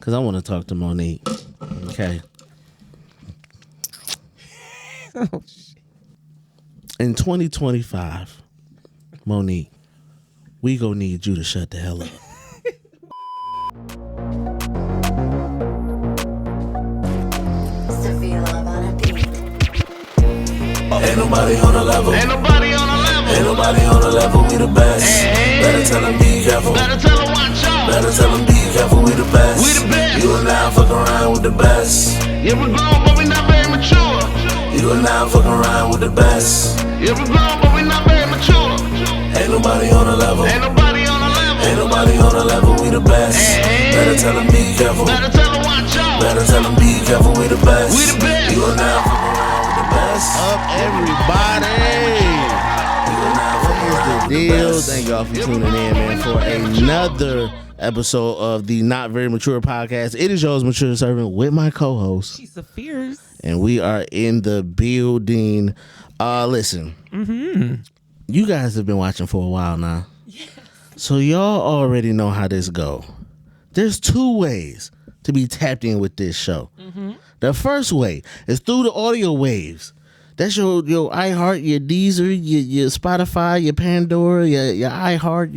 because I want to talk to Monique. Okay. Oh, shit. In 2025, Monique, we gonna need you to shut the hell up. Ain't nobody on the level. Ain't nobody on the level. Ain't nobody on the level. We the best. Hey. Better tell them be careful. Better tell them watch out. Better tell them be careful. We the best. We the best. You and I fuck around with the best. Yeah, we grown, but we not very mature. You and I fuck around with the best. Yeah, we grown, but we not very mature. Ain't nobody on the level. Ain't nobody on the level. Ain't nobody on the level. We the best. Hey. Better tell them be careful. Better tell them watch out. Better tell them be careful. We the best. We the best. You and I fuck around with the best. Up, everybody. What is the deal? Thank y'all for tuning in, man, for another episode of the Not Very Mature podcast. It is yours, Mature Servant, with my co-host. She's a fierce. And we are in the building. Listen, you guys have been watching for a while now. Yes. So y'all already know how this go. There's two ways to be tapped in with this show. The first way is through the audio waves. That's your iHeart, your Deezer, your Spotify, your Pandora, your iHeart,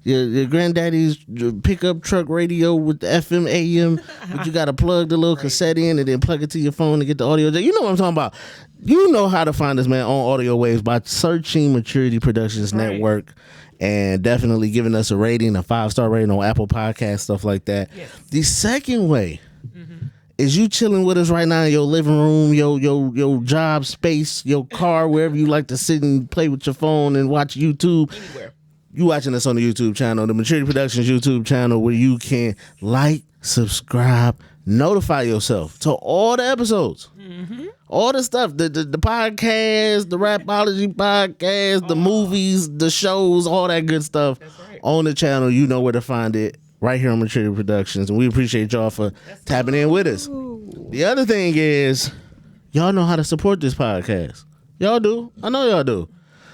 your granddaddy's pickup truck radio with the FM AM. But you got to plug the little cassette in and then plug it to your phone to get the audio. You know what I'm talking about. You know how to find this man on audio waves by searching Maturity Productions Network and definitely giving us a rating, a 5-star rating on Apple Podcasts, stuff like that. Yes. The second way is you chilling with us right now in your living room, your job space, your car, wherever you like to sit and play with your phone and watch YouTube. Anywhere. You watching us on the YouTube channel, the Maturity Productions YouTube channel, where you can like, subscribe, notify yourself to all the episodes. All the stuff, the podcast, the Rapology podcast, the movies, the shows, all that good stuff on the channel. You know where to find it. Right here on Maturity Productions, and we appreciate y'all for tapping in with us. The other thing is, y'all know how to support this podcast. Y'all do. I know y'all do.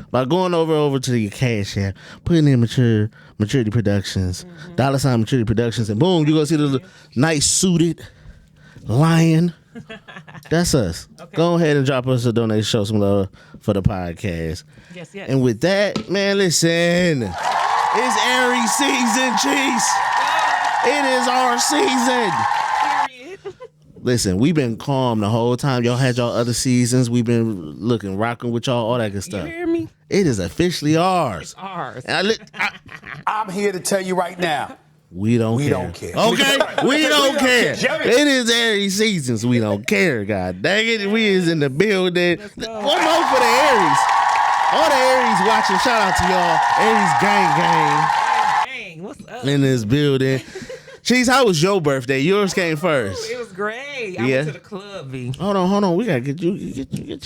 By going over to your Cash App, putting in Maturity Productions, $ Maturity Productions, and boom, you gonna see the nice suited lion. That's us. Okay. Go ahead and drop us a donation, show some love for the podcast. Yes. And with that, man, listen, it's Aries season, Cheese. It is our season. Period. Listen, we've been calm the whole time. Y'all had y'all other seasons. We've been rocking with y'all, all that good You stuff. hear me? It is officially ours. It's ours. And I'm here to tell you right now. we don't care. Okay? We don't care. It is Aries seasons. We don't care, God dang it. We is in the building. One more for the Aries. All the Aries watching, shout out to y'all. Aries gang Dang, what's up? in this building. Cheese, how was your birthday? Yours came first. It was great. I Yeah. went to the club, V. Hold on. We gotta get you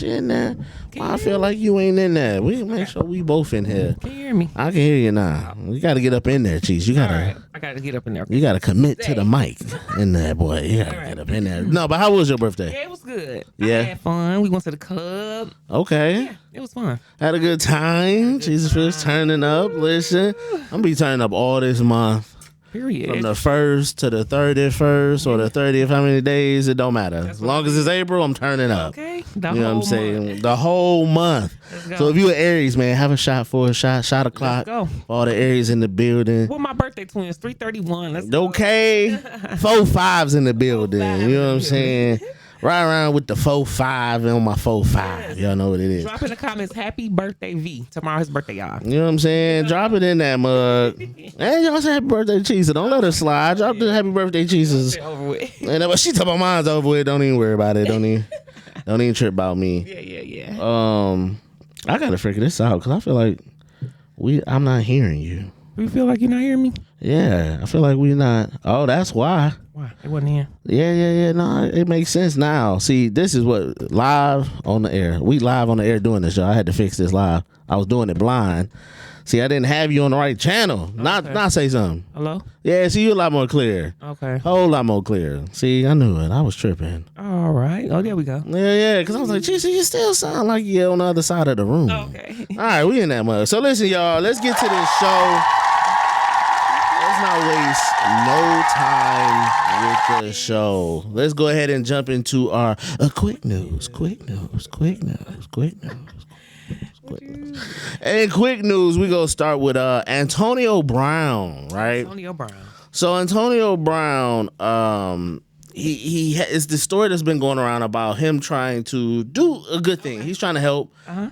in there. Why I feel like you ain't in there. We make sure we both in here. Can you hear me? I can hear you now. You gotta get up in there, Cheese. You All right. gotta I got to get up in there. you gotta commit to the mic in there, boy. You gotta get up in there. No, but how was your birthday? Yeah, it was good. Yeah. I had fun. We went to the club. Okay. Yeah, it was fun. Had a good time. Jesus feels turning up. Listen, I'm gonna be turning up all this month. Period. From the 1st to the 31st or the 30th, how many days, it don't matter. As long as it's April, I'm turning up. Okay. You know what I'm saying? Month. The whole month. Let's go. So if you an Aries, man, have a shot for a shot o'clock. go. All the Aries in the building. Well, my birthday twins, 331. Let's go. Okay. 4-5s in the building. 4-5 You know what I'm in the saying? Right around with the 4-5 on my 4-5. Y'all know what it is. Drop in the comments, happy birthday, V. Tomorrow's birthday, y'all. You know what I'm saying? Drop it in that mug. And y'all say happy birthday, cheese. Don't let her slide. Drop the happy birthday, cheeses. Over with. And but she talking about mine's over with. Don't even worry about it. Don't even trip about me. Yeah. I gotta figure this out because I feel like I'm not hearing you. You feel like you're not hearing me? Yeah, I feel like we're not. Oh, that's why. Why? It wasn't here. Yeah. No, it makes sense now. See, this is what live on the air. We live on the air doing this, y'all. I had to fix this live. I was doing it blind. See, I didn't have you on the right channel. Okay. Not say something. Hello? Yeah, see, you a lot more clear. Okay. Whole lot more clear. See, I knew it. I was tripping. All right. Oh, there we go. Yeah, because I was like, geez, you still sound like you're on the other side of the room. Okay. All right, we in that mug. So listen, y'all, let's get to this show. Let's not waste no time with the show. Let's go ahead and jump into our quick news. And quick news, we gonna start with Antonio Brown, right? Antonio Brown. So Antonio Brown, he it's the story that's been going around about him trying to do a good thing. He's trying to help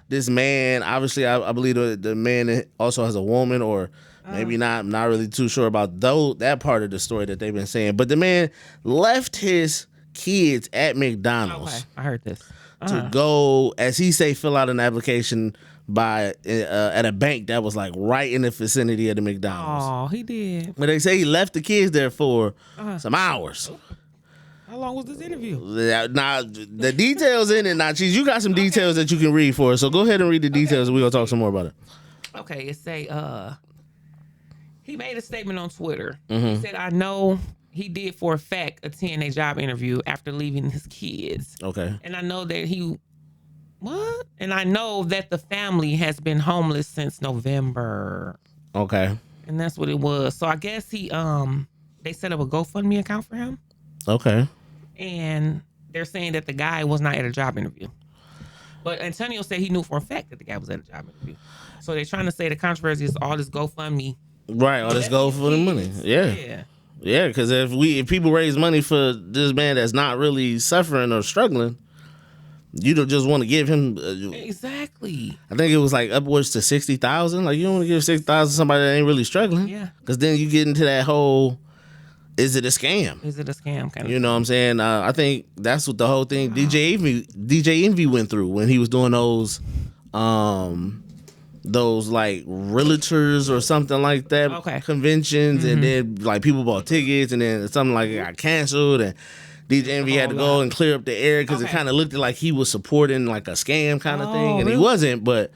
this man. Obviously, I believe the man also has a woman, or maybe not. I'm not really too sure about that part of the story that they've been saying. But the man left his kids at McDonald's. Okay, I heard this. To go, as he say, fill out an application at a bank that was like right in the vicinity of the McDonald's. Oh, he did. But they say he left the kids there for some hours. How long was this interview? Now, the details in it, now, Cheese, you got some details that you can read for us. So go ahead and read the details and we're going to talk some more about it. Okay, it say, he made a statement on Twitter. He said, I know he did for a fact attend a job interview after leaving his kids. Okay. And I know that And I know that the family has been homeless since November. Okay. And that's what it was. So I guess they set up a GoFundMe account for him. Okay. And they're saying that the guy was not at a job interview. But Antonio said he knew for a fact that the guy was at a job interview. So they're trying to say the controversy is all this GoFundMe. Right, all this go for the money. Yeah. Yeah, because if people raise money for this man that's not really suffering or struggling, you don't just want to give him. Exactly. I think it was like upwards to 60,000. Like you don't want to give 60,000 to somebody that ain't really struggling. Yeah. Because then you get into that whole, is it a scam? Is it a scam kind of? You know what I'm saying? I think that's what the whole thing DJ Envy went through when he was doing those like realtors or something like that conventions, and then like people bought tickets, and then something like it got canceled, and DJ Envy had to go and clear up the air because it kind of looked like he was supporting like a scam kind of thing, and he wasn't, but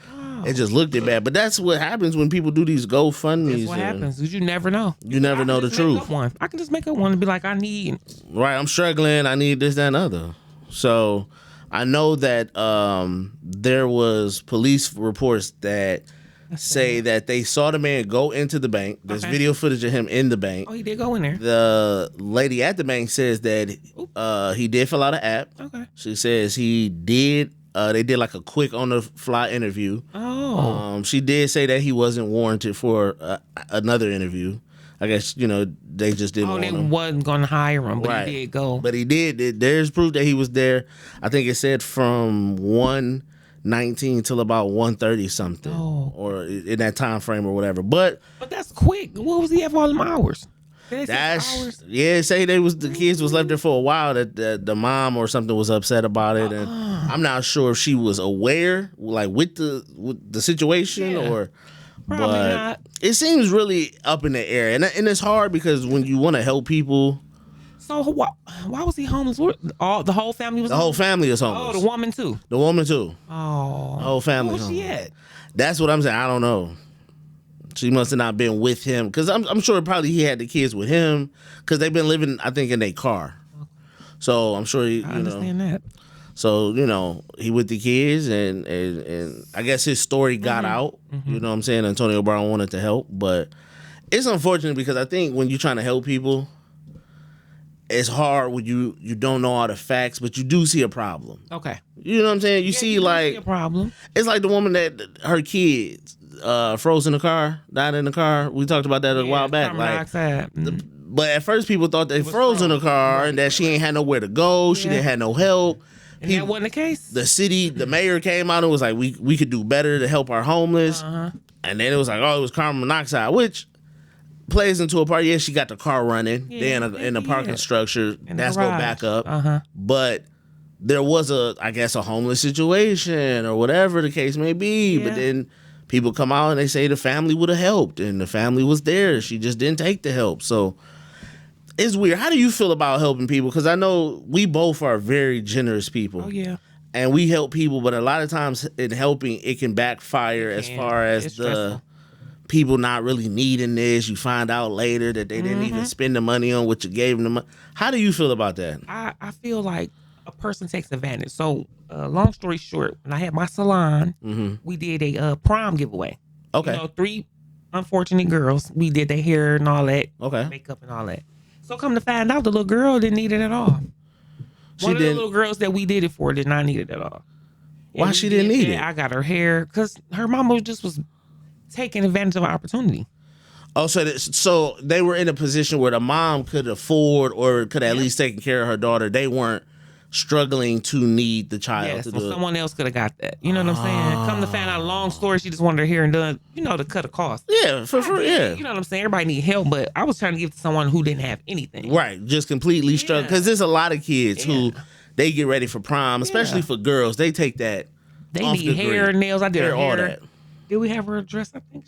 it just looked it bad. But that's what happens when people do these GoFundMes. That's what happens. You never know. You never know the truth. I can just make up one and be like, I need. Right, I'm struggling. I need this, that, and other. So I know that there was police reports that say that they saw the man go into the bank. There's video footage of him in the bank. Oh, he did go in there. The lady at the bank says that he did fill out an app. Okay. She says he did. They did like a quick on the fly interview. Oh. She did say that he wasn't warranted for another interview. I guess, they just didn't want him. They wasn't going to hire him, but Right. he did go. But he did. There's proof that he was there. I think it said from 1:19 till about 1:30 something, or in that time frame or whatever. But that's quick. What was he at for all them hours? That's say the kids was left there for a while. That the mom or something was upset about it, and I'm not sure if she was aware, like with the situation, or. Probably but not. It seems really up in the air, and it's hard because when you want to help people. So why was he homeless? The whole family was. The whole family is homeless. Oh, the woman too. The woman too. Oh, the whole family. Where was she at? That's what I'm saying. I don't know. She must have not been with him, because I'm sure probably he had the kids with him, because they've been living, I think, in their car. So I'm sure I understand that. So, he with the kids, and I guess his story got out. You know what I'm saying? Antonio Brown wanted to help, but it's unfortunate because I think when you're trying to help people, it's hard when you don't know all the facts, but you do see a problem. Okay. You know what I'm saying? You see a problem. It's like the woman that her kids froze in the car, died in the car. We talked about that a while back. But at first people thought they froze in the car and that she ain't had nowhere to go. She didn't have no help. And that wasn't the case. The mayor came out and was like, we could do better to help our homeless. And then it was like, it was carbon monoxide, which plays into a part. Yeah, she got the car running. Then in the parking structure, that's go back up. But there was a homeless situation or whatever the case may be. But then people come out and they say the family would have helped, and the family was there. She just didn't take the help. So it's weird. How do you feel about helping people? Because I know we both are very generous people. Oh, yeah. And we help people, but a lot of times in helping, it can backfire as far as the people not really needing this. You find out later that they didn't even spend the money on what you gave them. How do you feel about that? I feel like a person takes advantage. So, long story short, when I had my salon, we did a prom giveaway. Okay. 3 unfortunate girls. We did their hair and all that. Okay. Makeup and all that. So come to find out, the little girl didn't need it at all. One of the didn't- little girls that we did it for did not need it at all. Why And she we didn't did need that. it? I got her hair because her mama just was taking advantage of an opportunity. Oh, so they were in a position where the mom could afford or could at least taken care of her daughter. They weren't struggling to need the child Yeah, to so do it. someone else could have got that. You know what I'm saying? Come to find out, long story, she just wanted her hair and done, to cut a cost. Yeah, for yeah. You know what I'm saying? Everybody need help, but I was trying to give to someone who didn't have anything. Right, just completely struggling. Because there's a lot of kids who they get ready for prom, especially for girls. They take that. They off need the hair, grid. nails. I did her all hair. that. Did we have her address? I think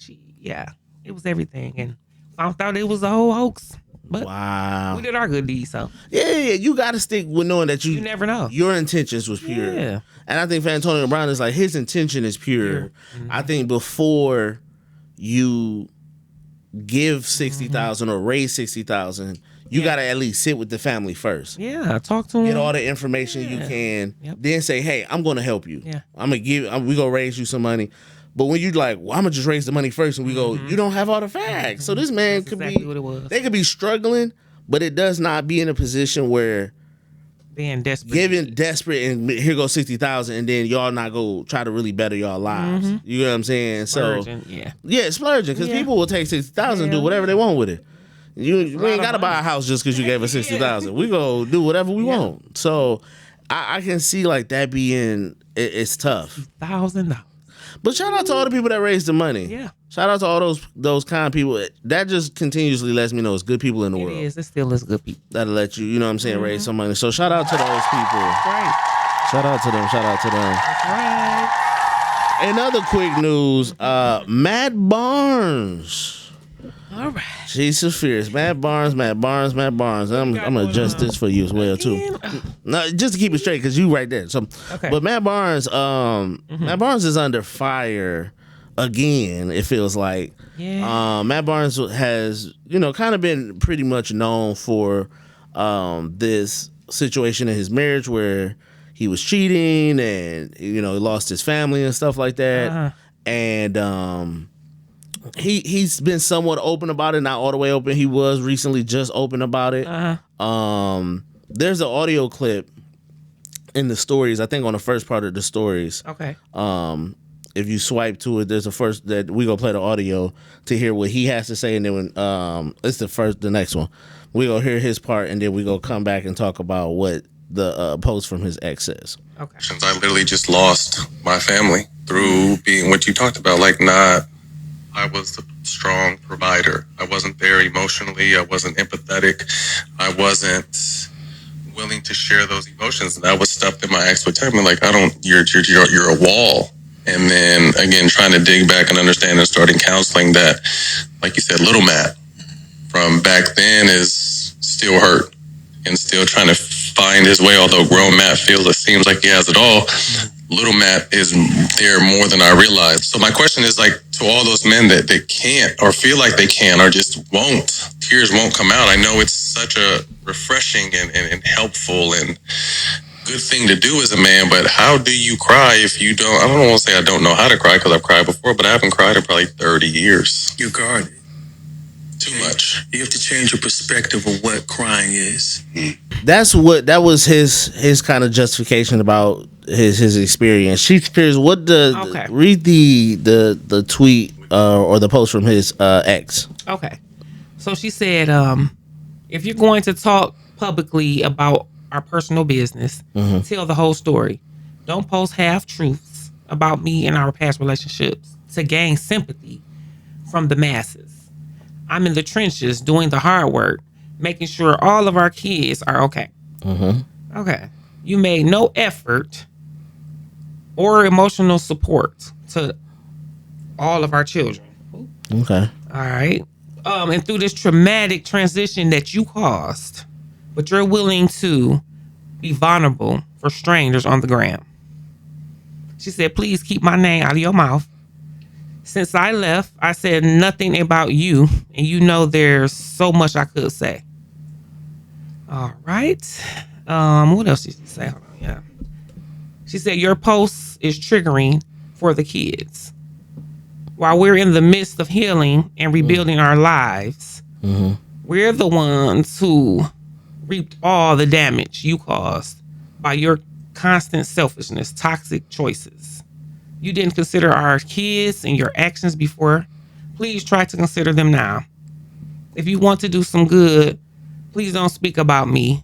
it was everything. And I thought it was a whole hoax. But Wow. we did our good deed, so Yeah. You got to stick with knowing that you never know. your intentions was pure. Yeah. And I think for Antonio Brown is like his intention is pure. Mm-hmm. I think before you give 60,000 or raise 60,000, you got to at least sit with the family first. Yeah, talk to him. Get all the information you can. Yep. Then say, hey, I'm going to help you. Yeah. we going to raise you some money. But when you like, well, I'm going to just raise the money first, and we go, you don't have all the facts. So this man That's could exactly be, what it was. they could be struggling, but it does not be in a position where Being desperate. giving desperate and here goes 60,000 and then y'all not go try to really better y'all lives. You know what I'm saying? Splurging, So yeah. splurging because Yeah. people will take 60,000 and do Yeah. whatever they want with it. We lot ain't of got to buy a money. house just because you gave us 60,000. We go do whatever we want. So I can see like that being it's tough. $1,000. But shout out to all the people that raised the money. Yeah. Shout out to all those kind people. That just continuously lets me know it's good people in the It world is. It still is good people. that'll let you know what I'm saying, raise some money. So shout out to those people. Right. Shout out to them. Shout out to them. That's right. In other quick news, Matt Barnes. All right. Jesus fierce. Matt Barnes. I'm gonna adjust this for you as well too. No, just to keep it straight, because you right there. So, Okay. but Matt Barnes, Matt Barnes is under fire again. It feels like. Yeah. Matt Barnes has, kind of been pretty much known for this situation in his marriage where he was cheating and he lost his family and stuff like that. Uh-huh. And he's been somewhat open about it, not all the way open. He was recently just open about it. There's an audio clip in the stories, I think on the first part of the stories. Okay. If you swipe to it, there's a first that we gonna play the audio to hear what he has to say, and then when it's the next one, we gonna hear his part, and then we gonna come back and talk about what the post from his ex says. Okay. I literally just lost my family through being what you talked about, I was the strong provider. I wasn't there emotionally. I wasn't empathetic. I wasn't willing to share those emotions. And that was stuff that my ex would tell me, you're a wall. And then again, trying to dig back and understand and starting counseling that, like you said, little Matt from back then is still hurt and still trying to find his way. Although grown Matt seems like he has it all, little Matt is there more than I realized. So my question is to all those men that can't or feel like they can or just won't, tears won't come out. I know it's such a refreshing and helpful and good thing to do as a man, but how do you cry if you don't? I don't want to say I don't know how to cry because I've cried before, but I haven't cried in probably 30 years. You're guarded. Too much. You have to change your perspective of what crying is. That was his kind of justification about his experience. She Spears, read the tweet or the post from his ex. Okay. So she said, if you're going to talk publicly about our personal business, tell the whole story. Don't post half truths about me and our past relationships to gain sympathy from the masses. I'm in the trenches doing the hard work, making sure all of our kids are okay. Okay. You made no effort or emotional support to all of our children. Okay. All right. And through this traumatic transition that you caused, but you're willing to be vulnerable for strangers on the gram. She said, please keep my name out of your mouth. Since I left, I said nothing about you, and there's so much I could say. All right. What else did she say? Hold on, yeah. She said, your post is triggering for the kids. While we're in the midst of healing and rebuilding our lives, We're the ones who reaped all the damage you caused by your constant selfishness, toxic choices. You didn't consider our kids and your actions before. Please try to consider them now. If you want to do some good, please don't speak about me.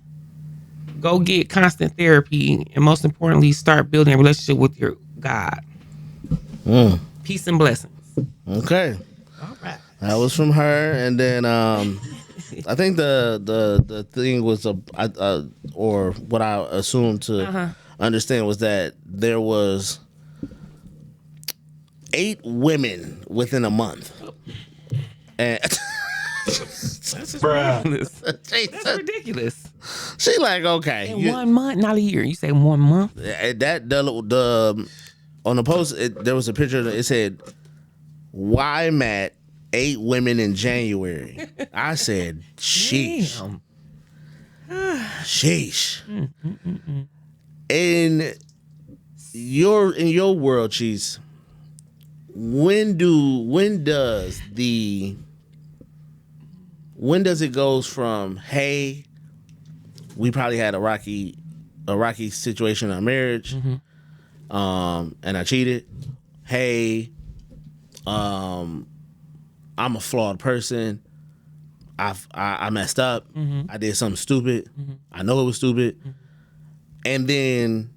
Go get constant therapy, and most importantly, start building a relationship with your God. Peace and blessings. Okay. All right. That was from her, and then I think the thing was or what I assumed to understand was that there was 8 women within a month, and That's just ridiculous. That's ridiculous. she like, okay, In 1 month, not a year. You say 1 month? that the on the post there was a picture that it said, "Why Matt 8 women in January?" I said, "Sheesh, Damn. sheesh." In your world, Cheese, when does it goes from, hey, we probably had a rocky situation in our marriage, and I cheated. Hey, I'm a flawed person. I messed up. I did something stupid. I know it was stupid. And then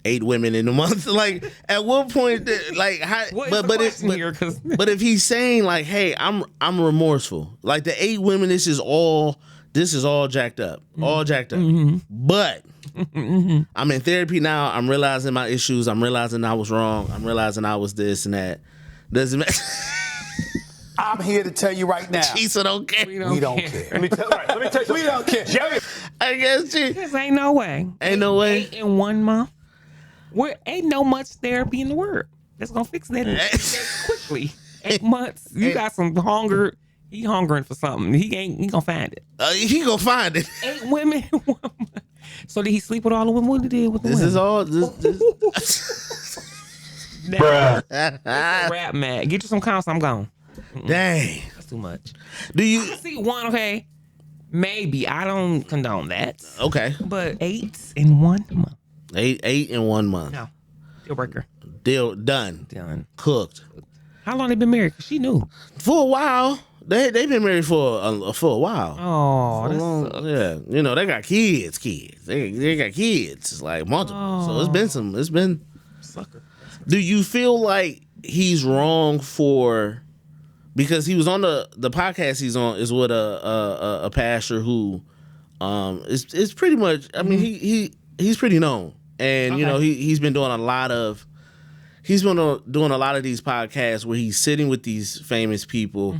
8 women in a month. Like, at what point? Like, how? But if he's saying like, hey, I'm remorseful. Like the 8 women, this is all jacked up, all jacked up. But I'm in therapy now. I'm realizing my issues. I'm realizing I was wrong. I'm realizing I was this and that. Doesn't matter. I'm here to tell you right now. Cheesa don't care. We don't care. Let me tell you. We don't care. Jerry. I guess she. Because ain't no way. Ain't no way. 8 in 1 month. Ain't no much therapy in the world that's gonna fix that quickly. 8 months. You got some hunger. He hungering for something. He gonna find it. He gonna find it. 8 women in 1 month. So did he sleep with all the women? What did he do with the This women? is all. Bruh. Rap man. Get you some counts. I'm gone. Dang. That's too much. Do you I see one. Okay, maybe I don't condone that. Okay. But 8 in 1 month. 8 in 1 month. No, deal breaker. Deal done. Done. Cooked. How long they been married? 'Cause she knew. For a while. They've been married for a while. Oh, that's Long, yeah. You know, they got kids. They got kids. It's like multiple. So it's been sucker. Do you feel like he's wrong for, because he was on the podcast he's on is with a pastor who is pretty much, I mean, he's pretty known. And you know, he's been doing a lot of these podcasts where he's sitting with these famous people.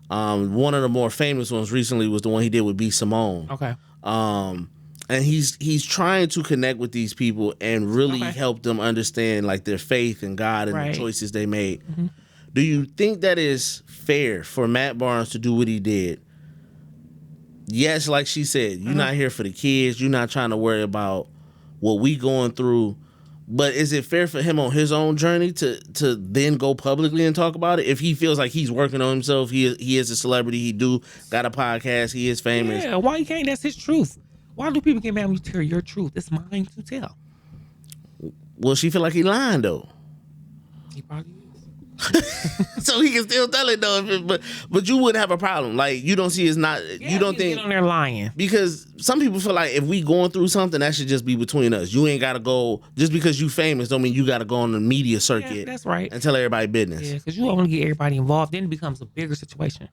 One of the more famous ones recently was the one he did with B. Simone. Okay. And he's trying to connect with these people and really help them understand like their faith in God and the choices they made. Do you think that is fair for Matt Barnes to do what he did? Yes, like she said, you're not here for the kids. You're not trying to worry about what we going through. But is it fair for him on his own journey to then go publicly and talk about it? If he feels like he's working on himself, he is a celebrity. He got a podcast. He is famous. Yeah, why you can't? That's his truth. Why do people get mad when you tell your truth? It's mine to tell. Well, she feel like he lying though. He probably is. So he can still tell it though, but you wouldn't have a problem. Like you don't see it's not. Yeah, you don't think get on there lying, because some people feel like if we going through something, that should just be between us. You ain't got to go just because you famous. Don't mean you got to go on the media circuit. Yeah, that's right. And tell everybody business. Yeah, because you don't want to get everybody involved. Then it becomes a bigger situation.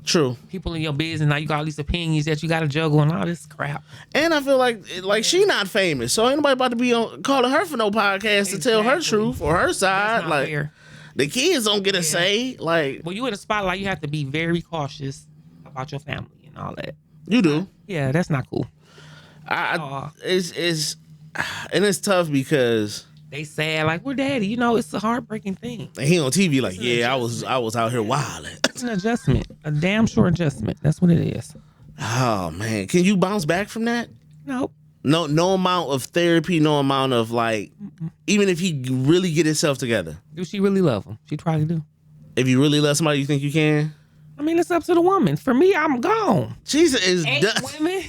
True. People in your business now. You got all these opinions that you got to juggle and all this crap. And I feel like she not famous, so ain't nobody about to be calling her for no podcast to tell her truth or her side. That's not Like fair. the kids don't get a say. Like Well, you in a spotlight, you have to be very cautious about your family and all that. you do. Yeah, that's not cool. It's and it's tough because They sad like we're daddy. You know, it's a heartbreaking thing. and he on TV like, yeah, I was out here wilding. It's an adjustment, a damn sure adjustment. That's what it is. Oh man, can you bounce back from that? Nope. No amount of therapy, no amount of like, even if he really get himself together. Do she really love him? She probably do. If you really love somebody, you think you can? I mean, it's up to the woman. For me, I'm gone. She's is 8 women.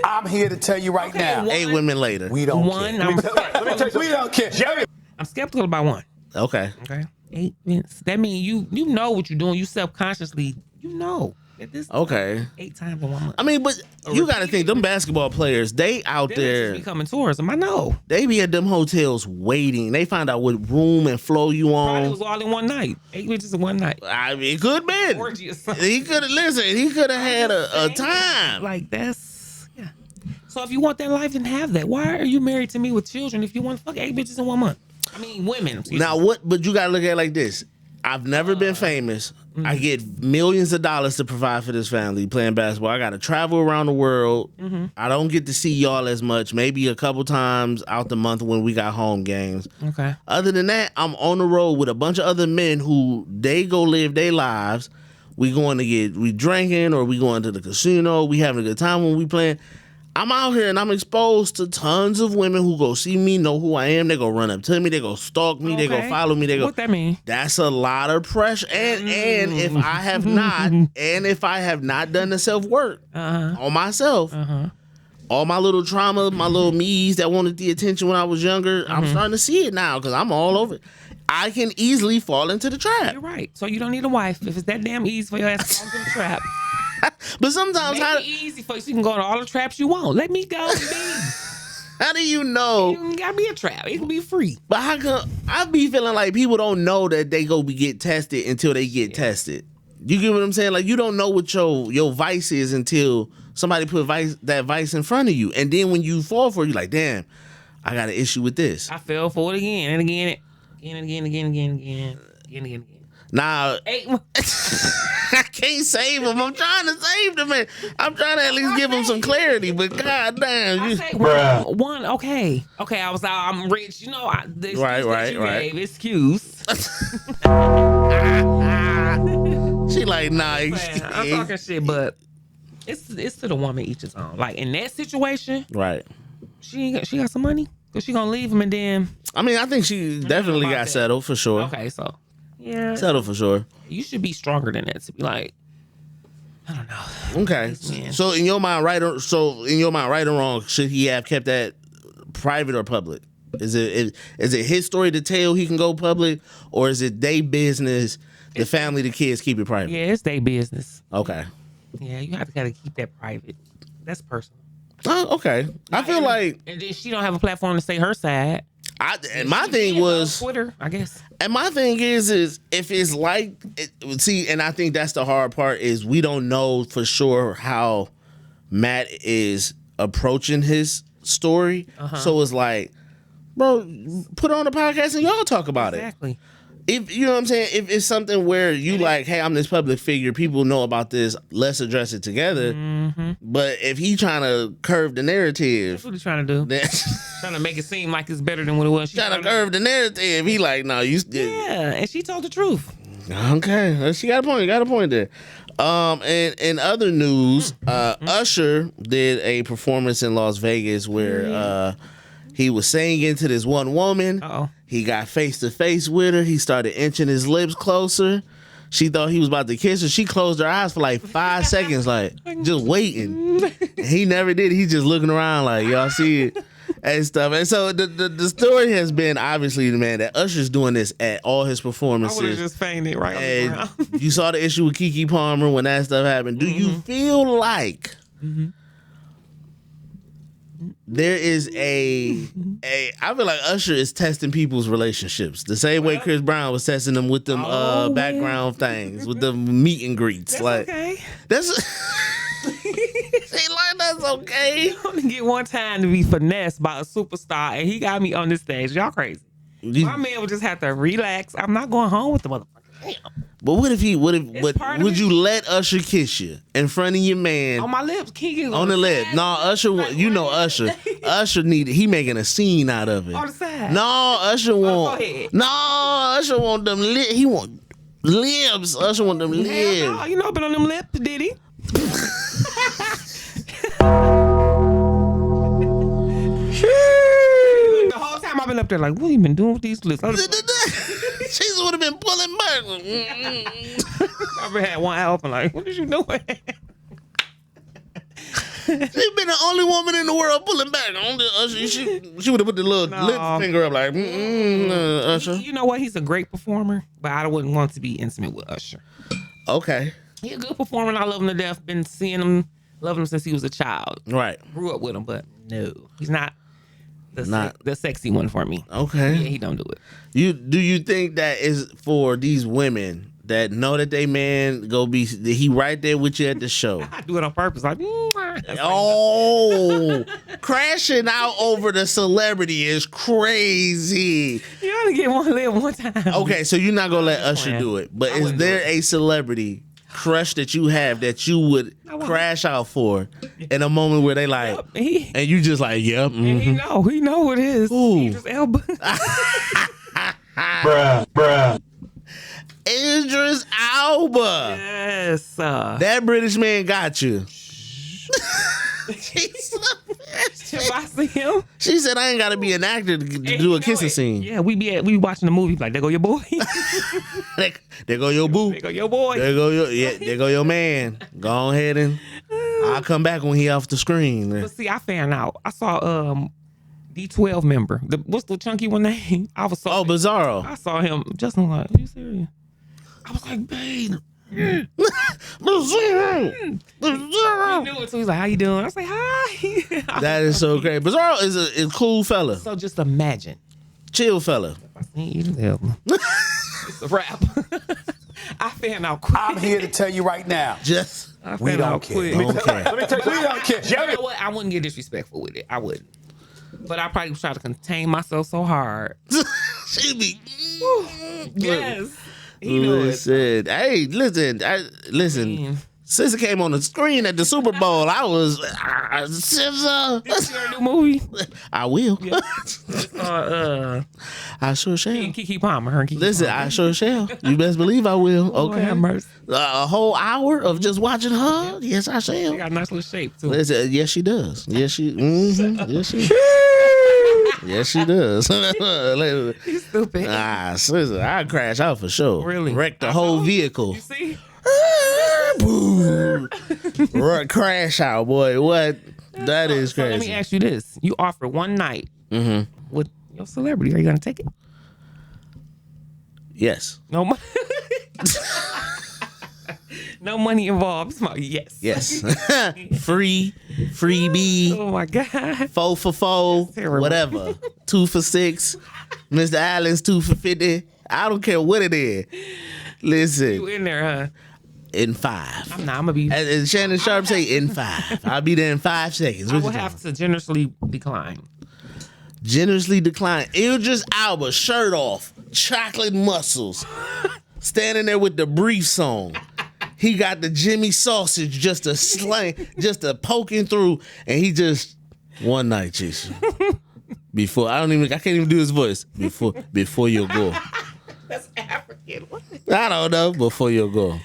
I'm here to tell you right Okay, now. one- 8 women later. We don't One, care. I'm Let me tell you, we don't care. Jerry. I'm skeptical about one. Okay. Okay. 8 minutes. That means you know what you're doing. You subconsciously, you know that this Okay. 8 times in 1 month. I mean, but you got to think them basketball players. They out Them bitches there. be coming tourism. I know. They be at them hotels waiting. They find out what room and flow you Probably on. was all in one night. 8 bitches in one night. I mean, it could have been. Orgy or something. He could have listen. He could have had a time. Like that's yeah. So if you want that life, then have that. Why are you married to me with children if you want to fuck 8 bitches in 1 month? I mean, women. excuse Now me. what? But you gotta look at it like this. I've never been famous. I get millions of dollars to provide for this family playing basketball. I gotta travel around the world. I don't get to see y'all as much. Maybe a couple times out the month when we got home games. Okay. Other than that, I'm on the road with a bunch of other men who they go live their lives. We drinking or we going to the casino. We having a good time when we playing. I'm out here and I'm exposed to tons of women who go see me, know who I am. They go run up to me. They go stalk me. They go Okay. follow me. They go. What that mean? That's a lot of pressure. And if I have not done the self work on myself, all my little trauma, my little me's that wanted the attention when I was younger, I'm starting to see it now because I'm all over it. I can easily fall into the trap. You're right. So you don't need a wife if it's that damn easy for your ass to fall into the trap. But sometimes Make it easy for you so you can go to all the traps you want. Let me go. how do you know? You ain't gotta be a trap. It can be free. But how come I be feeling like people don't know that they go get tested until they get tested? You get what I'm saying? Like you don't know what your vice is until somebody put that vice in front of you, and then when you fall for it, you're like, damn, I got an issue with this. I fell for it again and again and again. Now 8 I can't save him. I'm trying to save the man. I'm trying to at least give him some clarity. But goddamn, I you. say one. Okay. I'm rich. You know, the excuse Right, that you right. gave, excuse. She like, nah. I'm talking shit, but it's to the woman each his own. Like in that situation, Right. she got some money, cause she gonna leave him and then. I mean, I think she definitely about got that. settled for sure. Okay, so yeah, Settled for sure. you should be stronger than that to be like, I don't know. Okay. Man. So in your mind, right or wrong, should he have kept that private or public? Is it his story to tell he can go public, or is it they business, the family, the kids keep it private? Yeah, it's their business. Okay. Yeah, you gotta keep that private. That's personal. Oh, okay. I feel like and then she don't have a platform to say her side. and my thing was Twitter, I guess. And my thing is if it's like, see, and I think that's the hard part is we don't know for sure how Matt is approaching his story. So it's like, bro, put it on the podcast and y'all talk about Exactly. If you know what I'm saying, if it's something where you like, hey, I'm this public figure, people know about this, let's address it together. But if he trying to curve the That's narrative, what he's trying to do. then Trying to make it seem like it's better than what it was. She trying to curve the narrative, he like, no, you. Yeah, and she told the truth. Okay, she got a point. Got a point there. And in other news, Usher did a performance in Las Vegas where he was singing to this one woman. Uh-oh. He got face to face with her. He started inching his lips closer. She thought he was about to kiss her. She closed her eyes for like 5 seconds, like just waiting. And he never did. He's just looking around like, y'all see it and stuff. And so the story has been obviously, man, that Usher's doing this at all his performances. I would have just fainted right on the ground. And you saw the issue with Keke Palmer when that stuff happened. Do you feel like there is I feel like Usher is testing people's relationships the same way Chris Brown was testing them with them background things, with the meet and greets. That's like okay. that's she like that's okay. I only get one time to be finessed by a superstar, and he got me on this stage. Y'all crazy. My man would just have to relax. I'm not going home with the motherfucker. Damn. But what if part of would it. you let Usher kiss you in front of your man? On my lips, Keegan. On the lip. No, Usher, you know Usher. Usher he making a scene out of it. On the side. No, Usher want. go ahead. No, Usher want them lips. He want lips. Usher want them Hell lips. no, you know, been on them lips, did he? The whole time I've been up there like, what you been doing with these lips? She would have been pulling back. I had one album like, what is you doing? She's been the only woman in the world pulling back. She would have put the little lip finger up like, Usher. You know what? He's a great performer, but I wouldn't want to be intimate with Usher. Okay. He's a good performer, and I love him to death. Been seeing him, loving him since he was a child. Right. Grew up with him, but no, he's not the sexy one for me. Okay. Yeah, he don't do it. Do you think that is for these women that know that they man go be he right there with you at the show? I do it on purpose. Like, crashing out over the celebrity is crazy. you only get one live one time. Okay, so you're not gonna let Usher do it, but is there a celebrity crush that you have that you would crash out for in a moment where they like, and you just like, yep, and he know what it is. Ooh. Idris Elba. Bruh. Idris Elba. Yes. That British man got you. If I see him, She said, I ain't got to be an actor to do a kissing scene. Yeah, we be watching the movie like, there go your boy. There go your boo. There go your boy. There go your man. Go ahead and I'll come back when he off the screen. But see, I found out. I saw D12 member. What's the chunky one name? I was so Bizarro. I saw him. Justin was like, are you serious? I was like, babe. Bizarro. He knew it, so he's like, how you doing? I was like, hi. That is so great. Bizarro is a cool fella. So just imagine. Chill fella. I seen Idris Elba. It's a wrap. I found out quick. I'm here to tell you right now. Just We don't care. don't care. Let me tell you, we don't care. You know what? I wouldn't get disrespectful with it. I wouldn't. But I probably try to contain myself so hard. She be. Yes. He knew it. Listen, hey, listen. Since it came on the screen at the Super Bowl, I was SZA. Did you see her new movie? I will. Yeah. I sure shall. Keke Palmer. Her and Keke Listen, Palmer. I sure shall. You best believe I will. Lord Okay. have mercy. A whole hour of just watching her. Yes, I She shall. got a nice little shape too. Listen, yes, she does. Yes, she. Yes, she. Yes, she does. He's stupid. SZA, I crash out for sure. Really? Wreck the whole vehicle. You see? Boom. Crash out, boy. What? That is So let me crazy. ask you this: you offer one night with your celebrity. Are you gonna take it? Yes. No money. No money involved. Yes. Yes. Freebie, Oh my God. 4 for 4, terrible. whatever. 2 for 6. Mr. Allen's 2 for 50. I don't care what it is. You Listen, in there, huh? in 5. I'm gonna be. As Shannon Sharp say, in 5. I'll be there in 5 seconds. I What will you have talking? to generously decline. Generously decline. Idris Elba, shirt off, chocolate muscles, standing there with the briefs on. He got the Jimmy sausage just a slang, just a poking through, and he just one night, Jason. I can't even do his voice. Before you go. That's African. What? I don't know. Before you go.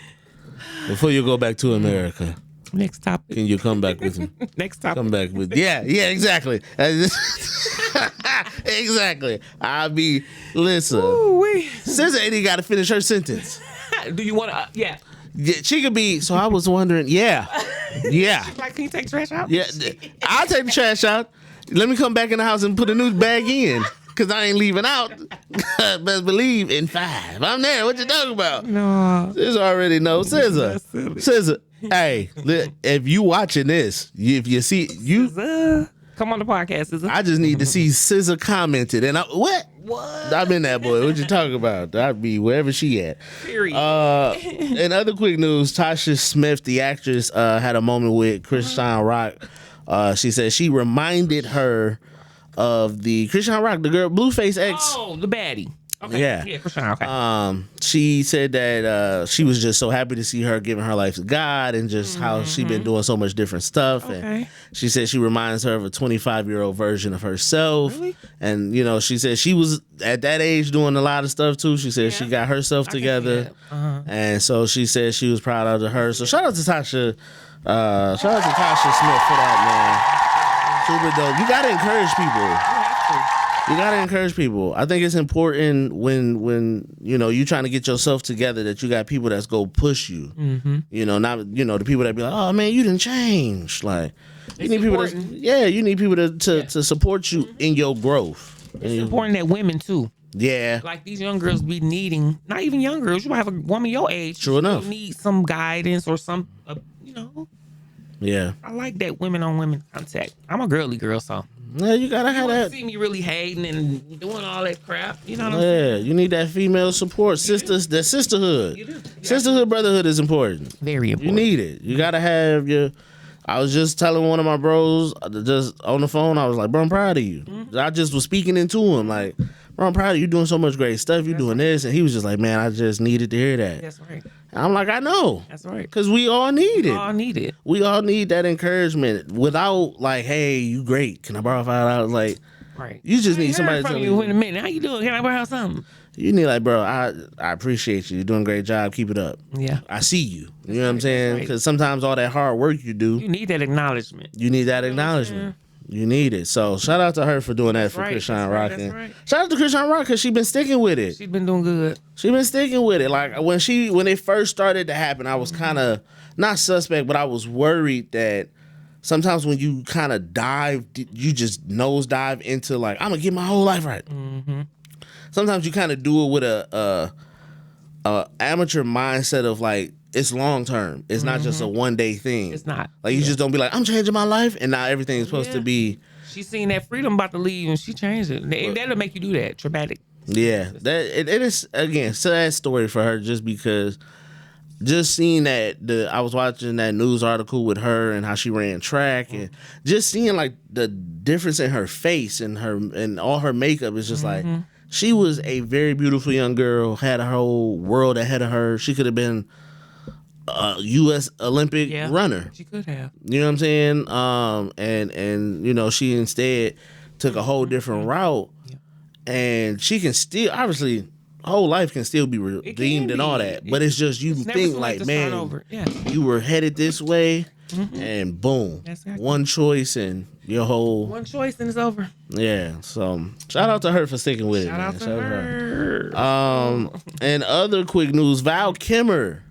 Before you go back to America. Next topic. Can you come back with me? Next topic. Come back with exactly. Exactly. Listen. Ooh-wee. SZA ain't even got to finish her sentence. Do you want to? Yeah. Yeah, she could be. So I was wondering. Yeah. Like, can you take trash out? Yeah. I'll take the trash out. Let me come back in the house and put a new bag in. Because I ain't leaving out. Best believe in 5. I'm there. What you talking about? No. SZA already knows. That's silly. SZA. Hey, if you watching this, if you see you, Come on the podcast, is it? I just need to see SZA commented. And what? I'm in that boy. What you talking about? I'd be wherever she at. Period. In other quick news, Tasha Smith, the actress, had a moment with Christian Rock. She said she reminded her of the Christian Rock, the girl, Blueface ex. Oh, the baddie. Okay. Yeah. For sure. Okay. She said that she was just so happy to see her giving her life to God and just how she been doing so much different stuff. Okay. And she said she reminds her of a 25-year-old version of herself. Really? And, she said she was at that age doing a lot of stuff too. She said she got herself together. And so she said she was proud of her. So shout out to Tasha. Shout out to Tasha Smith for that, man. Super dope. You got to encourage people. You gotta encourage people. I think it's important when you trying to get yourself together that you got people that's go push you. Mm-hmm. Not the people that be like, oh man, you didn't change. Like you need people you need people to support you in your growth. It's important that women too. Yeah. Like these young girls be needing, not even young girls. You might have a woman your age. True enough. You need some guidance or some, Yeah. I like that women on women contact. I'm a girly girl, so. Yeah, you gotta have that. See me really hating and doing all that crap. You know what I'm saying? Yeah, you need that female support, sisters. That sisterhood. You do. Sisterhood, brotherhood is important. Very important. You need it. You gotta have your. I was just telling one of my bros just on the phone. I was like, "Bro, I'm proud of you." Mm-hmm. I just was speaking into him like, "Bro, I'm proud of you. Doing so much great stuff. You doing this," and he was just like, "Man, I just needed to hear that." That's right. And I'm like, "I know." That's right. Because we all need it. All need it. We all need that encouragement without like, "Hey, you great. Can I borrow $5?" Like, Right. you just I need ain't somebody heard to from tell you you. in a minute. How you doing? Can I borrow something? You need like, bro, I appreciate you. You're doing a great job. Keep it up. Yeah. I see you. You know what I'm right, saying? that's right. Because sometimes all that hard work you do, You need that acknowledgement. you need that acknowledgement. You need it. So shout out to her for doing that for right, Christian that's Rock. right, And that's right. shout out to Christian Rock because she been sticking with it. She's been doing good. She been sticking with it. Like when it first started to happen, I was kind of not suspect, but I was worried that sometimes when you kind of you just nosedive into like, I'm gonna get my whole life right. Mm-hmm. Sometimes you kind of do it with a amateur mindset of like it's long term. It's not just a one day thing. It's not. Like you just don't be like, I'm changing my life, and now everything's supposed to be. She seen that freedom about to leave and she changed it. That'll make you do that. Traumatic. Yeah, that it is again sad story for her just because. Just seeing that I was watching that news article with her and how she ran track and just seeing like the difference in her face and all her makeup is just like she was a very beautiful young girl, had her whole world ahead of her. She could have been a U.S. Olympic runner. She could have. You know what I'm saying? And she instead took a whole different route, and she can still obviously. Whole life can still be redeemed and all that, but it's just you think like, man, you were headed this way, and boom, one choice and your whole one choice and it's over. Yeah, so shout out to her for sticking with it. Shout Man. out to her. And other quick news: Val Kilmer,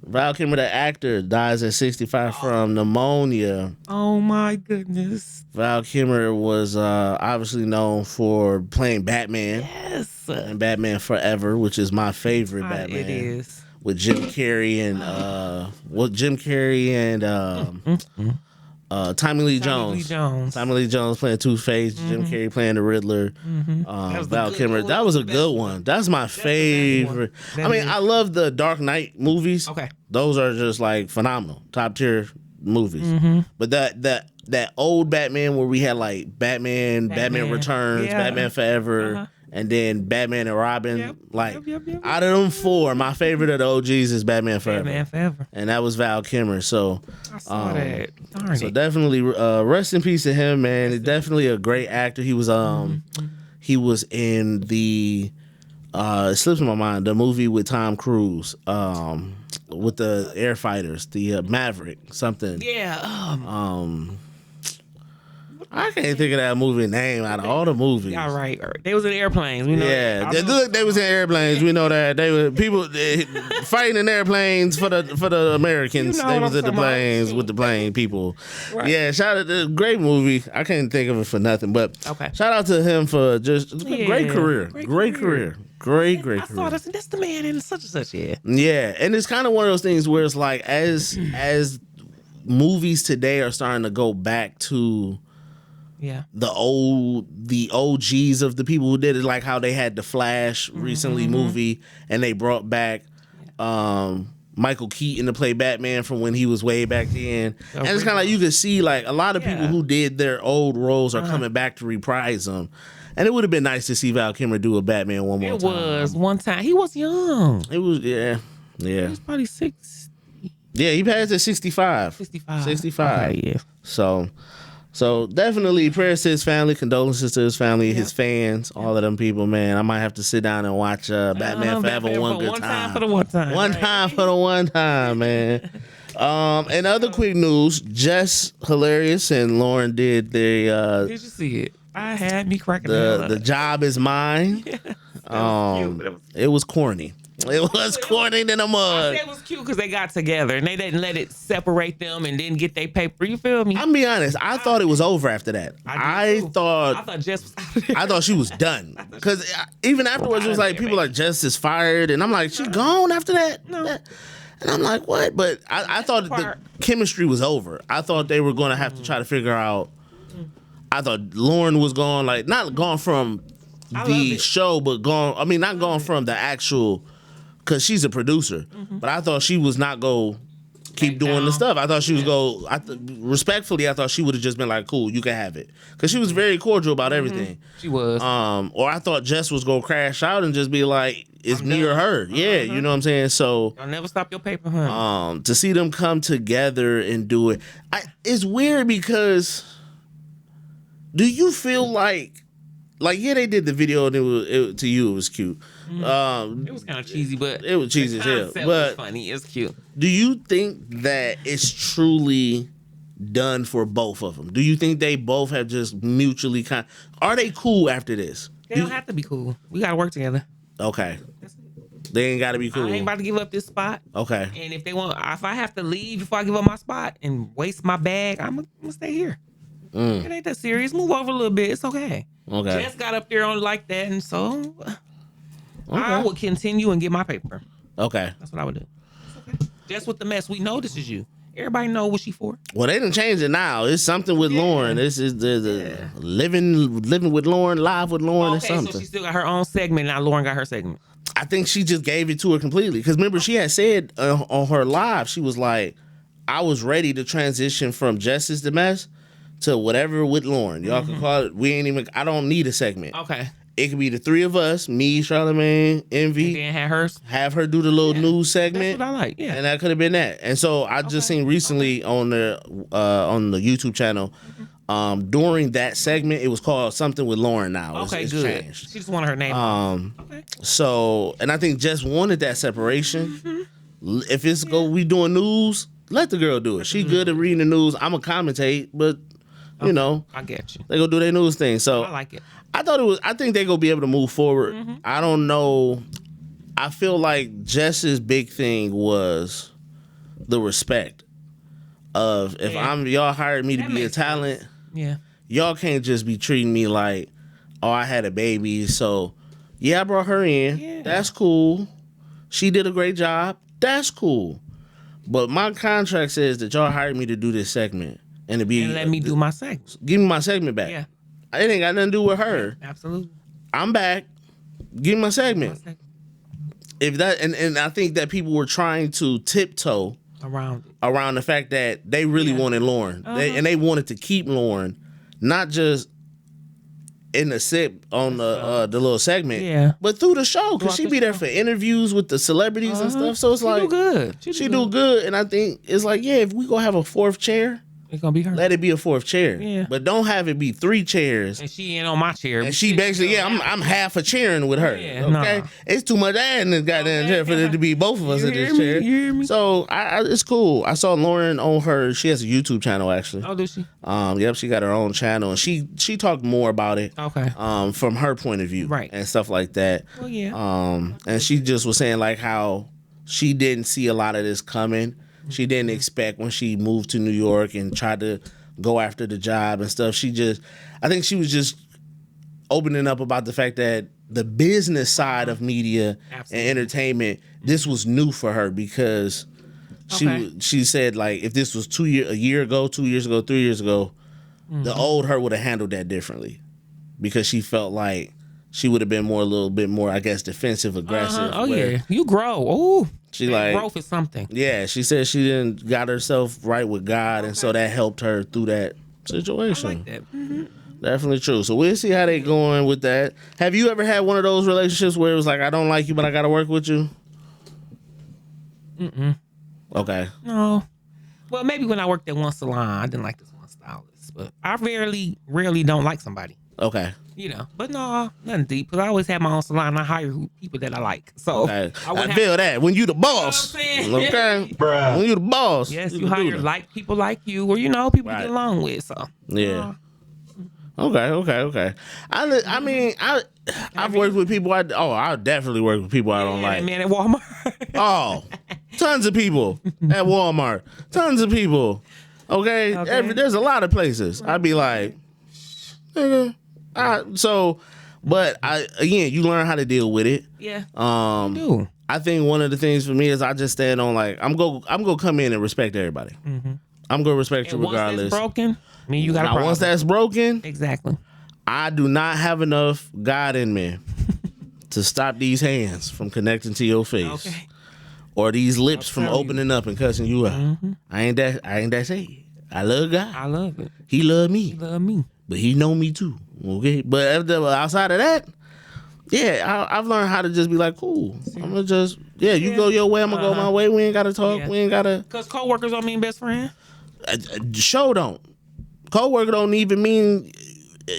the actor, dies at 65 from pneumonia. Oh my goodness. Val Kilmer was obviously known for playing Batman. Yes. And Batman Forever, which is my favorite Batman. It is. With Jim Carrey and Tommy Lee Jones. Tommy Lee Jones playing Two-Face, Jim Carrey playing the Riddler. Val Kilmer. That was a good one. That's my favorite. I mean, I love the Dark Knight movies. Okay. Those are just like phenomenal. Top tier movies. But that old Batman where we had like Batman Returns, Batman Forever, and then Batman and Robin. Yep. Out of them four, my favorite of the OGs is Batman Forever. Batman Forever. And that was Val Kilmer. So I saw that. Darn so it. definitely rest in peace to him, man. He's definitely a great actor. He was in the it slips my mind, the movie with Tom Cruise, with the air fighters, the Maverick, something. Yeah. I can't think of that movie name out of all the movies. All right. They was in airplanes. We know. Yeah, they was in airplanes. We know that they were people fighting in airplanes for the Americans. You know they what was I'm in the talking about. planes with the plane people. Right. Yeah, shout out to great movie. I can't think of it for nothing, but shout out to him for just great career. Great career. Great I saw career. this, and that's the man in such and such. Yeah. Yeah, and it's kind of one of those things where it's like as movies today are starting to go back to the OGs of the people who did it, like how they had the Flash recently movie, and they brought back Michael Keaton to play Batman from when he was way back then. And it's kind of like you could see like a lot of people who did their old roles are coming back to reprise them. And it would have been nice to see Val Kilmer do a Batman one more time. It was one time. He was young. It was, yeah. He was probably 6. Yeah, he passed at 65. 65. 65. Okay, yeah. So definitely prayers to his family, condolences to his family, his fans, all of them people, man. I might have to sit down and watch Batman Forever one good time. One time for the one time. One time for the one time, man. And other quick news, Jess Hilarious and Lauren did the Did you see it? I had me cracking the the job is mine. It was corny. It was corny than a I mug. said it was cute because they got together and they didn't let it separate them and didn't get their paper. You feel me? I'm be honest. I thought it was over after that. I thought Jess was out of there. I thought she was done because even afterwards it was like people like Jess is fired and I'm like she gone after that. No. And I'm like what? But I thought the chemistry was over. I thought they were going to have to try to figure out. I thought Lauren was gone, like not gone from the show, but gone. I mean, not gone from the actual. Because she's a producer, but I thought she was not go keep doing the stuff. I thought she was go. Respectfully, I thought she would have just been like, "Cool, you can have it," because she was very cordial about everything. She was. Or I thought Jess was gonna crash out and just be like, "It's me or her." Yeah, you know what I'm saying. So I'll never stop your paper, honey. to see them come together and do it, it's weird because do you feel like yeah, they did the video and to you it was cute. It was kind of cheesy, but it was cheesy as hell. But But funny, it's cute. do you think that it's truly done for both of them? Do you think they both have just mutually are they cool after this? They don't have to be cool. We gotta work together. Okay. They ain't gotta be cool. I ain't about to give up this spot. Okay. And if I have to leave before I give up my spot and waste my bag, I'm gonna stay here. It ain't that serious. Move over a little bit. It's okay. Okay. Jess got up there on like that, and so I would continue and get my paper. Okay. That's what I would do. It's okay. Jess with the mess. We know this is you. Everybody know what she for. Well, they didn't change it now. It's something with Lauren. This is the living with Lauren, live with Lauren, or something. So she still got her own segment. Now Lauren got her segment. I think she just gave it to her completely. Because remember, she had said on her live, she was like, I was ready to transition from Jess's the mess to whatever with Lauren. Y'all can call it. I don't need a segment. Okay. It could be the three of us, me, Charlamagne, Envy. And then have her do the little news segment. That's what I like. Yeah. And that could have been that. And so I just seen recently on the YouTube channel, during that segment, it was called something with Lauren now. It's good. changed. She just wanted her name. So, and I think Jess wanted that separation. If it's we doing news, let the girl do it. She good at reading the news. I'm going to commentate, but you know. I get you. They go do their news thing. So I like it. I think they gonna be able to move forward. I don't know. I feel like Jess's big thing was the respect of if y'all hired me to be a talent. Yeah. Y'all can't just be treating me like, oh, I had a baby, so yeah, I brought her in. Yeah. That's cool. She did a great job. That's cool. But my contract says that y'all hired me to do this segment and let me do my segment. Give me my segment back. Yeah. It ain't got nothing to do with her. Absolutely. I'm back. Give me my segment. If that and I think that people were trying to tiptoe around the fact that they really wanted Lauren. They wanted to keep Lauren, not just in the sip on the little segment, but through the show, because she be there for interviews with the celebrities and stuff. So it's like do good. She do good, and I think it's like, yeah, if we gonna have a fourth chair, it's gonna be her. Let it be a fourth chair. Yeah. But don't have it be three chairs. And she ain't on my chair. And she basically, I'm half a chairing with her. Yeah, okay? It's too much ass in this goddamn chair for there to be both of us in this chair. You hear me? So it's cool. I saw Lauren on she has a YouTube channel actually. Oh, does she? Yep, she got her own channel and she talked more about it. Okay. From her point of view. Right. And stuff like that. Well, yeah. And she just was saying like how she didn't see a lot of this coming. She didn't expect when she moved to New York and tried to go after the job and stuff. I think she was just opening up about the fact that the business side of media and entertainment, this was new for her because she said like if this was 2 years ago, 3 years ago, the old her would have handled that differently because she felt like she would have been a little bit more, I guess, defensive, aggressive. Oh yeah, you grow. Oh, she like growth is something. Yeah, she said she didn't got herself right with God, and so that helped her through that situation. I like that. Definitely true. So we'll see how they going with that. Have you ever had one of those relationships where it was like, I don't like you, but I got to work with you? Okay. No. Well, maybe when I worked at one salon, I didn't like this one stylist, but I rarely don't like somebody. Okay. You know, but no, nothing deep. Because I always have my own salon. I hire people that I like. So Okay. I wouldn't I have feel that. When you the boss. You know what I'm saying? Okay. When you the boss. Yes, you can do hire that. like people like you, or you know, people to Right. get along with. So Yeah. Okay. I mean, I've worked with people. I definitely work with people I don't like. man at Walmart. Oh, tons of people at Walmart. Tons of people. Okay. Okay. There's a lot of places. I'd be like, nigga. But again, you learn how to deal with it. Yeah. You do. I think one of the things for me is I just stand on like I'm gonna come in and respect everybody. Mm-hmm. I'm gonna respect you Once regardless. that's broken, I mean, you got a Now, problem. once that's broken, Exactly. I do not have enough God in me to stop these hands from connecting to your face, Okay. or these lips from tell you. opening up and cussing you out. I ain't that saved. I love God. I love it. He love me, You love me. but he know me too. Okay, but outside of that, yeah, I've learned how to just be like, cool. I'm gonna just you go your way, I'm gonna go my way. We ain't gotta talk. Yeah. We ain't gotta. Because coworkers don't mean best friend. Show don't. Co-worker don't even mean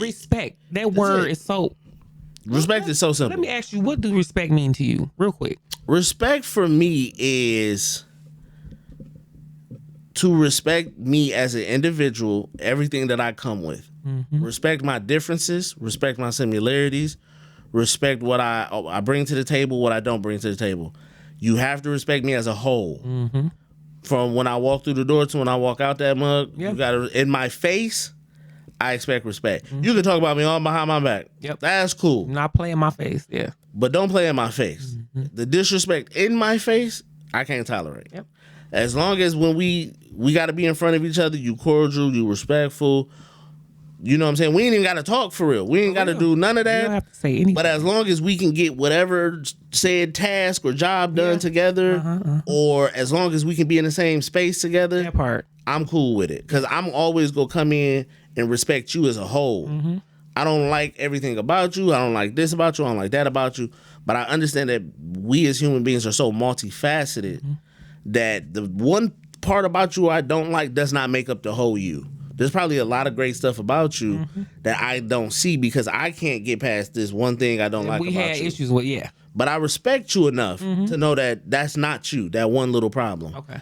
Respect. That word it. is so. respect. Is so Let simple. me ask you, what do respect mean to you, real quick? Respect for me is to respect me as an individual, everything that I come with. Respect my differences, respect my similarities, respect what I bring to the table, what I don't bring to the table. You have to respect me as a whole. From when I walk through the door to when I walk out that mug, Yeah. you gotta in my face, I expect respect. You can talk about me all behind my back. Yep. That's cool. Not play in my face. Yeah. But don't play in my face. The disrespect in my face, I can't tolerate. Yep. As long as when we got to be in front of each other, you cordial, you respectful. You know what I'm saying? We ain't even got to talk for real. We ain't got to do none of You don't that. have to say anything. But as long as we can get whatever said task or job done together, or as long as we can be in the same space together, that part. I'm cool with it. Because I'm always going to come in and respect you as a whole. I don't like everything about you. I don't like this about you. I don't like that about you. But I understand that we as human beings are so multifaceted that the one part about you I don't like does not make up the whole you. There's probably a lot of great stuff about you that I don't see because I can't get past this one thing I don't like We about had you. issues with, yeah. But I respect you enough to know that that's not you, that one little problem. Okay.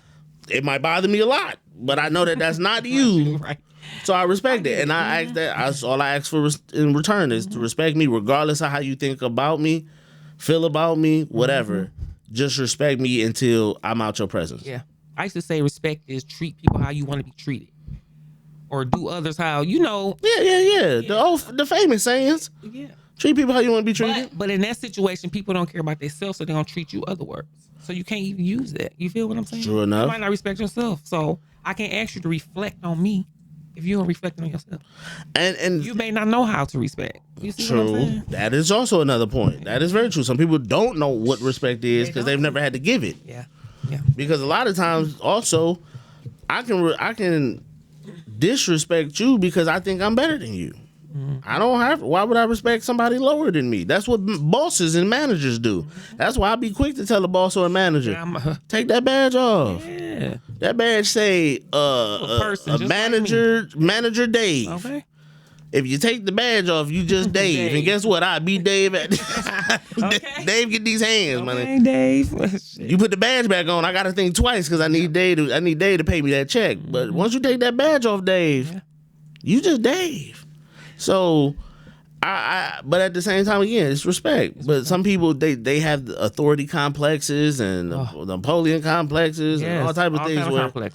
It might bother me a lot, but I know that that's not you. Right. So I respect it, and I ask that. All I ask for in return is to respect me, regardless of how you think about me, feel about me, whatever. Just respect me until I'm out your presence. Yeah. I used to say respect is treat people how you want to be treated. Or do others how, you know. Yeah. The famous sayings. Yeah. Treat people how you want to be treated. But in that situation, people don't care about themselves, so they don't treat you otherwise. So you can't even use that. You feel what I'm saying? True enough. You might not respect yourself. So I can't ask you to reflect on me if you don't reflect on yourself. And You may not know how to respect. You see what I'm true. saying? That is also another point. That is very true. Some people don't know what respect is because they've never had to give it. Yeah. Yeah. Because a lot of times, also, I can disrespect you because I think I'm better than you. I don't have. Why would I respect somebody lower than me? That's what bosses and managers do. That's why I be quick to tell a boss or a manager, take that badge off. Yeah. That badge say person, a just manager Dave. Okay. If you take the badge off, you just Dave. And guess what? I beat Dave at Okay. Dave get these hands, man. Hey, Dave. You put the badge back on, I gotta think twice because I need Dave to pay me that check. But once you take that badge off, Dave, you just Dave. So but at the same time, again, it's respect. But some people they have the authority complexes and the Napoleon complexes and all type of things where complex.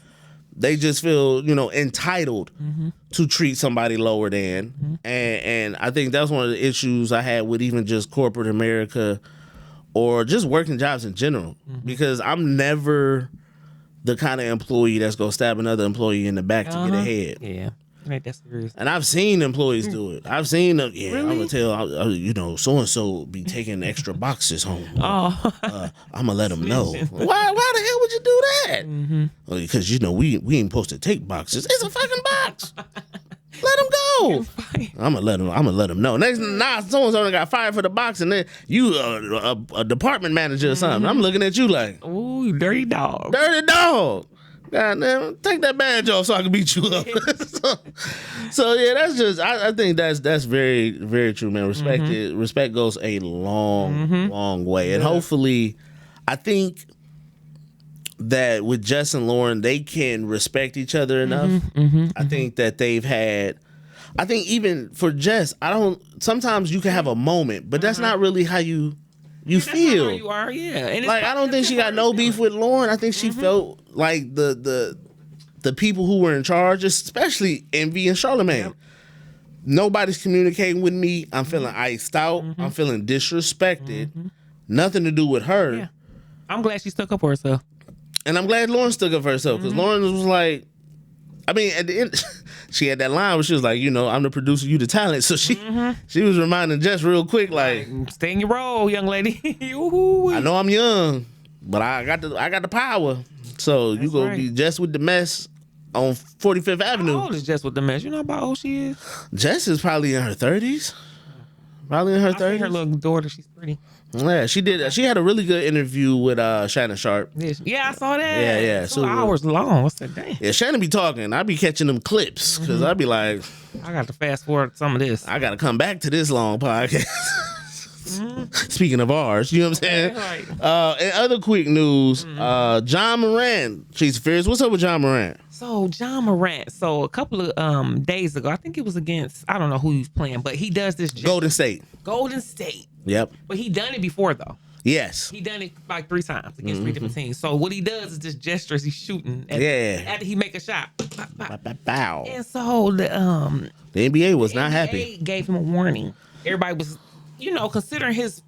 they just feel, entitled to treat somebody lower than. And I think that's one of the issues I had with even just corporate America or just working jobs in general. Because I'm never the kind of employee that's going to stab another employee in the back to get ahead. Yeah. Ain't that serious? And And I've seen employees do it. I've seen them. Yeah, I'm gonna tell so-and-so be taking extra boxes home. I'm gonna let them know. Why the hell would you do that? Well, because we ain't supposed to take boxes. It's a fucking box. Let them go. I'm gonna let them know. Next, so-and-so got fired for the box, and then you a department manager or something. I'm looking at you like, ooh, dirty dog. dirty dog. God damn, take that badge off so I can beat you up. so yeah, that's just. I think that's very, very true, man. Respect goes a long way, and hopefully, I think that with Jess and Lauren, they can respect each other enough. I think that they've had. I think even for Jess, sometimes you can have a moment, but that's not really how you feel. How you are, yeah. And it's Like, I don't think she got no beef with Lauren. I think she felt like the people who were in charge, especially Envy and Charlamagne. Nobody's communicating with me. I'm feeling iced out. I'm feeling disrespected. Nothing to do with her. Yeah. I'm glad she stuck up for herself. And I'm glad Lauren stuck up for herself, because Lauren was like, I mean, at the end, she had that line where she was like, you know, I'm the producer, you the talent. So she was reminding Jess real quick, like, stay in your role, young lady. I know I'm young, but I got the power. So you gonna be Jess with the mess on 45th Avenue. How old is Jess with the mess? You know how old she is? Jess is probably in her 30s. Probably in her 30s. I see her little daughter. She's pretty. Yeah, she did. She had a really good interview with Shannon Sharp. Yeah, I saw that. Yeah. 2 hours long. What's that day? Yeah, Shannon be talking. I be catching them clips because I be like, I got to fast forward some of this. I got to come back to this long podcast. Speaking of ours, you know what I'm saying? Right. And other quick news, John Morant, She's Fierce. What's up with John Morant? So John Morant. So a couple of days ago, I think it was against, I don't know who he was playing, but he does this. Golden State. Yep. But he done it before though. Yes. He done it like 3 times against 3 different teams. So what he does is just gestures. He's shooting. After he make a shot. Bow. And so the NBA was not NBA happy. Gave him a warning. Everybody was, considering his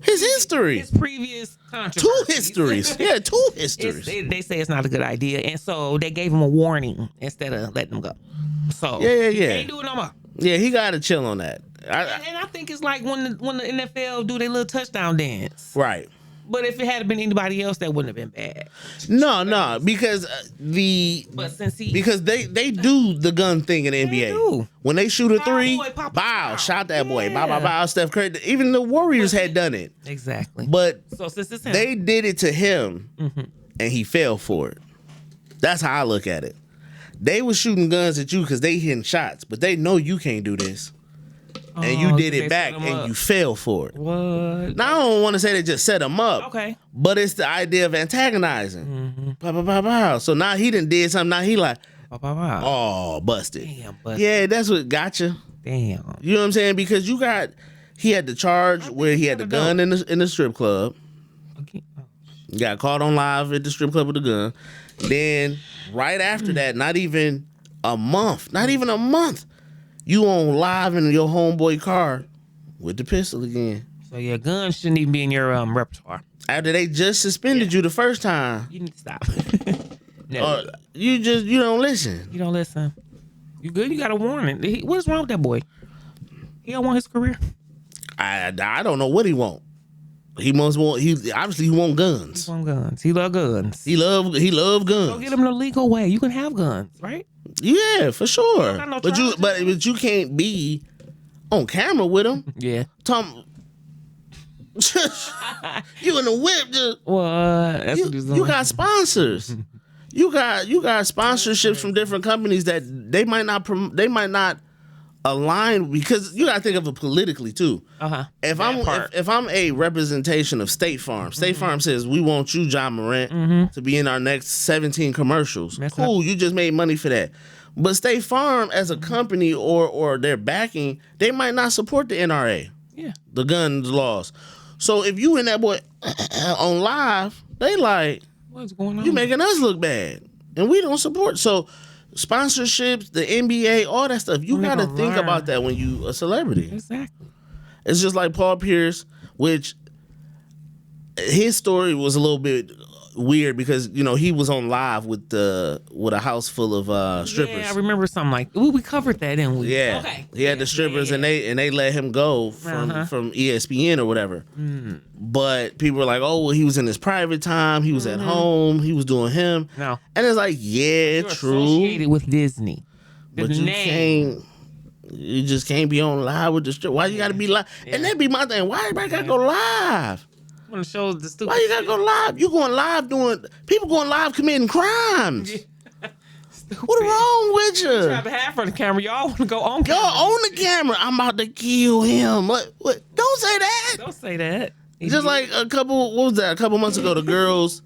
history, his previous controversies. 2 histories. Yeah, 2 histories. They say it's not a good idea, and so they gave him a warning instead of letting him go. So yeah. He can't do it no more. Yeah, he got to chill on that. And I think it's like when the NFL do their little touchdown dance. Right. But if it had been anybody else, that wouldn't have been bad. No, because because they do the gun thing in the NBA. Do. When they shoot a Bow, 3, boy, pop, bow, pop. shot that boy, Yeah. bow, Steph Curry. Even the Warriors had done it. Exactly. But so since it's him, they did it to him, and he fell for it. That's how I look at it. They was shooting guns at you because they hitting shots, but they know you can't do this. And you did it back, and you fell for it. What? Now, I don't want to say they just set him up. Okay. But it's the idea of antagonizing. Pow. So now he done did something. Now he like, oh, busted. Damn, busted. Yeah, that's what got you. Damn. You know what I'm saying? Because he had the charge where he had the gun in the strip club. Okay. Got caught on live at the strip club with the gun. Then right after that, not even a month, you on live in your homeboy car with the pistol again. So your gun shouldn't even be in your repertoire. After they just suspended you the first time. You need to stop. No. You don't listen. You don't listen. You good? You got a warning. What's wrong with that boy? He don't want his career. I don't know what he want. He obviously he want guns. He want guns. He love guns. He love guns. Go get him the legal way. You can have guns, right? Yeah, for sure. No But you can't be on camera with him. Yeah. Tom, you in the whip. Just, What? You got sponsors. You got sponsorships from different companies that they might not align, because you gotta think of it politically too. If I'm a representation of State Farm, State Farm says we want you, John Morant, to be in our next 17 commercials. Cool, you just made money for that. But State Farm as a company or their backing, they might not support the NRA. Yeah. The gun laws. So if you and that boy on live, they like, what's going on? You making us look bad, and we don't support. So sponsorships, the NBA, all that stuff, you got to think about that when you a celebrity. Exactly. It's just like Paul Pierce, which his story was a little bit weird because he was on live with a house full of strippers. Yeah, I remember something like we covered that, didn't we? Yeah, okay. He had the strippers, and they let him go from ESPN or whatever. But people were like, "Oh, well, he was in his private time. He was at home. He was doing him." No, and it's like, yeah, You're true. Associated with Disney, but you can't. You just can't be on live with the strip. Why you got to be live? Yeah. And that'd be my thing. Why everybody got to go live? want to show the stupid. Why you gotta go live? You going live doing people going live committing crimes? What's wrong with you? Try to have for the camera. Y'all want to go on Y'all camera. on the camera. I'm about to kill him. What? Don't say that. Don't say that. Just like a couple months ago, the girls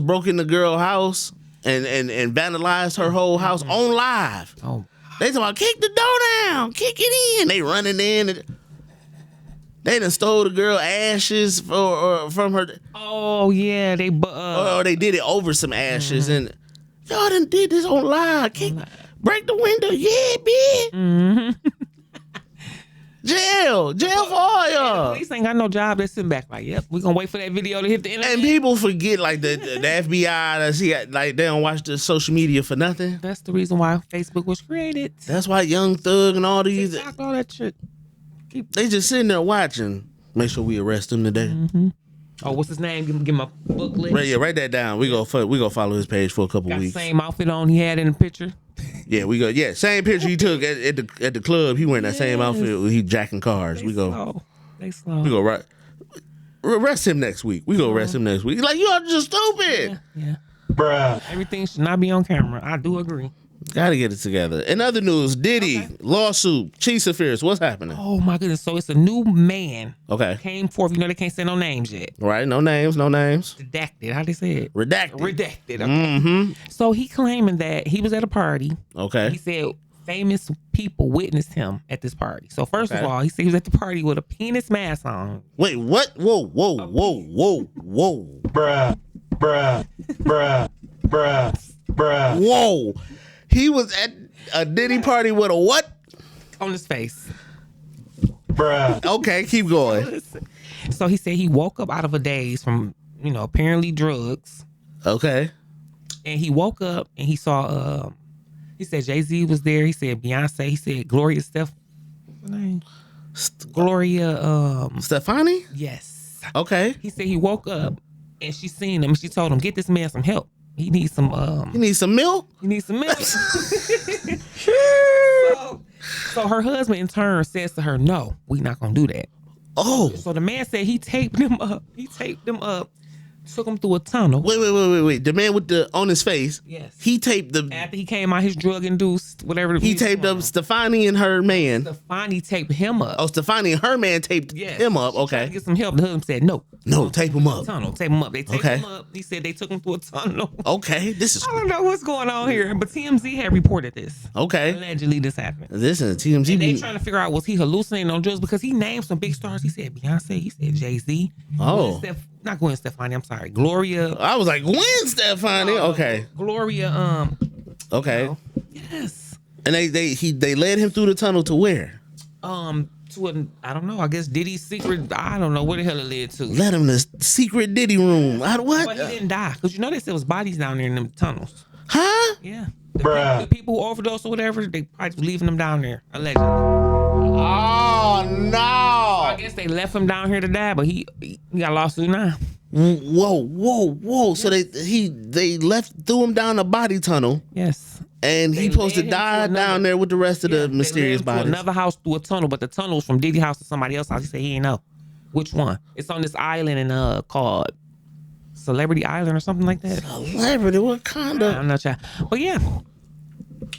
broke in the girl house and vandalized her whole house on live. Oh. They talking about kick the door down, kick it in. They running in. And they done stole the girl ashes from her. Oh yeah, they Or they did it over some ashes and y'all done did this on live. Break the window, yeah, bitch. Jail for all y'all. Police ain't got no job. They're sitting back like, yep, we gonna wait for that video to hit the internet. And people forget like the FBI like they don't watch the social media for nothing. That's the reason why Facebook was created. That's why Young Thug and all these TikTok, all that shit. they just sitting there watching. Make sure we arrest him today. Oh, what's his name? Give him a booklet. Write that down. We go follow his page for a couple Got the weeks. same outfit on he had in the picture. Yeah, we go. Yeah, same picture he took at the club. He wearing that same outfit. He jacking cars. They slow. They slow. We go right. Arrest him next week. We go arrest him next week. Like, you are just stupid. Yeah. Bruh. Everything should not be on camera. I do agree. Gotta get it together. In other news, Diddy, lawsuit, Chiefs Affairs. What's happening? Oh my goodness. So it's a new man Okay. came forth. You know they can't say no names yet. Right. No names. Redacted. How they say it? Redacted. Redacted. Okay. So he claiming that he was at a party. Okay. He said famous people witnessed him at this party. So first Okay. of all, he said he was at the party with a penis mask on. Wait, what? Whoa. Bruh. Whoa. He was at a Diddy party with a what? On his face. Bruh. Okay, keep going. Listen. So he said he woke up out of a daze from, apparently drugs. Okay. And he woke up and he saw, he said Jay-Z was there. He said Beyonce. He said Gloria Steph. What's her name? Gloria, Stefani? yes. Okay. He said he woke up and she seen him and she told him, get this man some help. He needs some, You need some milk? He needs some milk. so her husband in turn says to her, no, we not gonna do that. Oh. So the man said he taped them up, took him through a tunnel. Wait. The man with the on his face. Yes. He taped After he came out, his drug induced, whatever. He taped up Stefani and her man. Stefani taped him up. Oh, Stefani and her man taped Yes. him up. She tried to Okay. get some help. The husband said no. No, tape him up. Tunnel, tape him up. They taped Okay. him up. He said they took him through a tunnel. Okay. This is I don't know what's going on here, but TMZ had reported this. okay. Allegedly, this happened. This is TMZ. And they trying to figure out, was he hallucinating on drugs? Because he named some big stars. He said Beyonce. He said Jay-Z. Oh. Not Gwen Stefani. I'm sorry. Gloria. I was like, Gwen Stefani. Okay. Gloria. Okay. Yes. And they led him through the tunnel to where? To an, I don't know. I guess Diddy's secret. I don't know where the hell it led to. Led him to the secret Diddy room. What? But he didn't die because they said there was bodies down there in them tunnels. Huh? Yeah. Bruh. The people who overdosed or whatever, they probably was leaving them down there allegedly. Oh no! I guess they left him down here to die, but he got a lawsuit now. Whoa! So they threw him down a body tunnel, Yes. and he They supposed to led him die to down there with the rest of the mysterious they led him to bodies. another house through a tunnel, but the tunnel was from Diddy house to somebody else's house. He said he ain't know which one. It's on this island in called Celebrity Island or something like that. Celebrity, what kind of? I'm not sure. But yeah.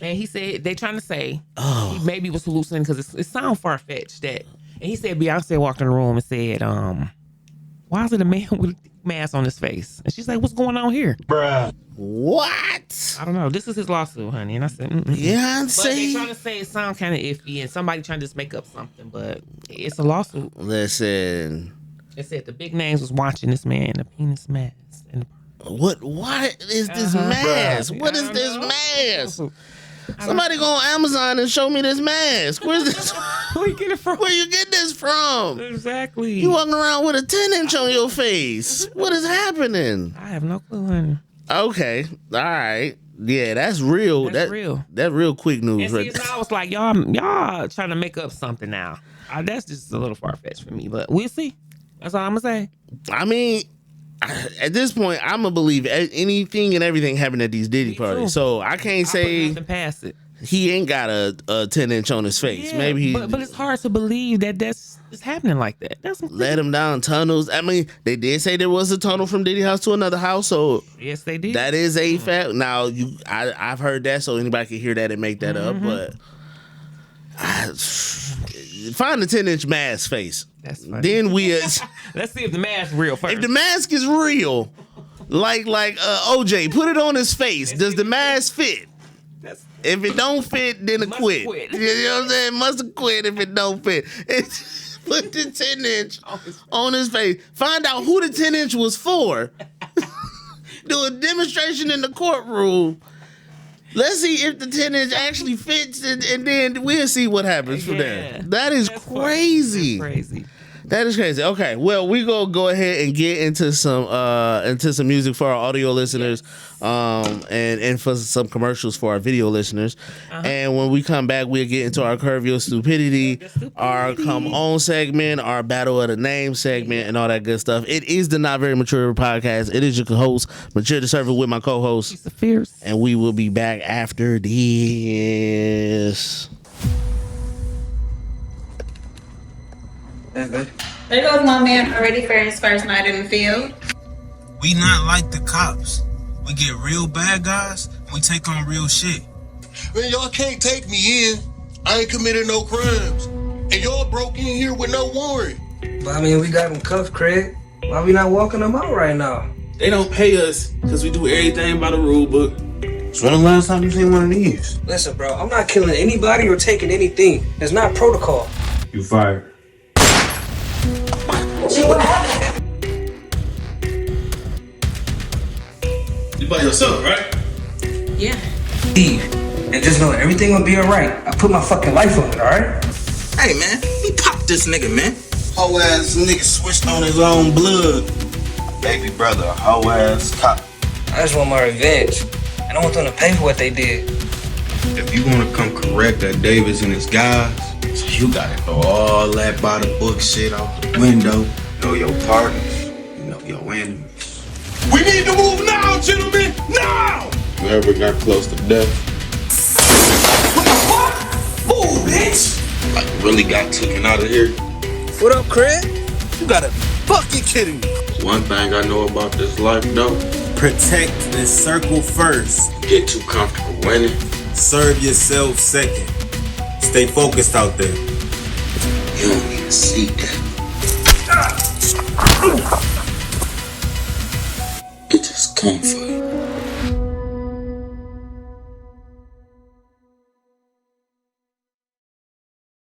And he said they trying to say Oh. he maybe was hallucinating because it sounds far fetched that. And he said Beyonce walked in the room and said, why is it a man with a mask on his face? And she's like, what's going on here? Bruh. What? I don't know. This is his lawsuit, honey. And I said, But they Beyonce? trying to say it sounds kind of iffy and somebody trying to just make up something, but it's a lawsuit. Listen, It said the big names was watching this man in a penis mask. And what is this mask? What is this mask? Somebody go on Amazon and show me this mask. Where's this? Where you get it from? Where you get this from? Exactly. You walking around with a 10-inch on your face. What is happening? I have no clue, honey. Okay. All right. Yeah, that's real. That's real. That's real quick And news. see, Right? so I was like, y'all trying to make up something now. That's just a little far fetched for me, but we'll see. That's all I'm gonna say. I mean, at this point, I'm gonna believe anything and everything happened at these Diddy Me parties. too. So I can't I put say nothing past it. he ain't got a 10-inch on his face. Yeah, Maybe he but it's hard to believe that it's happening like that. That's let him down tunnels. I mean, they did say there was a tunnel from Diddy house to another house, so yes, they did. that is a fact. Now I've heard that, so anybody can hear that and make that up. But find the 10-inch mask face. That's funny. Then Let's see if the mask's real first. if the mask is real, like OJ, put it on his face. Does the mask fit? If it don't fit, then it quit. quit. You know what I'm saying? Must have quit if it don't fit. Put the 10-inch on his face. Find out who the 10-inch was for. Do a demonstration in the courtroom. Let's see if the 10-inch actually fits, and then we'll see what happens from there. That is crazy. That's crazy. That is crazy. Okay, well, we gonna go ahead and get into some music for our audio listeners, and for some commercials for our video listeners. And when we come back, we'll get into our Curve Your Stupidity, our Come On segment, our Battle of the Name segment, and all that good stuff. It is the Not Very Mature podcast. It is your host, Mature the Server, with my co-host, She's fierce. and we will be back after this. There goes my man already for his first night in the field. We not like the cops. We get real bad guys, and we take on real shit. Man, y'all can't take me in. I ain't committed no crimes. And y'all broke in here with no warrant. But I mean, we got them cuffed, Craig. Why we not walking them out right now? They don't pay us because we do everything by the rule book. So when the last time you seen one of these? Listen, bro, I'm not killing anybody or taking anything. It's not protocol. You fired. See what happened? You by yourself, right? Yeah. Eve, and just know everything will be alright. I put my fucking life on it, alright? Hey, man, he popped this nigga, man. Hoe ass nigga switched on his own blood. Baby brother, hoe ass cop. I just want my revenge. I don't want them to pay for what they did. If you want to come correct that Davis and his guys, you gotta throw all that by the book shit out the window. Know your partners, you know your enemies. We need to move now, gentlemen! Now! You ever got close to death? What the fuck? Move, bitch! Like, really got taken out of here? What up, Craig? You gotta fucking kidding me. One thing I know about this life, though, Protect this circle first. get too comfortable winning. Serve yourself second. Stay focused out there. You don't even see that. It just come for you.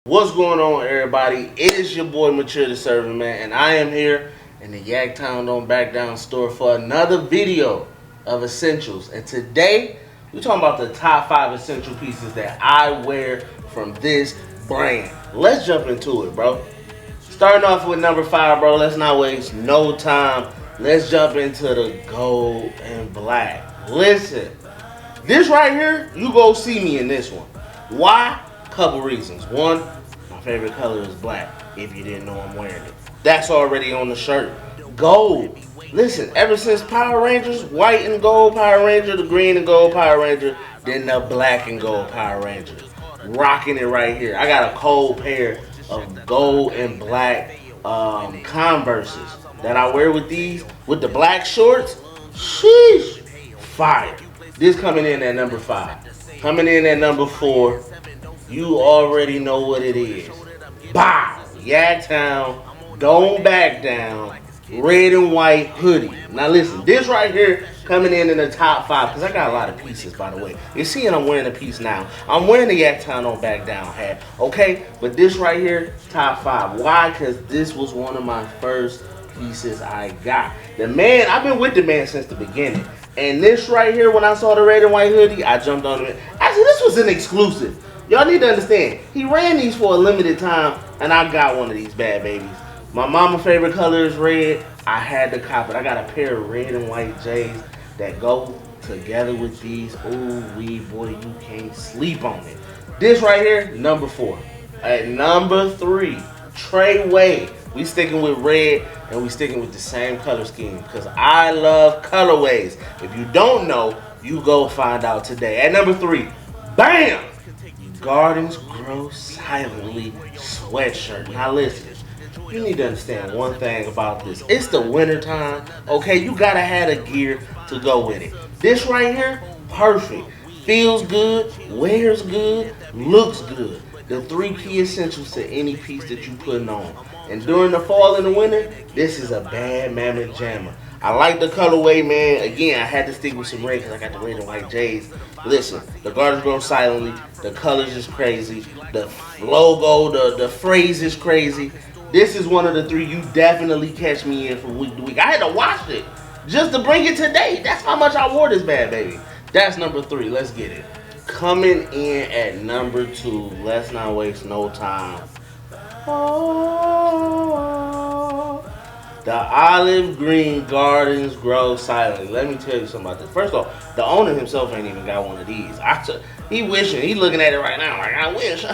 What's going on, everybody? It is your boy Mature the Servant, man, and I am here in the Yaktown Don't Back Down store for another video of essentials. And today, we're talking about the top 5 essential pieces that I wear from this brand. Let's jump into it, bro. Starting off with number 5, bro. Let's not waste no time. Let's jump into the gold and black. Listen, this right here, you go see me in this one. Why? Couple reasons. One, my favorite color is black. If you didn't know I'm wearing it, that's already on the shirt. Gold. Listen, ever since Power Rangers, white and gold Power Ranger, the green and gold Power Ranger, then the black and gold Power Ranger. Rocking it right here. I got a cold pair of gold and black Converses that I wear with these, with the black shorts. Sheesh. Fire. This coming in at number 5. Coming in at number 4. You already know what it is. Bow. Yaktown, Don't Back Down, red and white hoodie. Now listen, this right here coming in the top 5, because I got a lot of pieces, by the way. You're seeing I'm wearing a piece now. I'm wearing the Yaktown Don't Back Down hat, okay? But this right here, top 5. Why? Because this was one of my first pieces I got. The man, I've been with the man since the beginning. And this right here, when I saw the red and white hoodie, I jumped on it. Actually, this was an exclusive. Y'all need to understand, he ran these for a limited time, and I got one of these bad babies. My mama's favorite color is red. I had to cop it. I got a pair of red and white J's that go together with these. Ooh, wee, boy, you can't sleep on it. This right here, number 4. At number 3, Trey Way. We sticking with red, and we sticking with the same color scheme because I love colorways. If you don't know, you go find out today. At number 3, bam! Gardens Grow Silently sweatshirt. Now listen, you need to understand one thing about this. It's the winter time, okay? You gotta have a gear to go with it. This right here, perfect. Feels good, wears good, looks good. The 3 key essentials to any piece that you putting on. And during the fall and the winter, this is a bad mammoth jammer. I like the colorway, man. Again, I had to stick with some red because I got the red and white J's. Listen, the Gardens Grow Silently. The colors is crazy. The logo, the phrase is crazy. This is one of the 3 you definitely catch me in from week to week. I had to wash it just to bring it today. That's how much I wore this bad baby. That's number 3. Let's get it. Coming in at number 2. Let's not waste no time. Oh, the olive green Gardens Grow Silently. Let me tell you something about this. First off, the owner himself ain't even got one of these. He wishing. He looking at it right now like, I wish.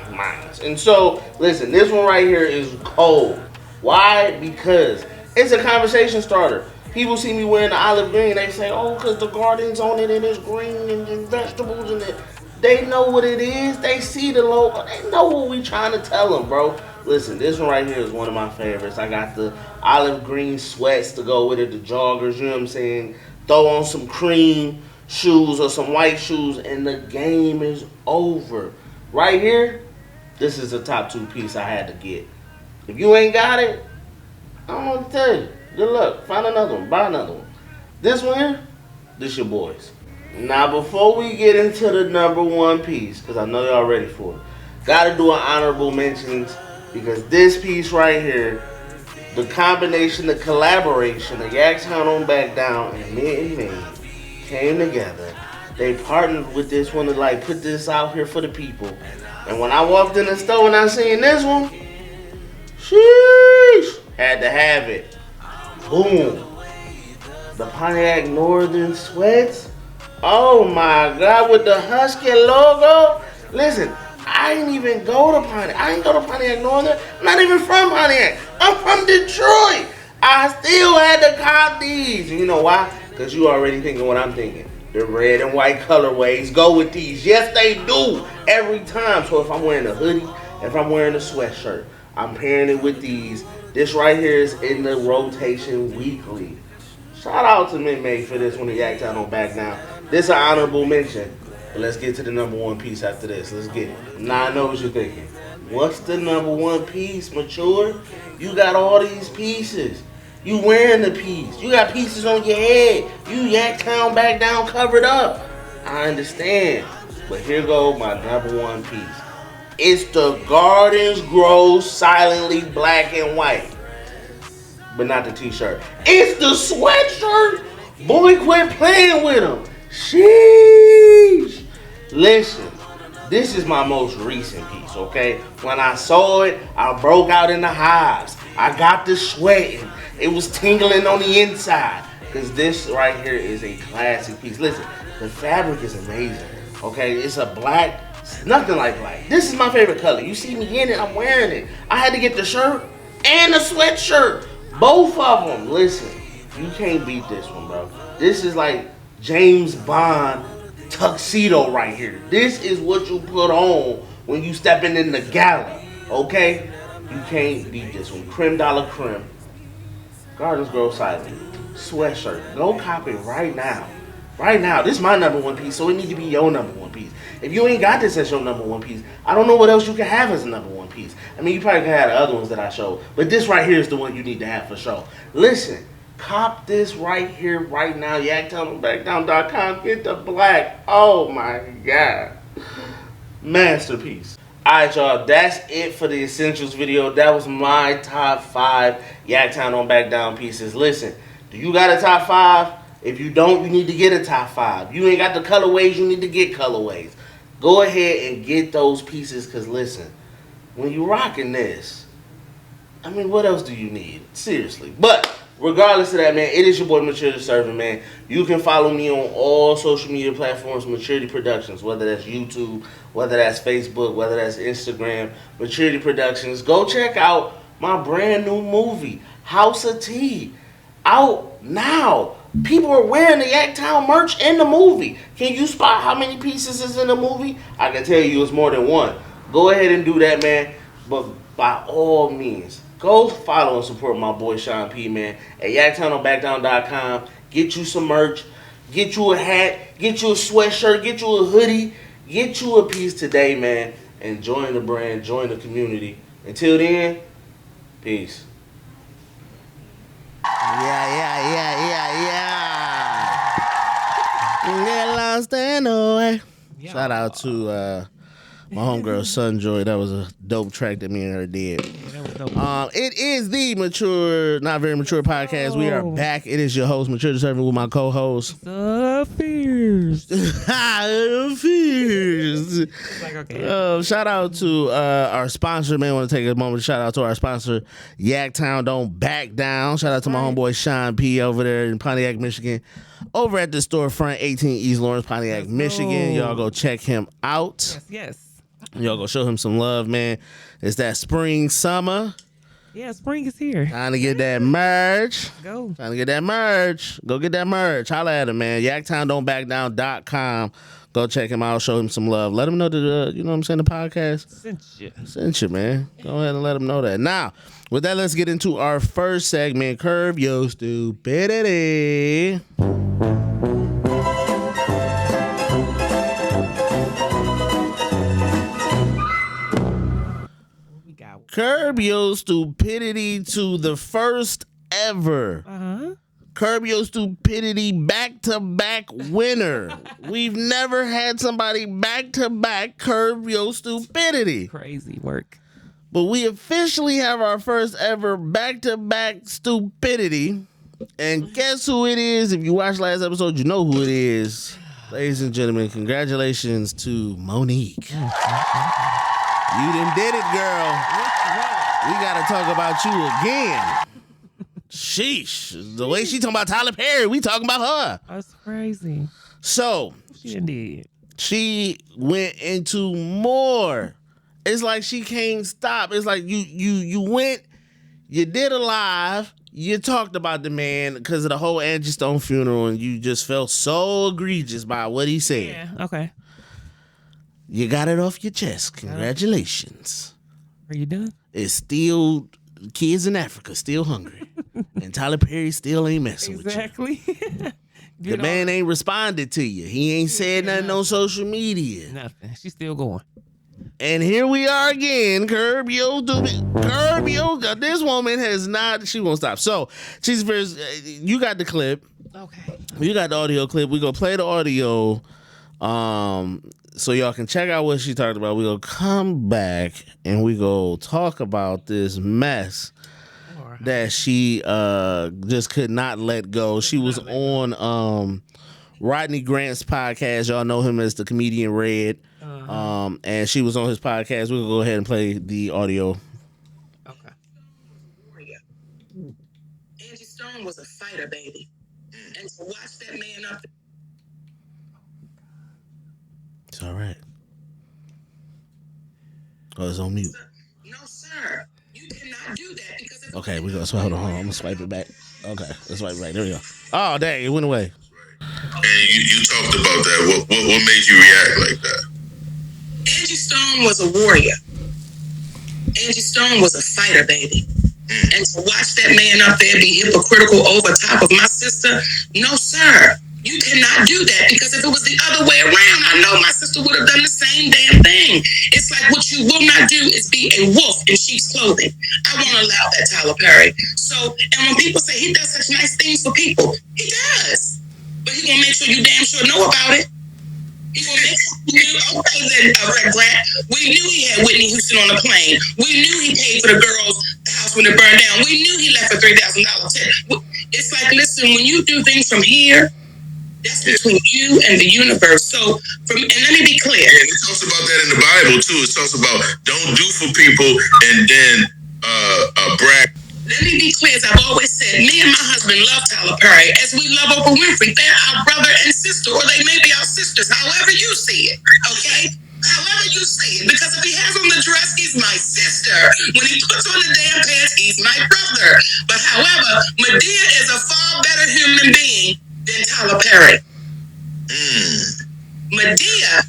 Mine. And so, listen, this one right here is cold. Why? Because it's a conversation starter. People see me wearing the olive green. They say, oh, because the garden's on it and it's green and vegetables and it. They know what it is. They see the logo. They know what we trying to tell them, bro. Listen, this one right here is one of my favorites. I got the olive green sweats to go with it, the joggers, you know what I'm saying? Throw on some cream shoes or some white shoes, and the game is over. Right here, this is the top 2 piece I had to get. If you ain't got it, I don't know what to tell you. Good luck. Find another one. Buy another one. This one here, this your boys. Now, before we get into the number 1 piece, because I know y'all ready for it, gotta do an honorable mentions, because this piece right here, the combination, the collaboration, the Yaktown Don't Back Down and Mint and Maid came together. They partnered with this one to like put this out here for the people. And when I walked in the store and I seen this one, sheesh, had to have it. Boom. The Pontiac Northern sweats. Oh my God, with the Husky logo. Listen, I didn't even go to Pontiac. I didn't go to Pontiac Northern. I'm not even from Pontiac. I'm from Detroit. I still had to cop these. You know why? Because you already thinking what I'm thinking. The red and white colorways go with these. Yes, they do. Every time. So if I'm wearing a hoodie, if I'm wearing a sweatshirt, I'm pairing it with these. This right here is in the rotation weekly. Shout out to Mint Maid for this one. The Yaktown Don't Back Down. This is an honorable mention. But let's get to the number 1 piece after this. Let's get it. Now I know what you're thinking. What's the number 1 piece, Mature? You got all these pieces. You wearing the piece. You got pieces on your head. You Yaktown Back Down covered up. I understand. But here goes my number 1 piece. It's the Gardens Grow Silently Black and White. But not the t-shirt. It's the sweatshirt. Boy, quit playing with them. Sheesh. Listen, this is my most recent piece, okay? When I saw it, I broke out in the hives. I got the sweating. It was tingling on the inside. Because this right here is a classic piece. Listen, the fabric is amazing, okay? It's a black, nothing like black. This is my favorite color. You see me in it, I'm wearing it. I had to get the shirt and the sweatshirt. Both of them. Listen, you can't beat this one, bro. This is like James Bond tuxedo right here. This is what you put on when you stepping in the gala, okay? You can't beat this one. Creme de la creme. Gardens Grow Silently. Sweatshirt. Go cop it right now. Right now. This is my number 1 piece, so it needs to be your number 1 piece. If you ain't got this as your number 1 piece, I don't know what else you can have as a number 1 piece. I mean, you probably can have the other ones that I showed, but this right here is the one you need to have for sure. Listen, cop this right here, right now. YaktownDon'tBackDown.com. Get the black. Oh my God. Masterpiece. Alright, y'all. That's it for the Essentials video. That was my top 5 Yaktown Don't Back Down pieces. Listen, do you got a top 5? If you don't, you need to get a top 5. You ain't got the colorways, you need to get colorways. Go ahead and get those pieces, because listen, when you rocking this, I mean, what else do you need? Seriously. But regardless of that, man, it is your boy Maturity Serving, man. You can follow me on all social media platforms, Maturity Productions, whether that's YouTube, whether that's Facebook, whether that's Instagram, Maturity Productions. Go check out my brand new movie, House of Tea, out now. People are wearing the Yaktown merch in the movie. Can you spot how many pieces is in the movie? I can tell you it's more than one. Go ahead and do that, man. But by all means, go follow and support my boy Sean P, man, at YaktownOnBackdown.com. Get you some merch. Get you a hat. Get you a sweatshirt. Get you a hoodie. Get you a piece today, man. And join the brand. Join the community. Until then, peace. Get lost in the way. Shout out to my homegirl Sunjoy. That was a dope track that me and her did. It is the Mature, Not Very Mature podcast. We are back. It is your host, Mature the Servant, with my co-host. Fierce. Fierce. Like, okay. Shout out to our sponsor, man. I want to take a moment to shout out to our sponsor, Yaktown Don't Back Down. Shout out to my homeboy Sean P over there in Pontiac, Michigan. Over at the storefront, 18 East Lawrence, Pontiac, Michigan. Y'all go check him out. Yes. Y'all go show him some love, man. It's that spring, summer. Yeah, spring is here. Trying to get that merch. Go. Trying to get that merch. Go get that merch. Holla at him, man. YaktownDon'tBackDown.com. Go check him out. Show him some love. Let him know that, you know what I'm saying, the podcast sent you, man. Go ahead and let him know that. Now, with that, let's get into our first segment, Curb Your Stupidity. Curb Your Stupidity to the first ever Curb Your Stupidity back-to-back winner. We've never had somebody back-to-back Curb Your Stupidity. Crazy work. But we officially have our first ever back-to-back stupidity. And guess who it is? If you watched last episode, you know who it is. Ladies and gentlemen, congratulations to Monique. You done did it, girl. We got to talk about you again. Sheesh. The way she talking about Tyler Perry, we talking about her. That's crazy. So, she did. She went into more. It's like she can't stop. It's like you went, you did a live, you talked about the man because of the whole Angie Stone funeral, and you just felt so egregious by what he said. Yeah, okay. You got it off your chest. Congratulations. Are you done? It's still kids in Africa still hungry. And Tyler Perry still ain't messing with you. Exactly. The man ain't responded to you. He ain't said nothing on social media. Nothing. She's still going. And here we are again. Curb Your. This woman has not. She won't stop. So she's first. You got the clip. Okay. You got the audio clip. We gonna play the audio. So y'all can check out what she talked about. We gonna come back and we go talk about this mess that she just could not let go. She was on Rodney Grant's podcast. Y'all know him as the comedian Red. And she was on his podcast. We'll go ahead and play the audio. Okay. Angie Stone was a fighter, baby. And to watch that man up. It's all right. Oh, it's on mute. No, sir. You cannot do that because. Okay, we go. So hold on. I'm gonna swipe it back. Okay, let's swipe it back. There we go. Oh, dang! It went away. And you talked about that. What made you react like that? Angie Stone was a warrior. Angie Stone was a fighter, baby. And to watch that man up there be hypocritical over top of my sister, no, sir. You cannot do that because if it was the other way around, I know my sister would have done the same damn thing. It's like what you will not do is be a wolf in sheep's clothing. I won't allow that, Tyler Perry. So, and when people say he does such nice things for people, he does. But he gonna make sure you damn sure know about it. He gonna make sure you knew. Okay, then, Grant. We knew he had Whitney Houston on the plane. We knew he paid for the girls' house when it burned down. We knew he left a $3,000 tip. It's like, listen, when you do things from here, that's between you and the universe. So, and let me be clear. Yeah, it talks about that in the Bible too. It talks about don't do for people and then brag. Let me be clear, as I've always said, me and my husband love Tyler Perry as we love Oprah Winfrey. They're our brother and sister, or they may be our sisters, however you see it, okay? However you see it. Because if he has on the dress, he's my sister. When he puts on the damn pants, he's my brother. But however, Medea is a far better human being than Tyler Perry. Medea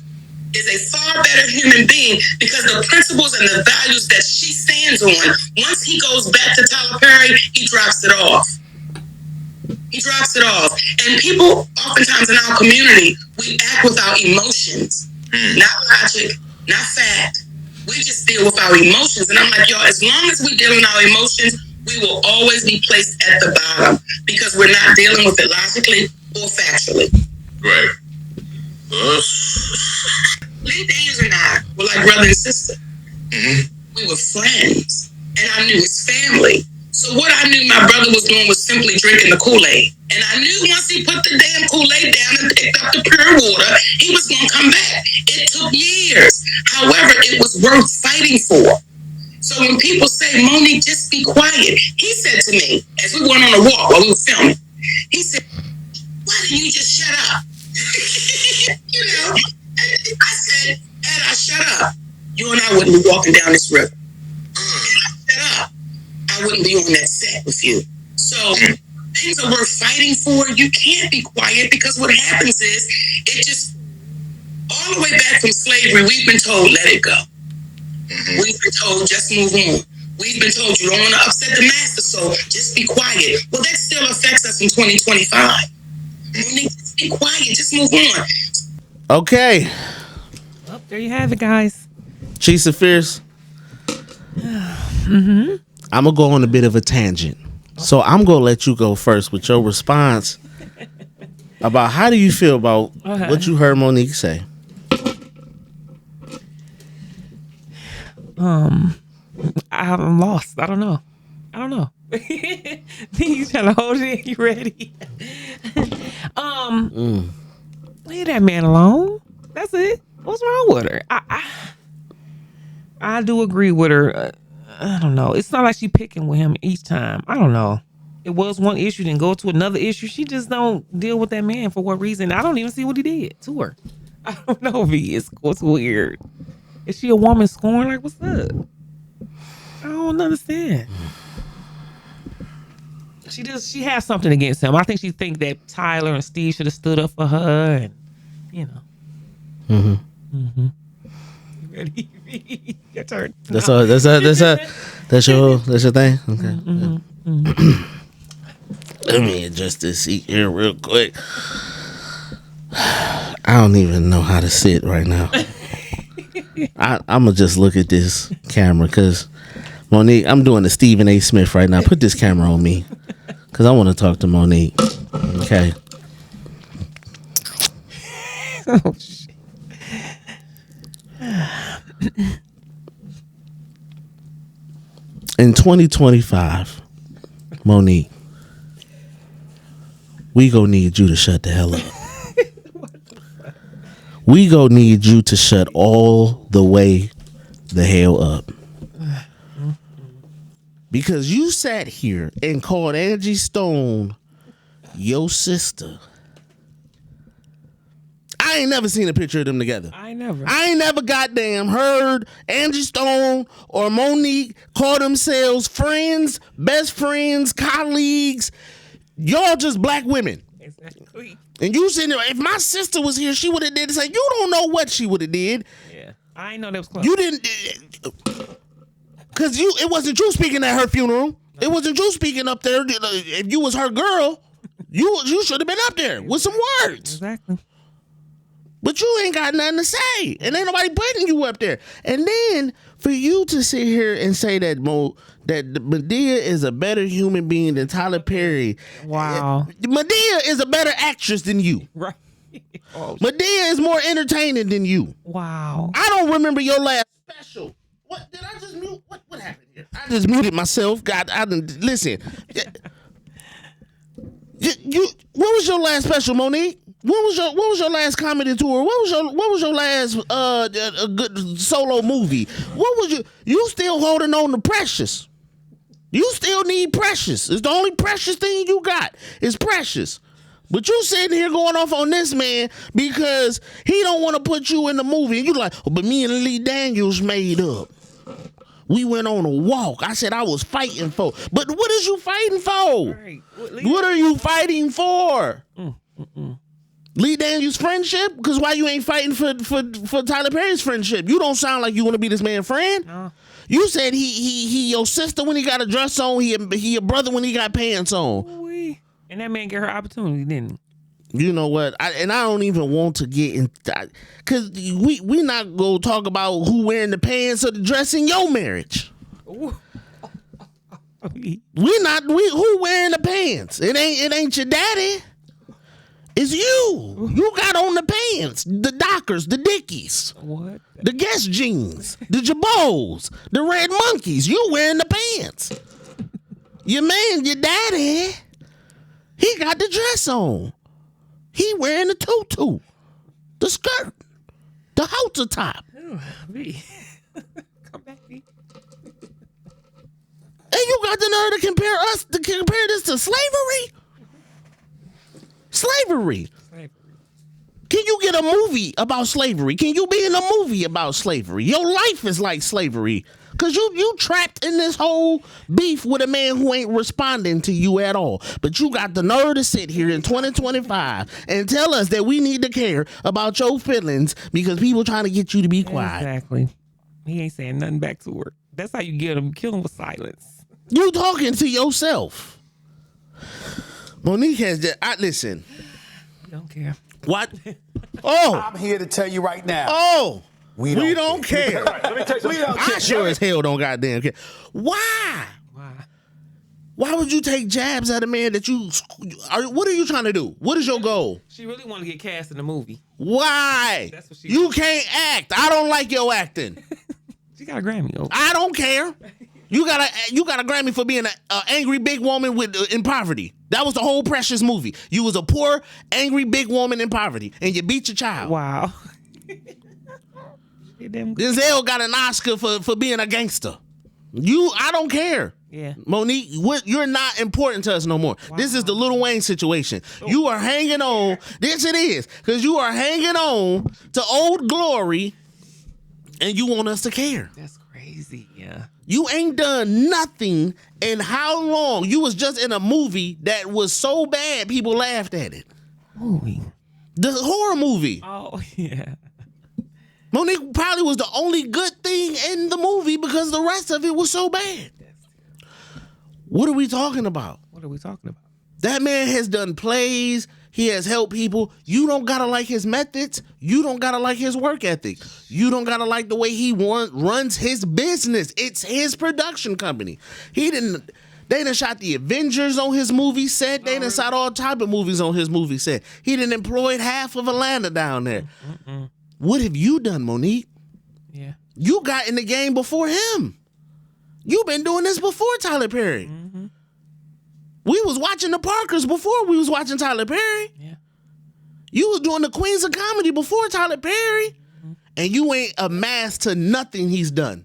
is a far better human being because the principles and the values that she stands on, once he goes back to Tyler Perry, he drops it off. He drops it off. And people, oftentimes in our community, we act with our emotions. Not logic, not fact. We just deal with our emotions. And I'm like, y'all, as long as we deal in our emotions, we will always be placed at the bottom because we're not dealing with it logically or factually. Right. Lee Daniels and I were like brother and sister. We were friends, and I knew his family. So what I knew my brother was doing was simply drinking the Kool-Aid. And I knew once he put the damn Kool-Aid down and picked up the pure water, he was going to come back. It took years. However, it was worth fighting for. So when people say, Monique, just be quiet, he said to me, as we went on a walk while we were filming, he said, why didn't you just shut up? You know, I said, had I shut up, you and I wouldn't be walking down this river. Had I shut up, I wouldn't be on that set with you. So things are worth fighting for. You can't be quiet because what happens is it just, all the way back from slavery, we've been told, let it go. We've been told, just move on. We've been told you don't want to upset the master, so just be quiet. Well, that still affects us in 2025. Just be quiet, just move on. Okay. Well, there you have it, guys. Chiefs of Fierce. I'm going to go on a bit of a tangent. So I'm going to let you go first with your response about how do you feel about what you heard Monique say? I'm lost. I don't know. He's trying to hold it. You ready? Leave that man alone. That's it. What's wrong with her? I do agree with her. I don't know. It's not like she picking with him each time. I don't know. It was one issue, then go to another issue. She just don't deal with that man for what reason. I don't even see what he did to her. I don't know, V. It's weird. Is she a woman scorned? Like, what's up? I don't understand. She has something against him. I think she think that Tyler and Steve should have stood up for her, and you know. You ready? Your turn. That's your thing. Okay. Let me adjust this seat here real quick. I don't even know how to sit right now. I'm gonna just look at this camera because Monique, I'm doing the Stephen A. Smith right now. Put this camera on me because I want to talk to Monique. Okay. Oh shit. In 2025, Monique, we gonna need you to shut the hell up. We gonna need you to shut all the way the hell up. Because you sat here and called Angie Stone your sister. I ain't never seen a picture of them together. I ain't never goddamn heard Angie Stone or Monique call themselves friends, best friends, colleagues. Y'all just black women. Exactly. And you sitting there, if my sister was here, she would have did this. Like, you don't know what she would have did. Yeah. I ain't know that was close. You didn't, because it wasn't you speaking at her funeral. No. It wasn't you speaking up there. If you was her girl, you should have been up there with some words. Exactly. But you ain't got nothing to say. And ain't nobody putting you up there. And then for you to sit here and say that Medea is a better human being than Tyler Perry. Wow. Medea is a better actress than you. Right. Oh, Medea is more entertaining than you. Wow. I don't remember your last special. What did I just mute? What happened here? I just muted myself. God, I didn't listen. What was your last special, Monique? What was your last comedy tour? What was your last good solo movie? What was you still holding on to Precious? You still need Precious. It's the only precious thing you got. It's Precious. But you sitting here going off on this man because he don't want to put you in the movie. And you like, oh, but me and Lee Daniels made up. We went on a walk. I said I was fighting for. But what is you fighting for? Right. What are you fighting for? Lee Daniels' friendship? Because why you ain't fighting for Tyler Perry's friendship? You don't sound like you want to be this man's friend. No. You said he your sister when he got a dress on. He your brother when he got pants on. Ooh-wee. And that man get her opportunity, didn't he? You know what? I don't even want to get in, because we not gonna talk about who wearing the pants or the dress in your marriage. Ooh. Who wearing the pants? It ain't your daddy. It's you. You got on the pants, the Dockers, the Dickies, what? The Guess jeans, the Jabos, the Red Monkeys. You wearing the pants. Your man, your daddy, he got the dress on. He wearing the tutu, the skirt, the halter top. Ooh, me. Come back, me. And you got the nerve to compare this to slavery? Slavery. Can you get a movie about slavery? Can you be in a movie about slavery? Your life is like slavery. Cause you trapped in this whole beef with a man who ain't responding to you at all. But you got the nerve to sit here in 2025 and tell us that we need to care about your feelings because people trying to get you to be quiet. Exactly. He ain't saying nothing back to her. That's how you get him. Kill him with silence. You talking to yourself. Monique has just, listen. Don't care. What? Oh. I'm here to tell you right now. Oh. We don't Let care. me tell you, we don't care. I sure as hell don't goddamn care. Why? Why would you take jabs at a man that you... What are you trying to do? What is your goal? She really want to get cast in the movie. Why? That's what you can't act. I don't like your acting. She got a Grammy. Oh. I don't care. You got a Grammy for being an angry big woman in poverty. That was the whole Precious movie. You was a poor, angry big woman in poverty, and you beat your child. Wow. Denzel got an Oscar for being a gangster. I don't care. Yeah. Monique, you're not important to us no more. Wow. This is the Lil Wayne situation. Oh. You are hanging on. This it is. Because you are hanging on to Old Glory and you want us to care. That's crazy, yeah. You ain't done nothing in how long? You was just in a movie that was so bad people laughed at it. Movie? The horror movie. Oh, yeah. Monique probably was the only good thing in the movie because the rest of it was so bad. What are we talking about? What are we talking about? That man has done plays. He has helped people. You don't gotta like his methods. You don't gotta like his work ethic. You don't gotta like the way he runs his business. It's his production company. They done shot the Avengers on his movie set. They done shot all type of movies on his movie set. He done employed half of Atlanta down there. Mm-mm. What have you done, Monique? Yeah. You got in the game before him. You've been doing this before Tyler Perry. Mm-hmm. We was watching the Parkers before we was watching Tyler Perry. Yeah. You was doing the Queens of Comedy before Tyler Perry. Mm-hmm. And you ain't amassed to nothing he's done.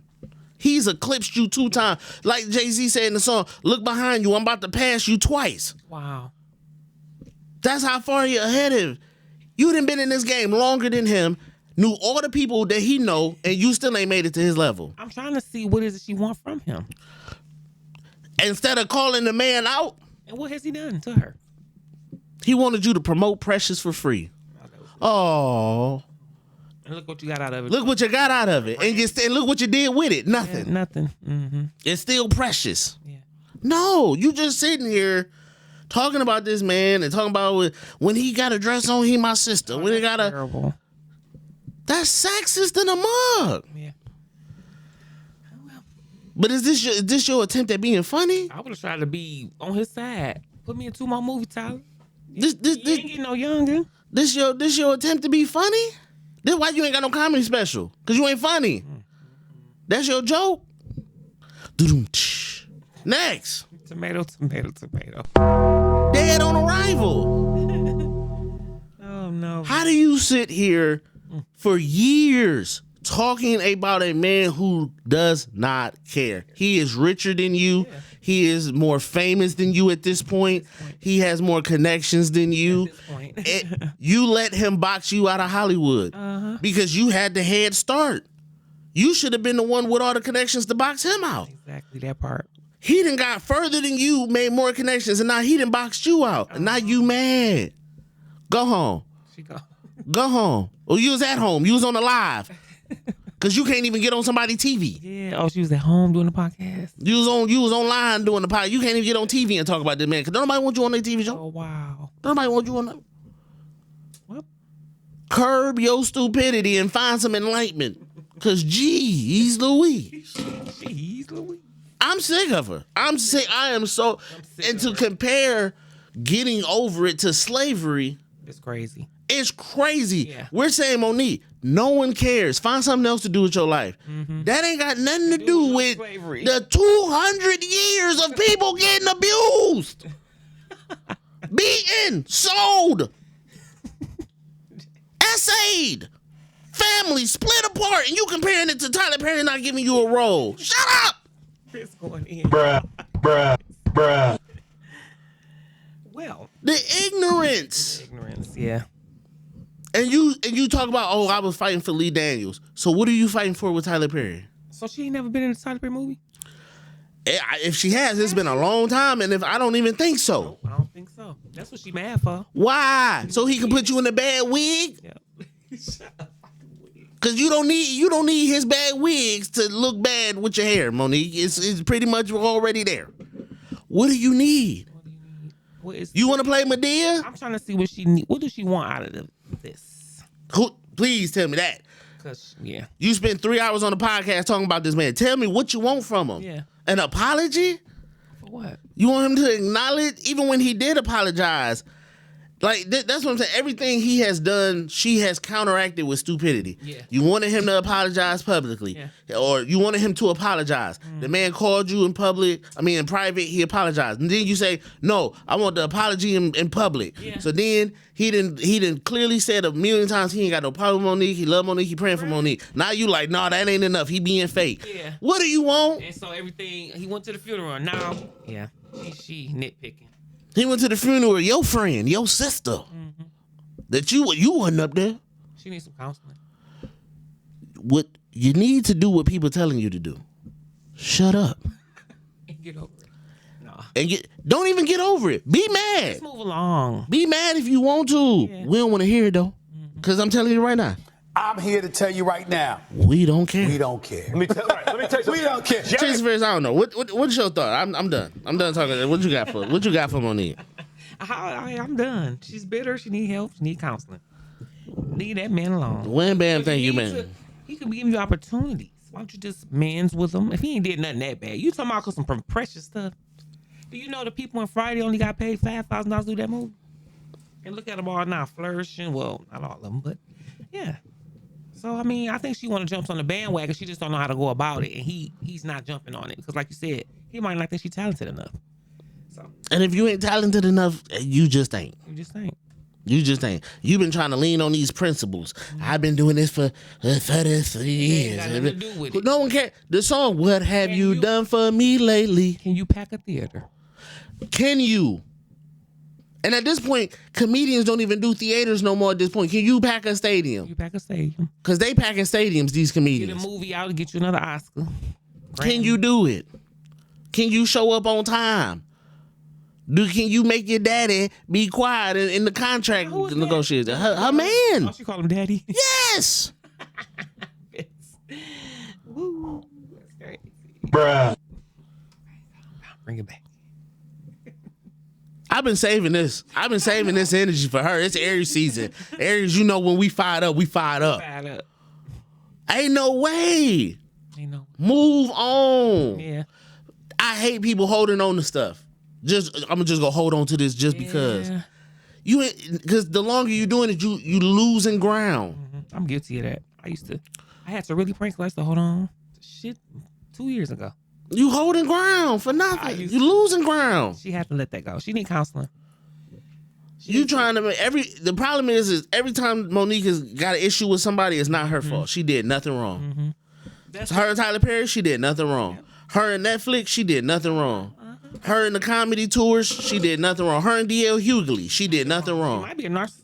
He's eclipsed you 2 times. Like Jay-Z said in the song, look behind you, I'm about to pass you twice. Wow. That's how far you're ahead of. You done been in this game longer than him, knew all the people that he know, and you still ain't made it to his level. I'm trying to see what is it she want from him. Instead of calling the man out. And what has he done to her? He wanted you to promote Precious for free. Oh. And look what you got out of it. Look what you got out of it. And look what you did with it. Nothing. Yeah, nothing. Mm-hmm. It's still Precious. Yeah. No, you just sitting here talking about this man and talking about when he got a dress on, he my sister. When he got terrible. That's sexist in a mug. Yeah. But is this your attempt at being funny? I would have tried to be on his side. Put me in 2 more movies, Tyler. This you ain't getting no younger. This your attempt to be funny? This why you ain't got no comedy special? Cause you ain't funny. That's your joke. Next. Tomato. Dead on arrival. Oh no. How do you sit here for years talking about a man who does not care? He is richer than you. Yeah. He is more famous than you at this point. He has more connections than you. You let him box you out of Hollywood because you had the head start. You should have been the one with all the connections to box him out. Exactly that part. He done got further than you, made more connections, and now he done boxed you out. And now you mad. Go home. She go. Go home. Or you was at home. You was on the live. Cause you can't even get on somebody's TV. Yeah. Oh, she was at home doing the podcast. You was online doing the podcast. You can't even get on TV and talk about this man. Cause nobody wants you on their TV show. Oh wow. Nobody wants you on that. What? Curb your stupidity and find some enlightenment. Cause geez Louise. Jeez Louise. I'm sick of her. I'm sick. I am so. And to compare getting over it to slavery. It's crazy. It's crazy. Yeah. We're saying, Monique, no one cares. Find something else to do with your life. Mm-hmm. That ain't got nothing to do with slavery. The 200 years of people getting abused, beaten, sold, essayed, family split apart, and you comparing it to Tyler Perry not giving you a role. Shut up. It's going in. Bruh. Well, the ignorance. Yeah. And you talk about, oh, I was fighting for Lee Daniels. So what are you fighting for with Tyler Perry? So she ain't never been in a Tyler Perry movie? If she has, it's been a long time, and if I don't even think so. Nope, I don't think so. That's what she mad for. Why? So he can put you in a bad wig? Yeah. Cause you don't need his bad wigs to look bad with your hair, Monique. It's pretty much already there. What do you need? You want to play Medea? I'm trying to see what she need. What does she want out of this? Please tell me that. Cause yeah, you spent 3 hours on the podcast talking about this man. Tell me what you want from him. Yeah, an apology? For what? You want him to acknowledge, even when he did apologize. Like, that's what I'm saying. Everything he has done, she has counteracted with stupidity. Yeah. You wanted him to apologize publicly. Yeah. Or you wanted him to apologize. The man called you in private, he apologized. And then you say, no, I want the apology in public. Yeah. So then he didn't clearly said a million times he ain't got no problem with Monique. He love Monique. He praying for Monique. Now you like, no, that ain't enough. He being fake. Yeah. What do you want? And so everything, he went to the funeral. Now, yeah, she nitpicking. He went to the funeral of your friend, your sister. Mm-hmm. That you wasn't up there. She needs some counseling. What you need to do what people telling you to do. Shut up. And get over it. No. And don't even get over it. Be mad. Let's move along. Be mad if you want to. Yeah. We don't want to hear it though. Because I'm telling you right now. I'm here to tell you right now. We don't care. We don't care. Let me tell you something. We don't care. Chase Ferris, I don't know. What's your thought? I'm done. I'm done talking. What you got for Monique? I'm done. She's bitter. She need help. She need counseling. Leave that man alone. Wham bam, thank you, man. He could be giving you opportunities. Why don't you just mans with him? If he ain't did nothing that bad, you talking about some precious stuff. Do you know the people on Friday only got paid $5,000 to do that movie? And look at them all now flourishing. Well, not all of them, but yeah. So, I think she want to jump on the bandwagon. She just don't know how to go about it. And he's not jumping on it. Because like you said, he might not think she's talented enough. So. And if you ain't talented enough, you just ain't. You just ain't. You've been trying to lean on these principles. Mm-hmm. I've been doing this for 33 years. No one cares. The song, What Have You Done For Me Lately? Can you pack a theater? Can you? And at this point, comedians don't even do theaters no more at this point. Can you pack a stadium? You pack a stadium. Because they packing stadiums, these comedians. Get a movie out and get you another Oscar. Can you do it? Can you show up on time? Can you make your daddy be quiet in the contract negotiations? Her man. Oh, she call him daddy? Yes. Woo. That's crazy. Bruh. Bring it back. I've been saving this energy for her. It's Aries season. Aries, you know when we fired up, we fired up. Ain't no way. Move on. Yeah. I hate people holding on to stuff. I'm just gonna hold on to this just because. Because the longer you're doing it, you losing ground. Mm-hmm. I'm guilty of that. I had to really prank. I used to hold on to shit 2 years ago. You holding ground for nothing. You losing ground. She had to let that go. She need counseling. You trying to make the problem is every time Monique has got an issue with somebody, it's not her fault. She did nothing wrong. Mm-hmm. Her and Tyler Perry, she did nothing wrong. Yep. Her and Netflix, she did nothing wrong. Her and the comedy tours, she did nothing wrong. Her and D.L. Hughley, she did nothing wrong. She might be a narcissist.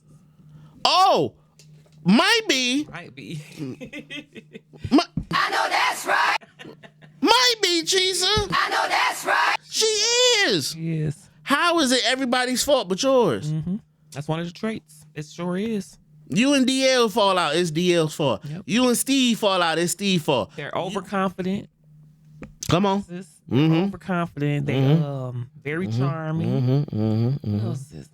Oh, might be. I know that's right. Might be, Chisa. I know that's right. She is. She is. How is it everybody's fault but yours? Mm-hmm. That's one of the traits. It sure is. You and DL fall out, it's DL's fault. Yep. You and Steve fall out, it's Steve's fault. They're overconfident. Come on. They're overconfident. They very charming. What else is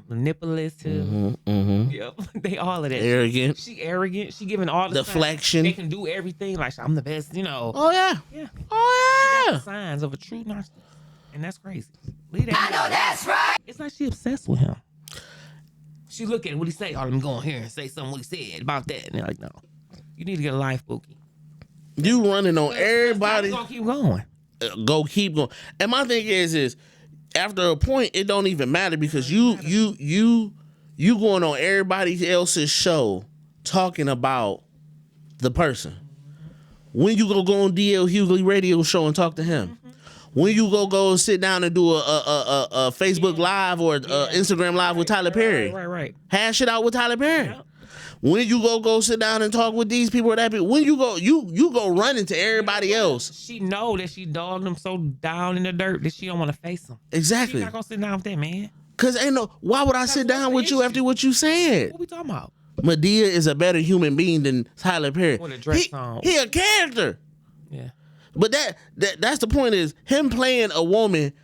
manipulative. Yep. They all of that. Arrogant. She arrogant. She giving all the deflection. Signs. They can do everything. Like I'm the best, you know. Oh yeah. Yeah. Oh She yeah. got the signs of a true narcissist. And that's crazy. Leave that I know that's right. It's like she obsessed with him. She look at what he say. Oh, let me go in here and say something what he said about that. And they're like, no. You need to get a life, Bookie. You running on everybody. Gonna keep going. Keep going. And my thing is after a point, it don't even matter because you going on everybody else's show talking about the person. When you go on DL Hughley radio show and talk to him. When you go sit down and do a Facebook Live or Instagram Live with Tyler Perry. Right. Hash it out with Tyler Perry. Yeah. When you go sit down and talk with these people or that people, when you go run into everybody else. She know that she dogged them so down in the dirt that she don't want to face them. Exactly. She's not gonna sit down with that man. Cause why would I sit down with you after what you said? What we talking about? Madea is a better human being than Tyler Perry. With a dress on. He a character. Yeah. But that's the point is him playing a woman.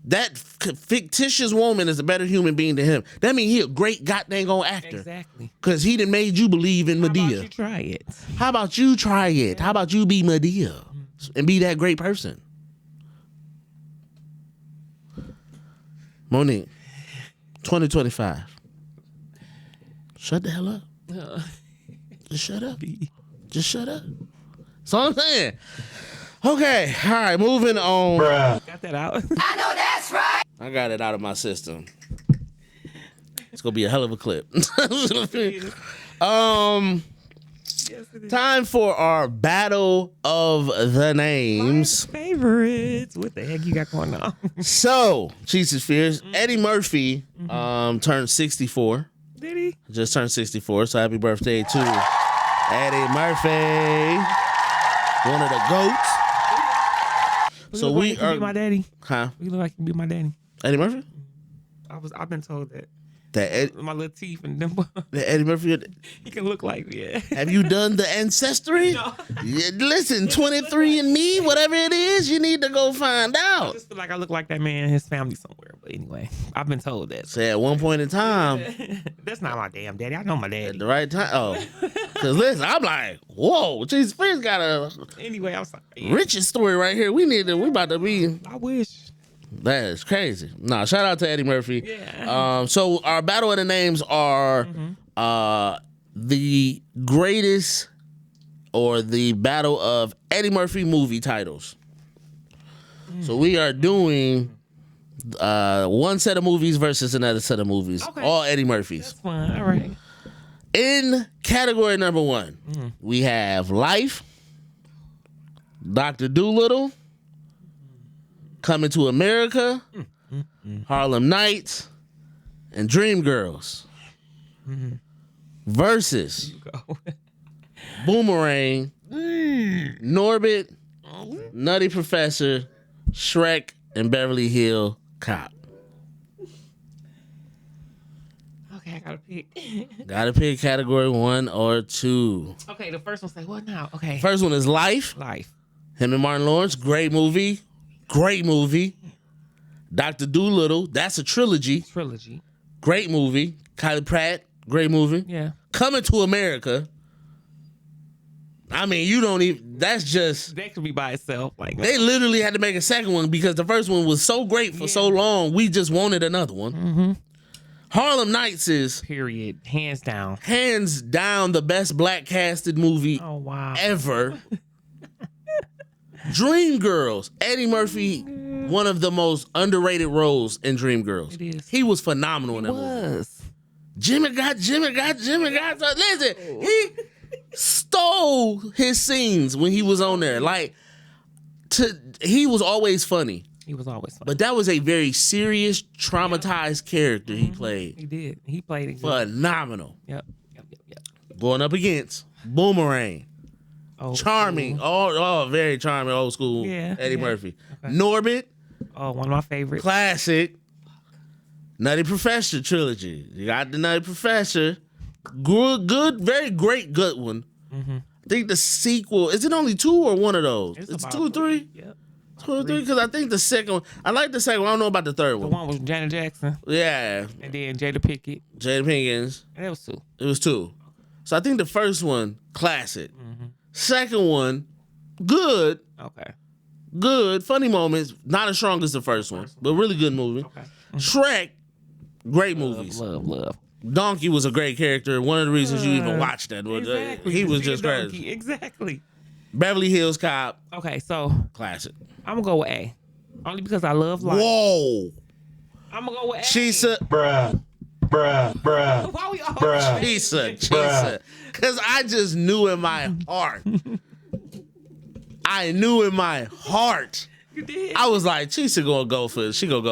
That fictitious woman is a better human being than him. That means he a great goddamn actor. Exactly. Cause he done made you believe in Madea. How about you try it? How about you try it? How about you be Madea and be that great person? Monique, 2025. Shut the hell up. Just shut up. Just shut up. That's all I'm saying. Okay, all right, moving on. Bruh. Got that out. I know that's right. I got it out of my system. It's gonna be a hell of a clip. Time for our battle of the names. My favorites. What the heck you got going on? So, Jesus Fears, Eddie Murphy turned 64. Did he? Just turned 64, so happy birthday to Eddie Murphy. One of the GOATs. So we like be my daddy. Huh? You look like you be my daddy. Eddie Murphy? I've been told that. My little teeth and them. The Eddie Murphy. He can look like me. Yeah. Have you done the ancestry? No. Yeah, listen, 23andMe, whatever it is, you need to go find out. I just feel like I look like that man and his family somewhere. But anyway, I've been told that. So at one point in time, that's not my damn daddy. I know my daddy. At the right time. Oh, because listen, I'm like, whoa, Jesus Fears got a anyway. I'm sorry. Richest story right here. We about to be. I wish. That is crazy. Nah, shout out to Eddie Murphy. Yeah. So our battle of the names are the greatest or the battle of Eddie Murphy movie titles. So we are doing one set of movies versus another set of movies. Okay. All Eddie Murphys. That's fine. All right. In category number 1, we have Life, Dr. Dolittle, Coming to America, Harlem Nights, and Dreamgirls versus Boomerang, Norbit, Nutty Professor, Shrek, and Beverly Hill Cop. Okay, I gotta pick. Gotta pick category 1 or 2. Okay, the first one say what now? Okay. First one is Life. Life. Him and Martin Lawrence, great movie. Great movie. Dr. Dolittle, that's a trilogy. Great movie. Kylie Pratt, great movie. Yeah. Coming to America. I mean, you don't even, that's just. That could be by itself. Like they literally had to make a second one because the first one was so great for so long, we just wanted another one. Harlem Nights is. Period. Hands down. Hands down the best black casted movie ever. Dreamgirls, Eddie Murphy, one of the most underrated roles in Dreamgirls. It is. He was phenomenal in that movie. Jimmy got. So listen, he stole his scenes when he was on there. He was always funny. He was always funny. But that was a very serious, traumatized character he played. He did. He played it phenomenal. Yep. Going up against Boomerang. Charming. Very charming, old school Eddie Murphy. Okay. Norbit. Oh, one of my favorites. Classic. Nutty Professor trilogy. You got the Nutty Professor. Good, very great, good one. I think the sequel, is it only 2 or one of those? It's 2 or 3? Yep. 2 or 3, because I think the second one, I like the second one. I don't know about the third The one. one with Janet Jackson. Yeah. And then Jada Pinkett. Jada Pinkett. And that was 2. It was 2. So I think the first one, classic. Second one, good. Okay. Good. Funny moments. Not as strong as the first one, but really good movie. Okay. Shrek, great movies. Love. Donkey was a great character. One of the reasons you even watched that. Exactly. He was See just the crazy. donkey. Exactly. Beverly Hills Cop, Okay, so classic. I'm gonna go with A. Only because I love life. Whoa. I'm gonna go with A. She said, Bruh. Why we all Bruh. Chisa. Because I just knew in my heart. I knew in my heart. You did? I was like, Chisa gonna go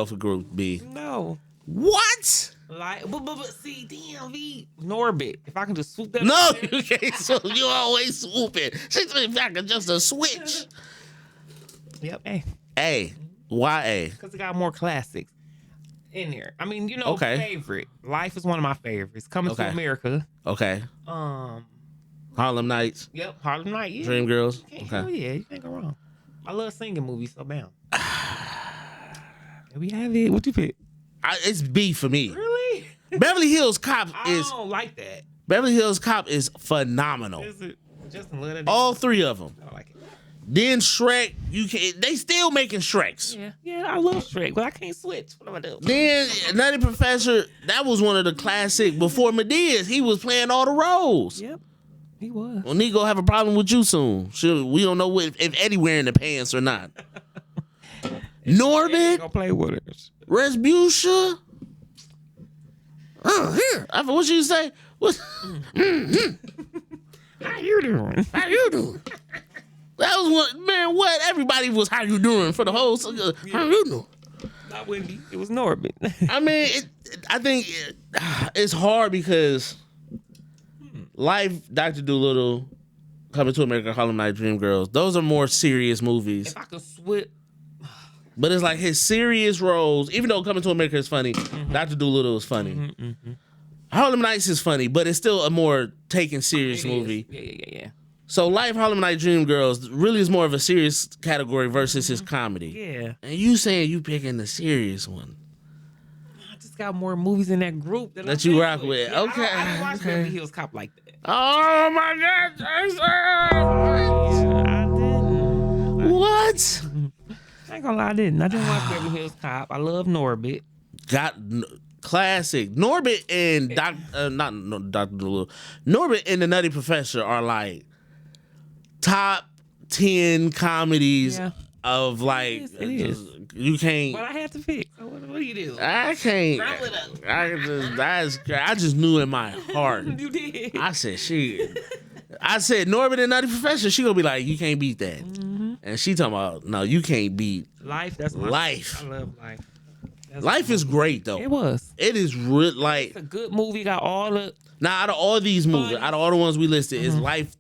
for Group B. No. What? Like, but see, DMV Norbit. If I can just swoop that. No, up there. you can't. So you always swooping. She said if I could just a switch. Yep. A. A. Why A? Because it got more classics in there. I mean, you know, Okay. favorite. Life is one of my favorites. Coming to Okay. America. Okay. Harlem Nights. Yep. Harlem Night. Yeah. Dream Girls. Oh Okay. yeah, you can't go wrong. I love singing movies, so bam. There we have it. What you pick? It's B for me. Really? Beverly Hills Cop I is don't like that. Beverly Hills Cop is phenomenal. Is it Justin love that? All 3 of them. I like it. Then Shrek, they still making Shreks. Yeah, I love Shrek, but I can't switch. What am I doing? Then Nutty Professor, that was one of the classic. Before Medias, he was playing all the roles. Yep, he was. Monique gonna have a problem with you soon. We don't know if Eddie wearing the pants or not. Norbit, Gonna play with us. Resbucia. Here. What you say? What? How you doing? How you doing? That was what, man. What everybody was. How you doing for the whole? How you doing? Not Wendy. It was Norbit. I mean, I think it's hard because Life, Dr. Dolittle, Coming to America, Harlem Night, Dream Girls. Those are more serious movies. If I could switch. But it's like his serious roles, even though Coming to America is funny, Dr. Dolittle is funny. Harlem Nights is funny, but it's still a more taken serious movie. Yeah. So Life, Harlem Night, Dream Girls really is more of a serious category versus his comedy. Yeah. And you saying you picking the serious one. I just got more movies in that group that you rock with. Yeah, Okay. I don't watch Beverly Hills Cop like that. Oh my God, Jason! I didn't. What? I ain't gonna lie, I didn't watch Beverly Hills Cop. I love Norbit. Classic. Norbit and Dr. Dolittle. Norbit and the Nutty Professor are like top 10 comedies of like. It is. You can't. But I had to pick. So what do you do? I can't. Rumble it up. I just knew in my heart. You did. I said Norbit and Nutty Professor. She gonna be like, you can't beat that. And she talking about, no, you can't beat Life. That's my Life. I love Life. Life is great though. It was. It is real. Like it's a good movie. Got all the. Now out of all these movies, out of all the ones we listed, is Life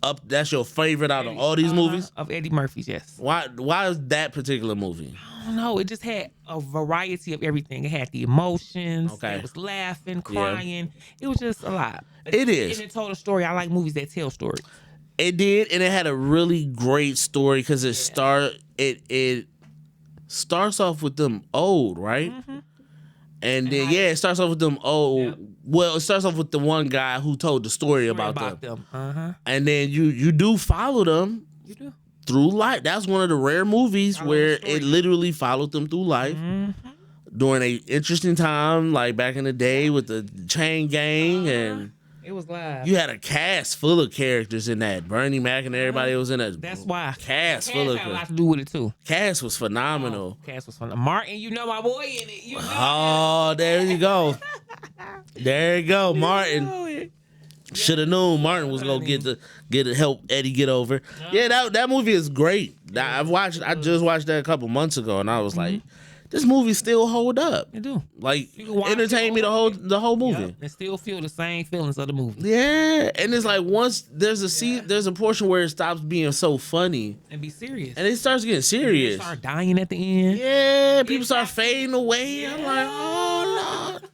up? That's your favorite out of all these movies? Of Eddie Murphy's, yes. Why is that particular movie? I don't know. It just had a variety of everything. It had the emotions. Okay. It was laughing, crying. It was just a lot. It is. And it told a story. I like movies that tell stories. It did, and it had a really great story because it starts off with them old, right? And then it starts off with them old. Yep. Well, it starts off with the one guy who told the story about them. And then you do follow them. You do. Through life. That's one of the rare movies where it literally followed them through life during a interesting time, like back in the day with the Chain Gang, and it was live. You had a cast full of characters in that. Bernie Mac and everybody was in that. That's why. Cast full of. Had a lot to do with it too. Cast was phenomenal. Cast was phenomenal. Martin, you know my boy in it. You know oh, there you go. There you go, Martin. Should have known Martin was gonna get to help Eddie get over. Yeah, that movie is great. I just watched that a couple months ago, and I was like, this movie still hold up. It do. Like entertain me the whole movie. Yep. And still feel the same feelings of the movie. Yeah, and it's like once there's a portion where it stops being so funny and be serious, and it starts getting serious. They start dying at the end. Yeah, people start fading away. I'm like, oh Lord.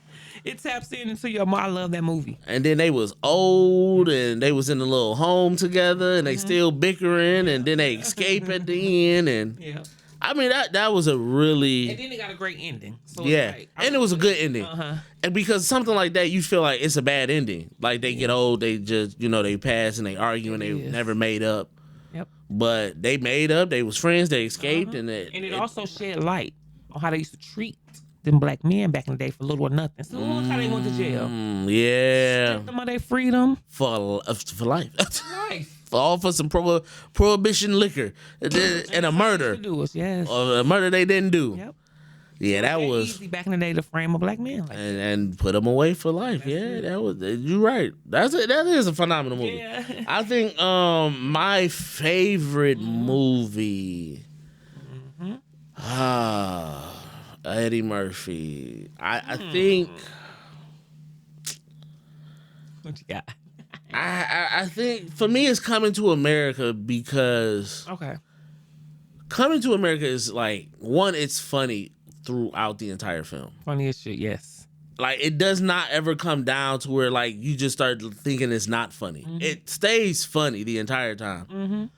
It taps into your mind. I love that movie. And then they was old and they was in a little home together and they still bickering and then they escape at the end and Yeah. I mean that was a really And then they got a great ending. So yeah, it's like, and it was a good ending. Uh-huh. And because something like that, you feel like it's a bad ending. Like they get old, they just they pass and they argue and they never made up. Yep. But they made up. They was friends. They escaped, and it also shed light on how they used to treat them black men back in the day for little or nothing. So look how they went to jail. Yeah. Stripped them of their freedom For life. life. All for some prohibition liquor and a murder. Yes. Or a murder they didn't do. Yep. Yeah, that was easy back in the day to frame a black man like and put them away for life. That was you're right. That is a phenomenal movie. Yeah. I think my favorite movie. Eddie Murphy. I think. What you got? I think for me it's Coming to America because Coming to America is like one, it's funny throughout the entire film. Funny as shit, yes. Like it does not ever come down to where like you just start thinking it's not funny. It stays funny the entire time.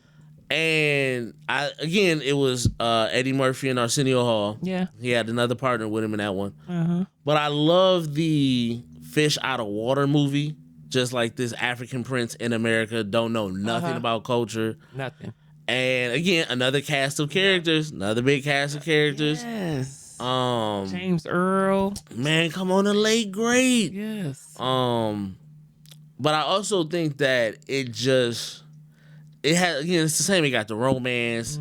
And it was Eddie Murphy and Arsenio Hall. Yeah. He had another partner with him in that one. But I love the Fish Out of Water movie. Just like this African prince in America, don't know nothing about culture. Nothing. And again, another cast of characters, another big cast of characters. Yes. James Earl. Man, come on, a late great. Yes. But I also think that it had it's the same. It got the romance,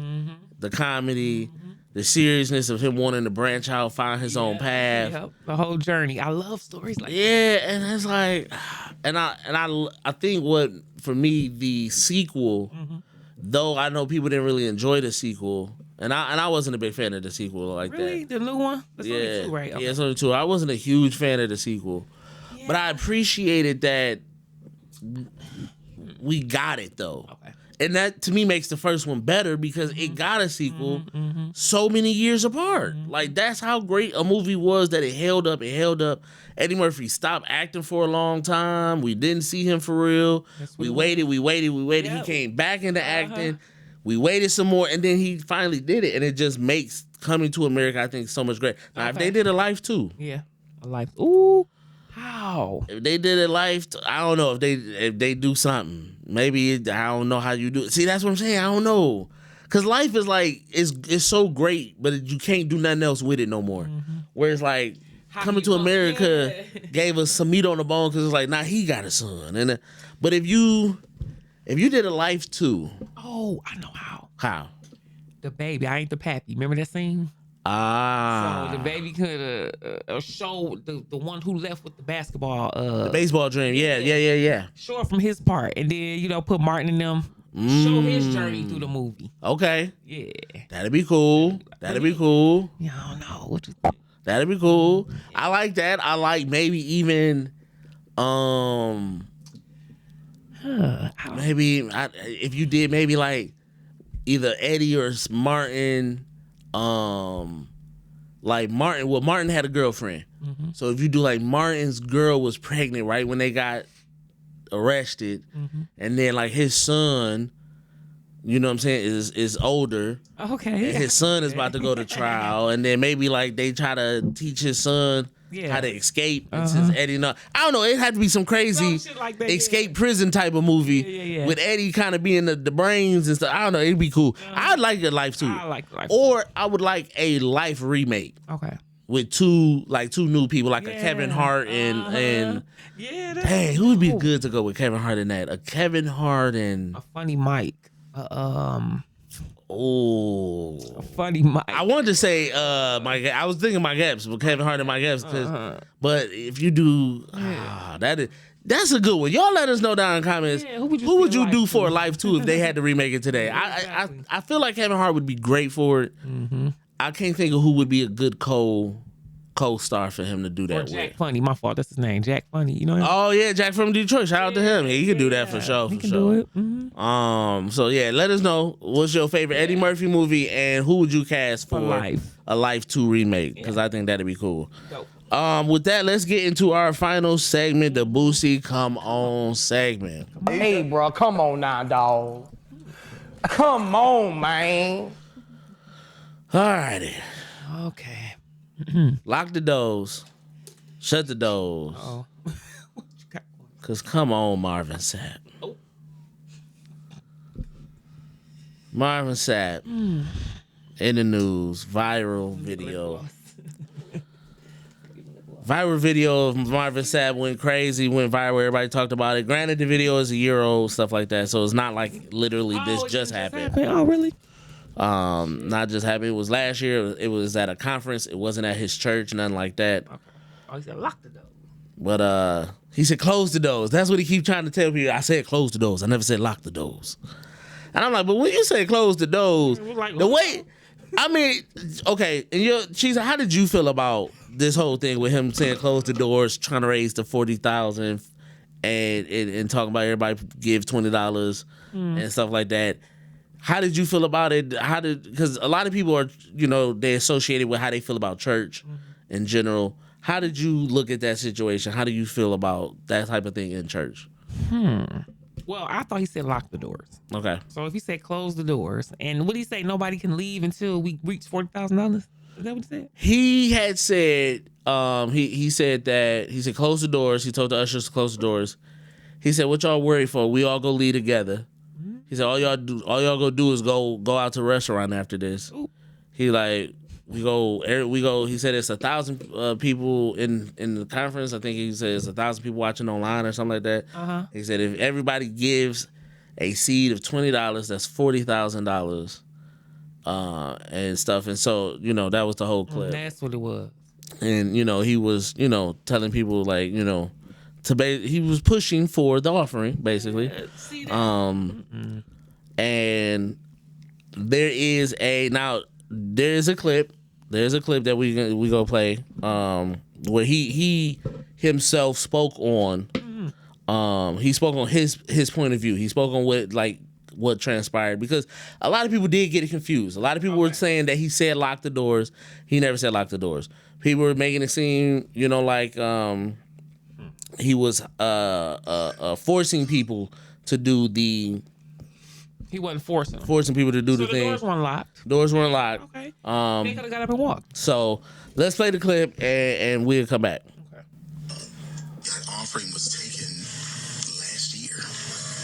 the comedy, the seriousness of him wanting to branch out, find his own path. Yep. The whole journey. I love stories like that. Yeah, and it's like, and I think what for me the sequel, though I know people didn't really enjoy the sequel, and I wasn't a big fan of the sequel like Really? that. The new one? That's only two, right? Okay. Yeah, it's only two. I wasn't a huge fan of the sequel, but I appreciated that we got it though. Okay. And that to me makes the first one better because it got a sequel so many years apart. Like that's how great a movie was that it held up. It held up. Eddie Murphy stopped acting for a long time. We didn't see him for real. We waited. Yeah. He came back into acting. We waited some more, and then he finally did it. And it just makes Coming to America, I think, so much great. Now, if they did a Life 2. Yeah, a Life. Ooh. How? If they did a Life, I don't know if they do something. Maybe I don't know how you do it. See, that's what I'm saying. I don't know, cause Life is like it's so great, but you can't do nothing else with it no more. Whereas like Coming to America gave us some meat on the bone, cause it's like he got a son, and but if you did a Life 2, oh, I know how. How? The baby, I ain't the pappy. Remember that scene? So the baby could show the one who left with the basketball, the baseball dream. Yeah. Show it from his part, and then put Martin in them. Show his journey through the movie. Okay. Yeah. That'd be cool. Yeah, I don't know what you think. That'd be cool. I like that. I like maybe even if you did maybe like either Eddie or Martin. Like Martin. Well, Martin had a girlfriend. So if you do like Martin's girl was pregnant right when they got arrested, and then like his son, you know what I'm saying, is older. Okay. And his son is about to go to trial, and then maybe like they try to teach his son how to escape. And since Eddie, I don't know, it had to be some crazy like that, escape prison type of movie with Eddie kind of being the brains and stuff. I don't know, it'd be cool. I'd like a Life 2. I like Life. Or I would like a Life remake. Okay. With two new people, like a Kevin Hart and hey, who would be good to go with Kevin Hart in that? A Kevin Hart and a funny Mike. A funny Mike. I wanted to say I was thinking Mike Epps, but Kevin Hart and Mike Epps. But if you do, that's a good one. Y'all let us know down in the comments. Yeah, who would you do for a Life 2 if they had to remake it today? I feel like Kevin Hart would be great for it. I can't think of who would be a good co-star for him to do that Jack with. Funny, my fault. That's his name, Jack Funny. You know him? Oh yeah, Jack from Detroit. Shout out to him. He can do that for sure. He can do it. So yeah, let us know what's your favorite Eddie Murphy movie and who would you cast for Life. a Life 2 remake? Because I think that'd be cool. Dope. With that, let's get into our final segment, the Boosie Come On segment. Hey, bro, come on now, dog. Come on, man. Alrighty. Okay. Lock the doors. Shut the doors. Oh. Cause come on, Marvin Sapp. Oh. Marvin Sapp in the news, viral video. Viral video of Marvin Sapp went crazy, went viral. Everybody talked about it. Granted, the video is a year old, stuff like that. So it's not like literally this just happened. Oh, really? Not just happened. It was last year. It was at a conference. It wasn't at his church, nothing like that. Okay. Oh, he said lock the door. But he said close the doors. That's what he keep trying to tell people. I said close the doors. I never said lock the doors. And I'm like, but when you say close the doors, the way, I mean, okay, and she's like, how did you feel about this whole thing with him saying close the doors, trying to raise the $40,000 and talking about everybody give $20 and stuff like that? How did you feel about it? Because a lot of people are, they associated with how they feel about church in general. How did you look at that situation? How do you feel about that type of thing in church? Well, I thought he said lock the doors. Okay. So if he said close the doors, and what did he say? Nobody can leave until we reach $40,000. Is that what he said? He had said, he said close the doors. He told the ushers to close the doors. He said, what y'all worried for? We all go leave together. He said, all y'all go do is go out to a restaurant after this. Ooh. He like, we go. He said it's 1,000 people in the conference. I think he said it's 1,000 people watching online or something like that. Uh-huh. He said if everybody gives a seed of $20, that's $40,000 and stuff. And so that was the whole clip. That's what it was. And he was telling people like he was pushing for the offering basically. See that? And there is a clip. There's a clip that we gonna play where he himself spoke on. He spoke on his point of view. He spoke on what transpired, because a lot of people did get it confused. A lot of people were saying that he said lock the doors. He never said lock the doors. People were making it seem like he was forcing people to do the. He wasn't forcing people to do the thing. Doors weren't locked. Doors weren't locked. Okay. They could have got up and walked. So let's play the clip and we'll come back. Okay. That offering was taken last year.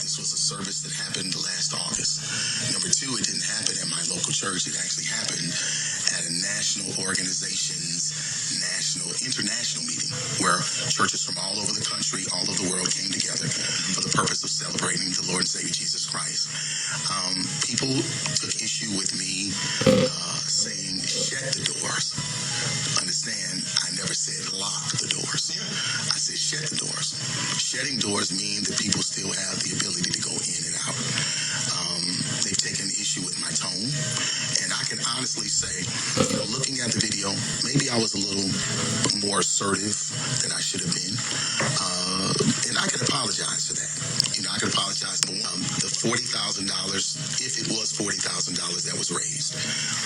This was a service that happened last August. Number two, it didn't happen at my local church. It actually happened at a national organization's international meeting where churches from all over the country, all over the world came together for the purpose of celebrating the Lord and Savior Jesus Christ. People took issue with me saying shut the doors. Understand, I never said lock the doors. I said shut the doors. Shutting doors mean that people still have the ability to go in and out. They've taken issue with my tone, and I can honestly say, looking at the video, maybe I was a little more assertive than I should have been, and I can apologize for that. I can apologize for the $40,000, if it was $40,000 that was raised,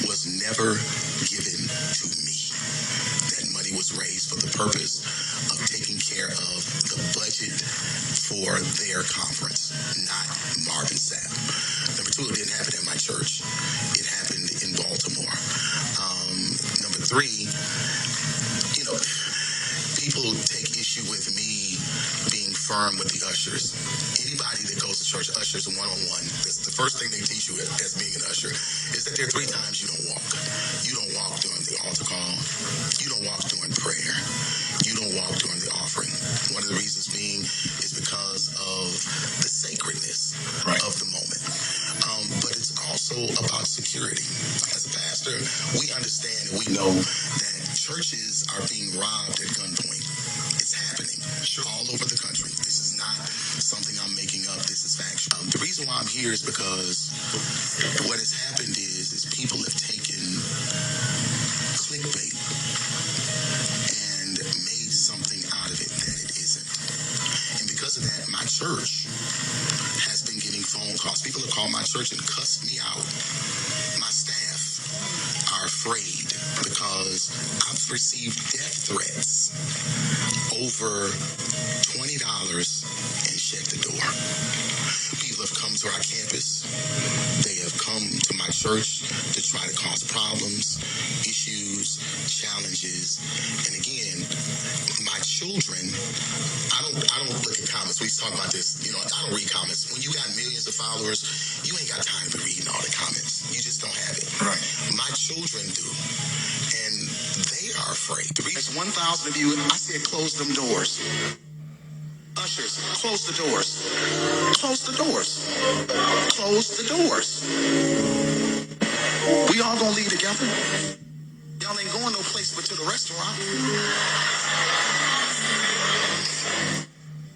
was never given to me. That money was raised for the purpose of taking care of the budget for their conference, not Marvin Sapp. Number two, it didn't happen at my church. It happened in Baltimore. Number three, people take issue with me being firm with the ushers. Anybody that goes to church, ushers one-on-one, that's the first thing they teach you as being an usher, is that there are 3 times you don't walk. You don't walk during the altar call. You don't walk during prayer. You don't walk during the offering. One of the reasons being is because of the sacredness of the moment. But it's also about security. As a pastor, we understand and we know that churches are being robbed at gunpoint. It's happening all over the country. This is not something I'm making up. This is factual. The reason why I'm here is because what has happened is people have taken clickbait and made something out of it that it isn't. And because of that, my church has been getting phone calls. People have called my church and cussed me out. My staff are afraid because I've received death threats over $20 and shut the door. People have come to our campus. They have come to my church to try to cause problems, issues, challenges. And again, my children, I don't look at comments. We talk about this, I don't read comments. When you got millions of followers, you ain't got time to read all the comments. You just don't have it. Right. My children do. And they are afraid. There's 1,000 of you, I said close them doors. Ushers, close the doors. Close the doors. Close the doors. We all gonna leave together. Y'all ain't going no place but to the restaurant.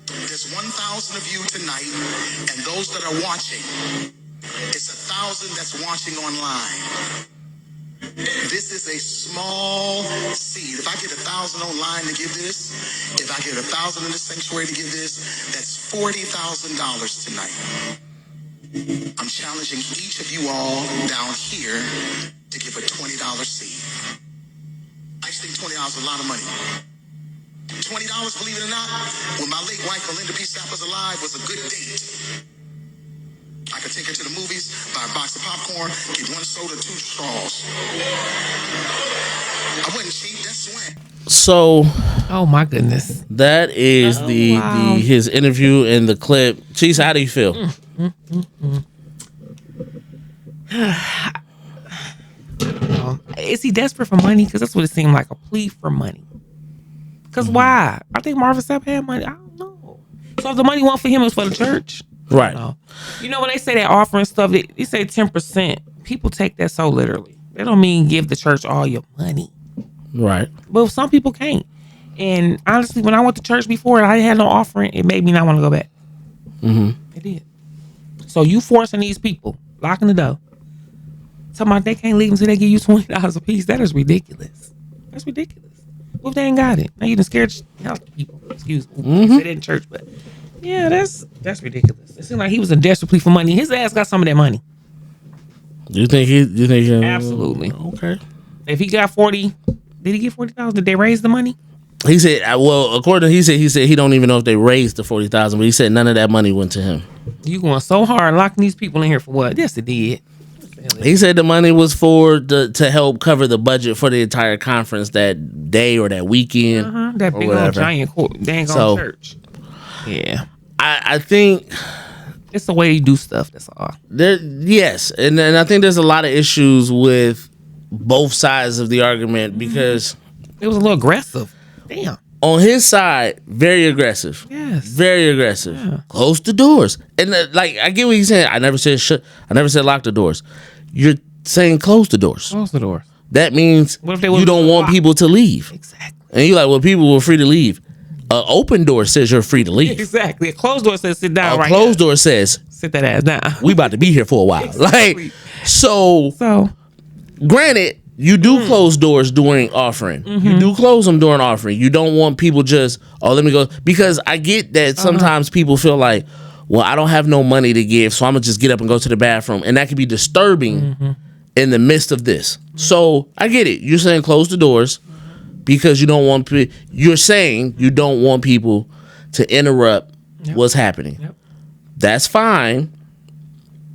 There's 1,000 of you tonight, and those that are watching, it's 1,000 that's watching online. This is a small seed. If I get 1,000 online to give this, if I get 1,000 in the sanctuary to give this, that's $40,000 tonight. I'm challenging each of you all down here to give a $20 seed. I think $20 is a lot of money. $20, believe it or not, when my late wife, Melinda P. Sapp, was alive, was a good date. I could take her to the movies, buy a box of popcorn, get 1 soda, 2 straws. I wasn't cheap, that's swag. So, oh my goodness, that is his interview in the clip. Cheese, how do you feel? Is he desperate for money? Because that's what it seemed like, a plea for money. Because why? I think Marvin Sapp had money. I don't know. So if the money wasn't for him, it was for the church. Right. You know, when they say that offering stuff, they say 10%. People take that so literally. They don't mean give the church all your money. Right. But some people can't. And honestly, when I went to church before and I had no offering, it made me not want to go back. It did. So you forcing these people, locking the door, talking about they can't leave until they give you $20 a piece. That is ridiculous. That's ridiculous. What if they ain't got it? Now you done scared people. Excuse me. Say that in church, but yeah, that's ridiculous. It seemed like he was in desperate plea for money. His ass got some of that money. You think he Absolutely. Okay. If he got 40, did he get 40,000? Did they raise the money? He said, well, according to he said he don't even know if they raised the 40,000, but he said none of that money went to him. You going so hard locking these people in here for what? Yes, it did. He said the money was to help cover the budget for the entire conference that day or that weekend. That big old giant dang on church. Yeah. I think it's the way you do stuff, that's all. Yes. And I think there's a lot of issues with both sides of the argument because it was a little aggressive. Damn. On his side, very aggressive. Yes. Very aggressive. Yeah. Close the doors. And I get what he's saying. I never said I never said lock the doors. You're saying close the doors. Close the doors. That means you don't want people to leave. Exactly. And you're like, well, people were free to leave. An open door says you're free to leave. Exactly. A closed door says sit down right now. A closed door says sit that ass down. We about to be here for a while. Exactly. So granted, you do close doors during offering. You do close them during offering. You don't want people just, let me go. Because I get that sometimes people feel like, well, I don't have no money to give, so I'm going to just get up and go to the bathroom. And that can be disturbing in the midst of this. So I get it. You're saying close the doors because you don't want you're saying you don't want people to interrupt what's happening. Yep. That's fine.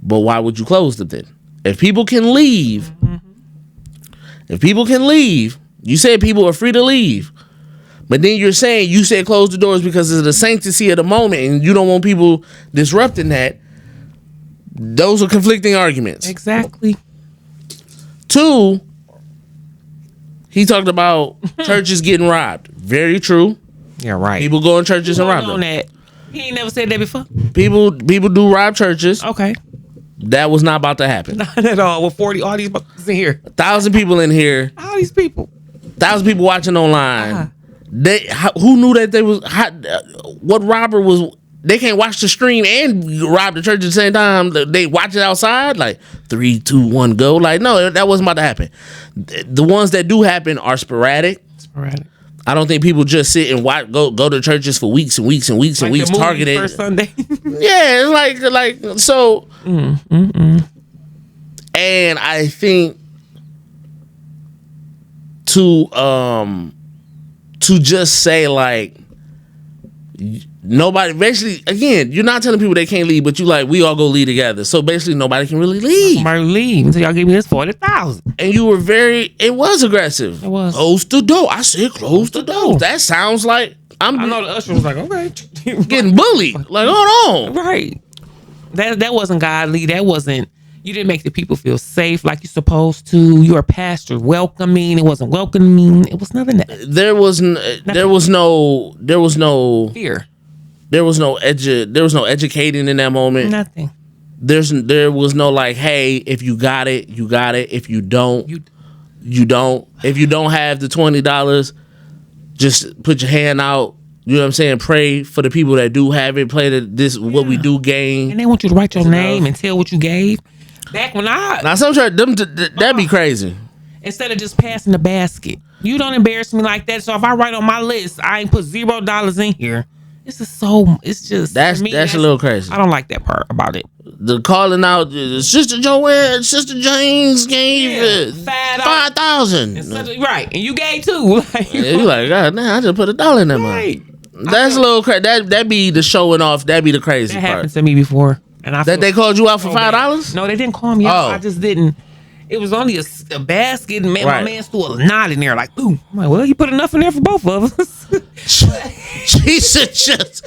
But why would you close them then? If people can leave, you said people are free to leave. But then you're saying you said close the doors because of the sanctity of the moment and you don't want people disrupting that. Those are conflicting arguments. Exactly. 2, he talked about churches getting robbed. Very true. Yeah, right. People go in churches and rob them. He ain't never said that before. People do rob churches. Okay. That was not about to happen. Not at all. With 40, all these buckets in here. 1,000 people in here. All these people. 1,000 people watching online. Who knew that they was what robber was? They can't watch the stream and rob the church at the same time. They watch it outside. Like 3, 2, 1, go. Like no, that wasn't about to happen. The ones that do happen are sporadic. I don't think people just sit and watch, go to churches for weeks and weeks and weeks and weeks targeted. First Sunday. Yeah, it's like so. And I think to just say like nobody. Basically, again, you're not telling people they can't leave, but you like we all go leave together. So basically, nobody can really leave. Somebody leave until y'all give me this 40,000. And you were it was aggressive. It was. Close the door. I said close the door. That sounds like I know the usher was like, okay, getting bullied. Like, hold on. Right. That wasn't godly. That wasn't. You didn't make the people feel safe like you're supposed to. You're a pastor, welcoming. It wasn't welcoming. It was nothing. There was no fear. There was no educating in that moment. Nothing. There was no like, hey, if you got it, you got it. If you don't, you don't. If you don't have the $20, just put your hand out. You know what I'm saying? Pray for the people that do have it. Play what we do gain. And they want you to write your name and tell what you gave. Back when now some church that'd be crazy. Instead of just passing the basket, you don't embarrass me like that. So if I write on my list, I ain't put $0 in here. It's just that's a little crazy. I don't like that part about it. The calling out, Sister Joanne, Sister James gave $5,000. Right, and you gave too. You like, God, man, I just put $1 in that money. That's a little crazy. That be the showing off. That be the crazy that part. Happened to me before, and they called you out for $5. No, they didn't call me out. I just didn't. It was only a basket, and my man threw a knot in there. Like, ooh, I'm like, well, you put enough in there for both of us. Jesus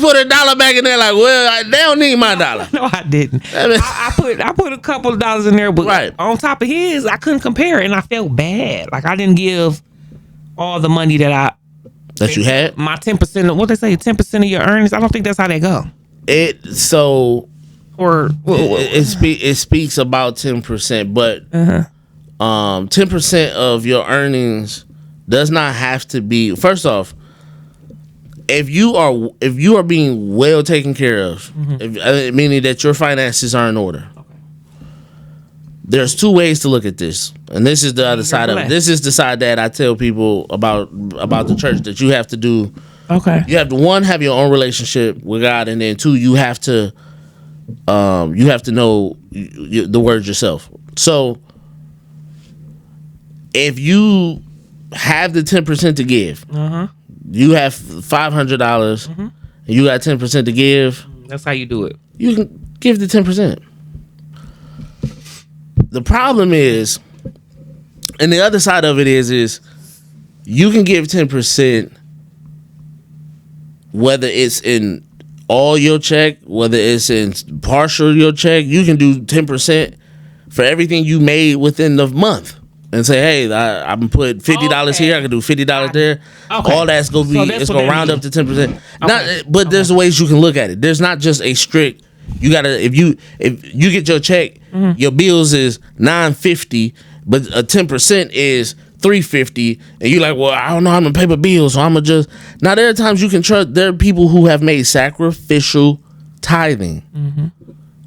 put $1 back in there. Like, well, they don't need my $1. No, I didn't. I put a couple of dollars in there, but on top of his, I couldn't compare it, and I felt bad. Like I didn't give all the money that you had. My 10%. What they say, 10% of your earnings. I don't think that's how they go. It speaks about 10%, but 10% of your earnings does not have to be. First off, if you are being well taken care of, meaning that your finances are in order, there's two ways to look at this, and this is the other side of it. This is the side that I tell people about the church that you have to do. Okay, you have to have your own relationship with God, and then two, you have to know the word yourself. So if you have the 10% to give, you have $500 and you got 10% to give. That's how you do it. You can give the 10%. The problem is, and the other side of it is you can give 10% whether it's in all your check, whether it's in partial your check. You can do 10% for everything you made within the month and say, hey, I'm put $50 here. I can do $50 there. Okay. All that's gonna be it's gonna round up to 10%. But there's ways you can look at it. There's not just a strict. You gotta if you get your check, your bills is $950, but a 10% is $350, and you're like, well, I don't know how to pay my bills, so I'm gonna just. Now there are times you can trust. There are people who have made sacrificial tithing,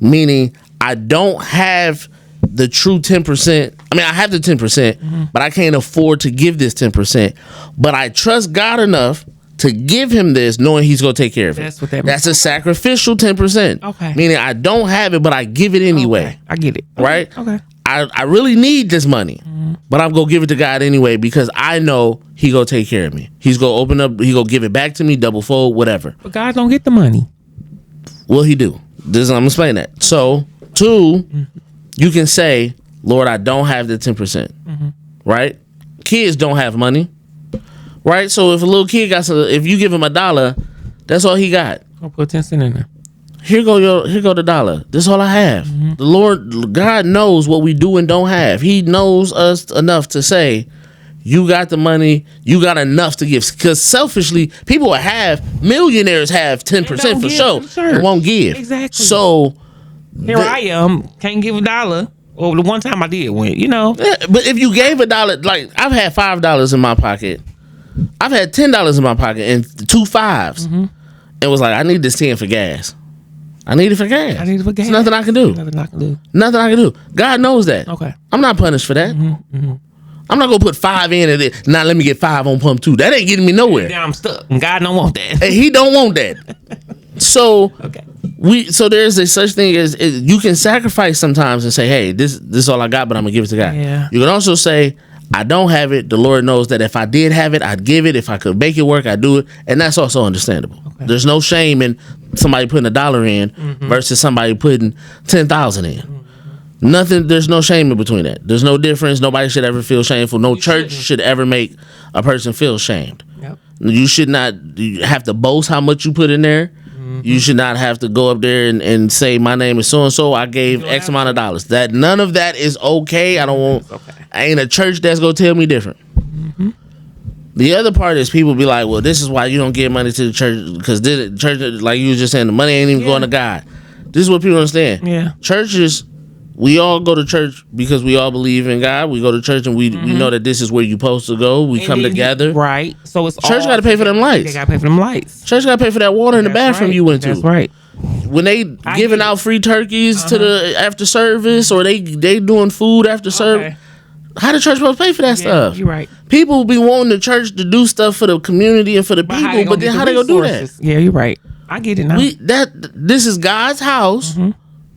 meaning I don't have the true 10%. I mean, I have the 10%, but I can't afford to give this 10%. But I trust God enough to give him this, knowing he's gonna take care of it. That's what that means. That's a sacrificial 10%. Okay. Meaning I don't have it, but I give it anyway. Okay. I get it. Right? Okay. I really need this money, but I'm gonna give it to God anyway because I know he gonna take care of me. He's gonna open up. He gonna give it back to me, double fold, whatever. But God don't get the money. Well, he do. I'm gonna explain that. So, two, you can say, Lord, I don't have the 10%. Right? Kids don't have money. Right? So if a little kid if you give him $1, that's all he got. I'll put 10 cents in there. Here go the $1. This is all I have. The Lord, God knows what we do and don't have. He knows us enough to say, you got the money, you got enough to give. Because selfishly, people millionaires have 10% for sure. They won't give. Exactly. So here I am, can't give $1. Well, the one time I did win, Yeah, but if you gave $1, like I've had $5 in my pocket. I've had $10 in my pocket and 2 5s. It was like, I need this 10 for gas. I need it for gas. There's nothing I can do. Nothing I can do. God knows that. Okay. I'm not punished for that. I'm not gonna put 5 in and it. Now let me get 5 on pump 2. That ain't getting me nowhere. Now I'm stuck. And God don't want that. And he don't want that. So okay. So there's a such thing as you can sacrifice sometimes and say, hey, this is all I got, but I'm gonna give it to God. Yeah. You can also say, I don't have it. The Lord knows that if I did have it, I'd give it. If I could make it work, I'd do it. And that's also understandable. Okay. There's no shame in somebody putting $1 in versus somebody putting 10,000 in. Nothing. There's no shame in between that. There's no difference. Nobody should ever feel shameful. No church should ever make a person feel shamed. Yep. You should not have to boast how much you put in there. You should not have to go up there and say, my name is so and so. I gave X amount of dollars. That none of that is okay. I don't want. I ain't a church that's gonna tell me different. The other part is people be like, well, this is why you don't give money to the church, because the church, like you were just saying, the money ain't even going to God. This is what people understand. Yeah, churches. We all go to church because we all believe in God. We go to church and we know that this is where you're supposed to go. We come together. Right. So it's church got to pay for them lights. They got to pay for them lights. Church got to pay for that water in the bathroom you went to. That's right. When they giving out free turkeys to the after service, or they doing food after service, how the church supposed to pay for that stuff? You're right. People be wanting the church to do stuff for the community and for the people, but then how they gonna do that? Yeah, you're right. I get it now. This is God's house.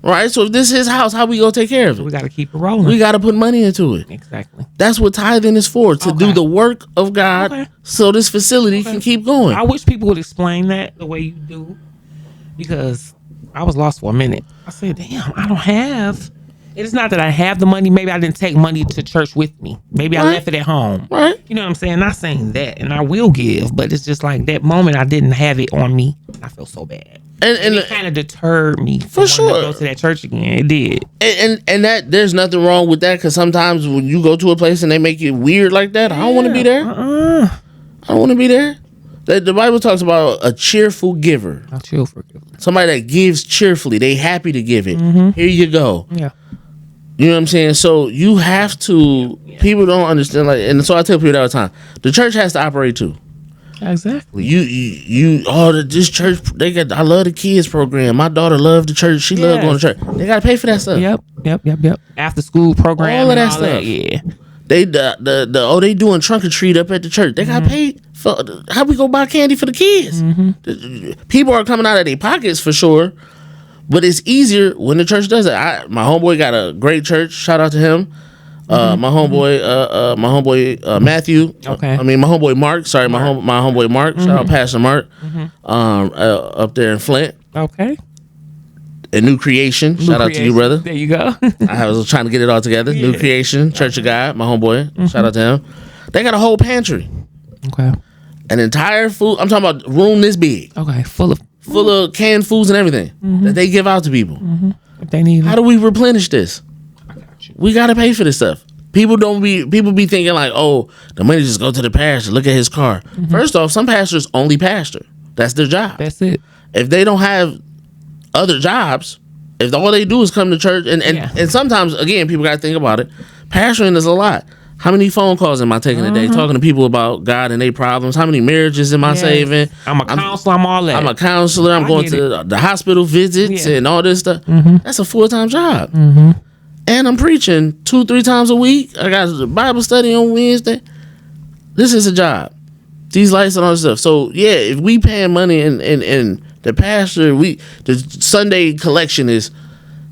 Right, so if this is his house, how we gonna take care of it? We gotta keep it rolling. We gotta put money into it. Exactly. That's what tithing is for, to do the work of God, so this facility can keep going. I wish people would explain that the way you do, because I was lost for a minute. I said, damn, I don't have. It's not that I have the money. Maybe I didn't take money to church with me. Maybe I left it at home. Right. You know what I'm saying? Not saying that, and I will give, but it's just like that moment I didn't have it on me. I feel so bad. And it kind of deterred me from wanting to go to that church again. It did. And that there's nothing wrong with that, because sometimes when you go to a place and they make it weird like that, I don't want to be there. I don't want to be there. The Bible talks about a cheerful giver. A cheerful giver. Somebody that gives cheerfully. They happy to give it. Here you go. Yeah. You know what I'm saying? So you have to. People don't understand. Like, and so I tell people all the time, the church has to operate too. Exactly. This church, I love the kids program. My daughter loved the church. She loved going to church. They got to pay for that stuff. Yep. After school program. All of that stuff. Yeah. They doing trunk or treat up at the church. They got paid for. How we go buy candy for the kids? People are coming out of their pockets for sure, but it's easier when the church does it. My homeboy got a great church. Shout out to him. My homeboy Matthew. Okay. My homeboy Mark. Sorry, my homeboy Mark. Shout out Pastor Mark. Up there in Flint. Okay. A New Creation. Shout out to you, brother. There you go. I was trying to get it all together. Yeah. New Creation, Church of God. My homeboy. Shout out to him. They got a whole pantry. Okay. An entire food. I'm talking about room this big. Okay. Full of canned foods and everything that they give out to people. If they need. How do we replenish this? We gotta pay for this stuff. People be thinking like, oh, the money just go to the pastor. Look at his car. First off, some pastors only pastor. That's their job. That's it. If they don't have other jobs, if all they do is come to church, and sometimes again, people gotta think about it. Pastoring is a lot. How many phone calls am I taking a day talking to people about God and their problems? How many marriages am I saving? I'm a counselor. I'm all that. I'm a counselor. I'm going to the hospital visits and all this stuff. That's a full-time job. And I'm preaching 2-3 times a week. I got a Bible study on Wednesday. This is a job. These lights and all this stuff. So yeah, if we paying money and the pastor, the Sunday collection is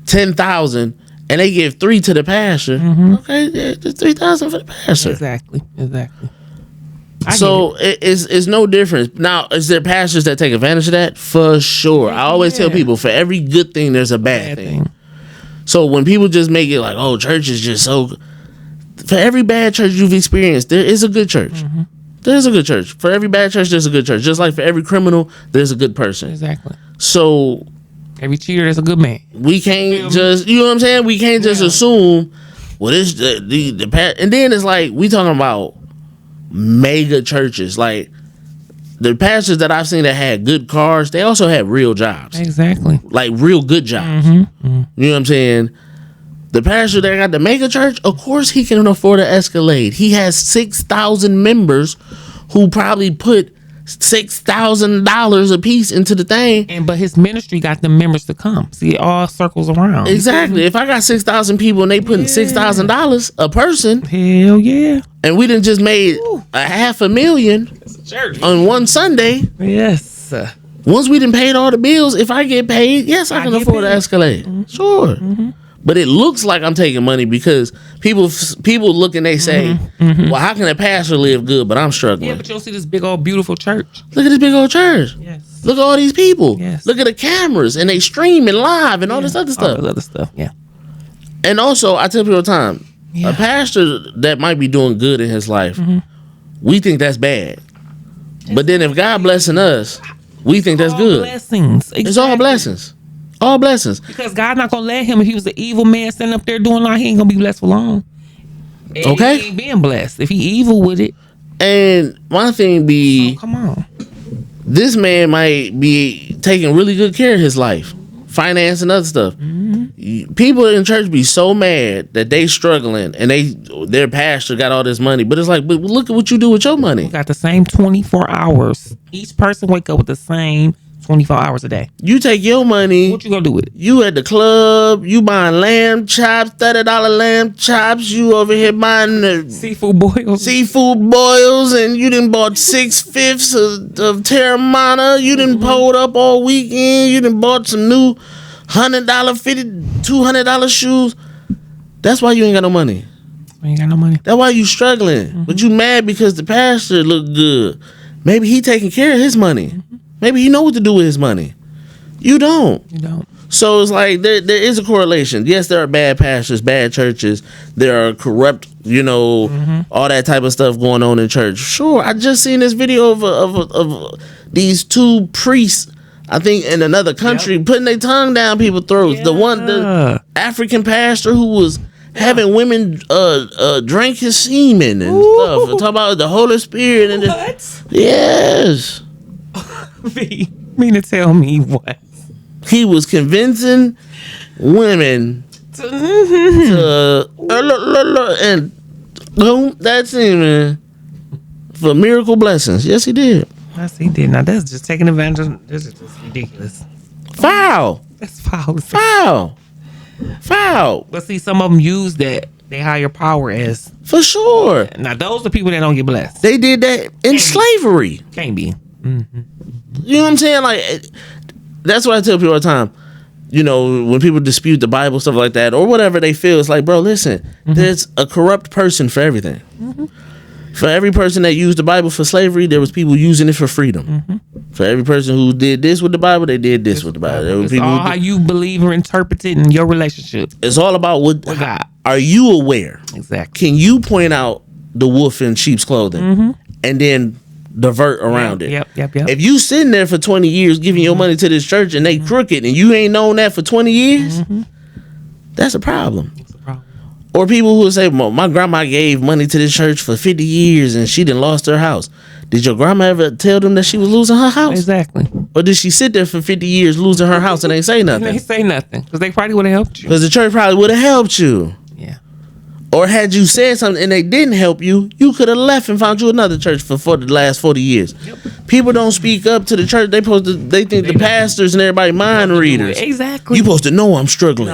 10,000, and they give 3 to the pastor. Okay, yeah, just 3,000 for the pastor. Exactly. So it's no difference. Now, is there pastors that take advantage of that? For sure. I always tell people, for every good thing, there's a bad thing. So when people just make it like, oh, church is just so. For every bad church you've experienced, there is a good church. There's a good church. For every bad church, there's a good church. Just like for every criminal, there's a good person. Exactly. So every cheater is a good man. We can't just, you know what I'm saying? We can't just assume, well, this the and then it's like we talking about mega churches. Like the pastors that I've seen that had good cars, they also had real jobs. Exactly. Like real good jobs. You know what I'm saying? The pastor that got the mega church, of course he can afford an Escalade. He has 6,000 members who probably put $6,000 a piece into the thing. But his ministry got the members to come. See, it all circles around. Exactly. If I got 6,000 people and they putting $6,000 a person. Hell yeah. And we done just made $500,000 on one Sunday. Yes. Once we done paid all the bills, if I get paid, yes, I can afford an Escalade. Sure. But it looks like I'm taking money because people look and they say, well, how can a pastor live good, but I'm struggling? Yeah, but you don't see this big old beautiful church. Look at this big old church. Yes. Look at all these people. Yes. Look at the cameras and they streaming live and all this other stuff. All this other stuff, yeah. And also, I tell people all the time, a pastor that might be doing good in his life, we think that's bad. But then if God blessing us, we think that's good. Blessings. Exactly. It's all blessings. All blessings. Because God not gonna let him, if he was an evil man standing up there doing like, he ain't gonna be blessed for long. And okay. He ain't being blessed if he evil with it. And my thing be, come on, this man might be taking really good care of his life, finance and other stuff. People in church be so mad that they struggling and their pastor got all this money, but it's like, but look at what you do with your money. We got the same 24 hours. Each person wake up with the same 24 hours a day. You take your money. What you gonna do with it? You at the club. You buying lamb chops, $30 lamb chops. You over here buying the seafood boils. And you done bought 6/5 of Terramana. You done pulled up all weekend. You done bought some new $100, $50, $200 shoes. That's why you ain't got no money. You ain't got no money. That's why you struggling. But you mad because the pastor look good. Maybe he taking care of his money. Maybe he know what to do with his money. You don't. You don't. So it's like there is a correlation. Yes, there are bad pastors, bad churches. There are corrupt, all that type of stuff going on in church. Sure, I just seen this video of these two priests, I think in another country, putting their tongue down people's throats. Yeah. The African pastor who was having women drink his semen and stuff. And talk about the Holy Spirit and yes. Mean to tell me what? He was convincing women to and that semen for miracle blessings. Yes, he did. Yes, he did. Now that's just taking advantage of. This is just ridiculous. Foul. That's foul. Foul. But see, some of them use that they higher power as for sure. Now those are people that don't get blessed. They did that in slavery. Can't be. You know what I'm saying? Like, that's what I tell people all the time. When people dispute the Bible, stuff like that, or whatever they feel, it's like, bro, listen, there's a corrupt person for everything. For every person that used the Bible for slavery, there was people using it for freedom. For every person who did this with the Bible, they did this with the Bible. There were it's all how you believe or interpret it in your relationship. It's all about what God. Are you aware? Exactly. Can you point out the wolf in sheep's clothing and then divert around it? Yep. If you sitting there for 20 years giving your money to this church and they crooked and you ain't known that for 20 years, that's a problem. Or people who say, well, my grandma gave money to this church for 50 years and she done lost her house. Did your grandma ever tell them that she was losing her house? Exactly. Or did she sit there for 50 years losing her house and ain't say nothing? They say nothing because they probably would have helped you. Because the church probably would have helped you. Yeah. Or had you said something and they didn't help you, you could have left and found you another church for the last 40 years. Yep. People don't speak up to the church. They think the pastors and everybody mind readers. Exactly. You supposed to know I'm struggling.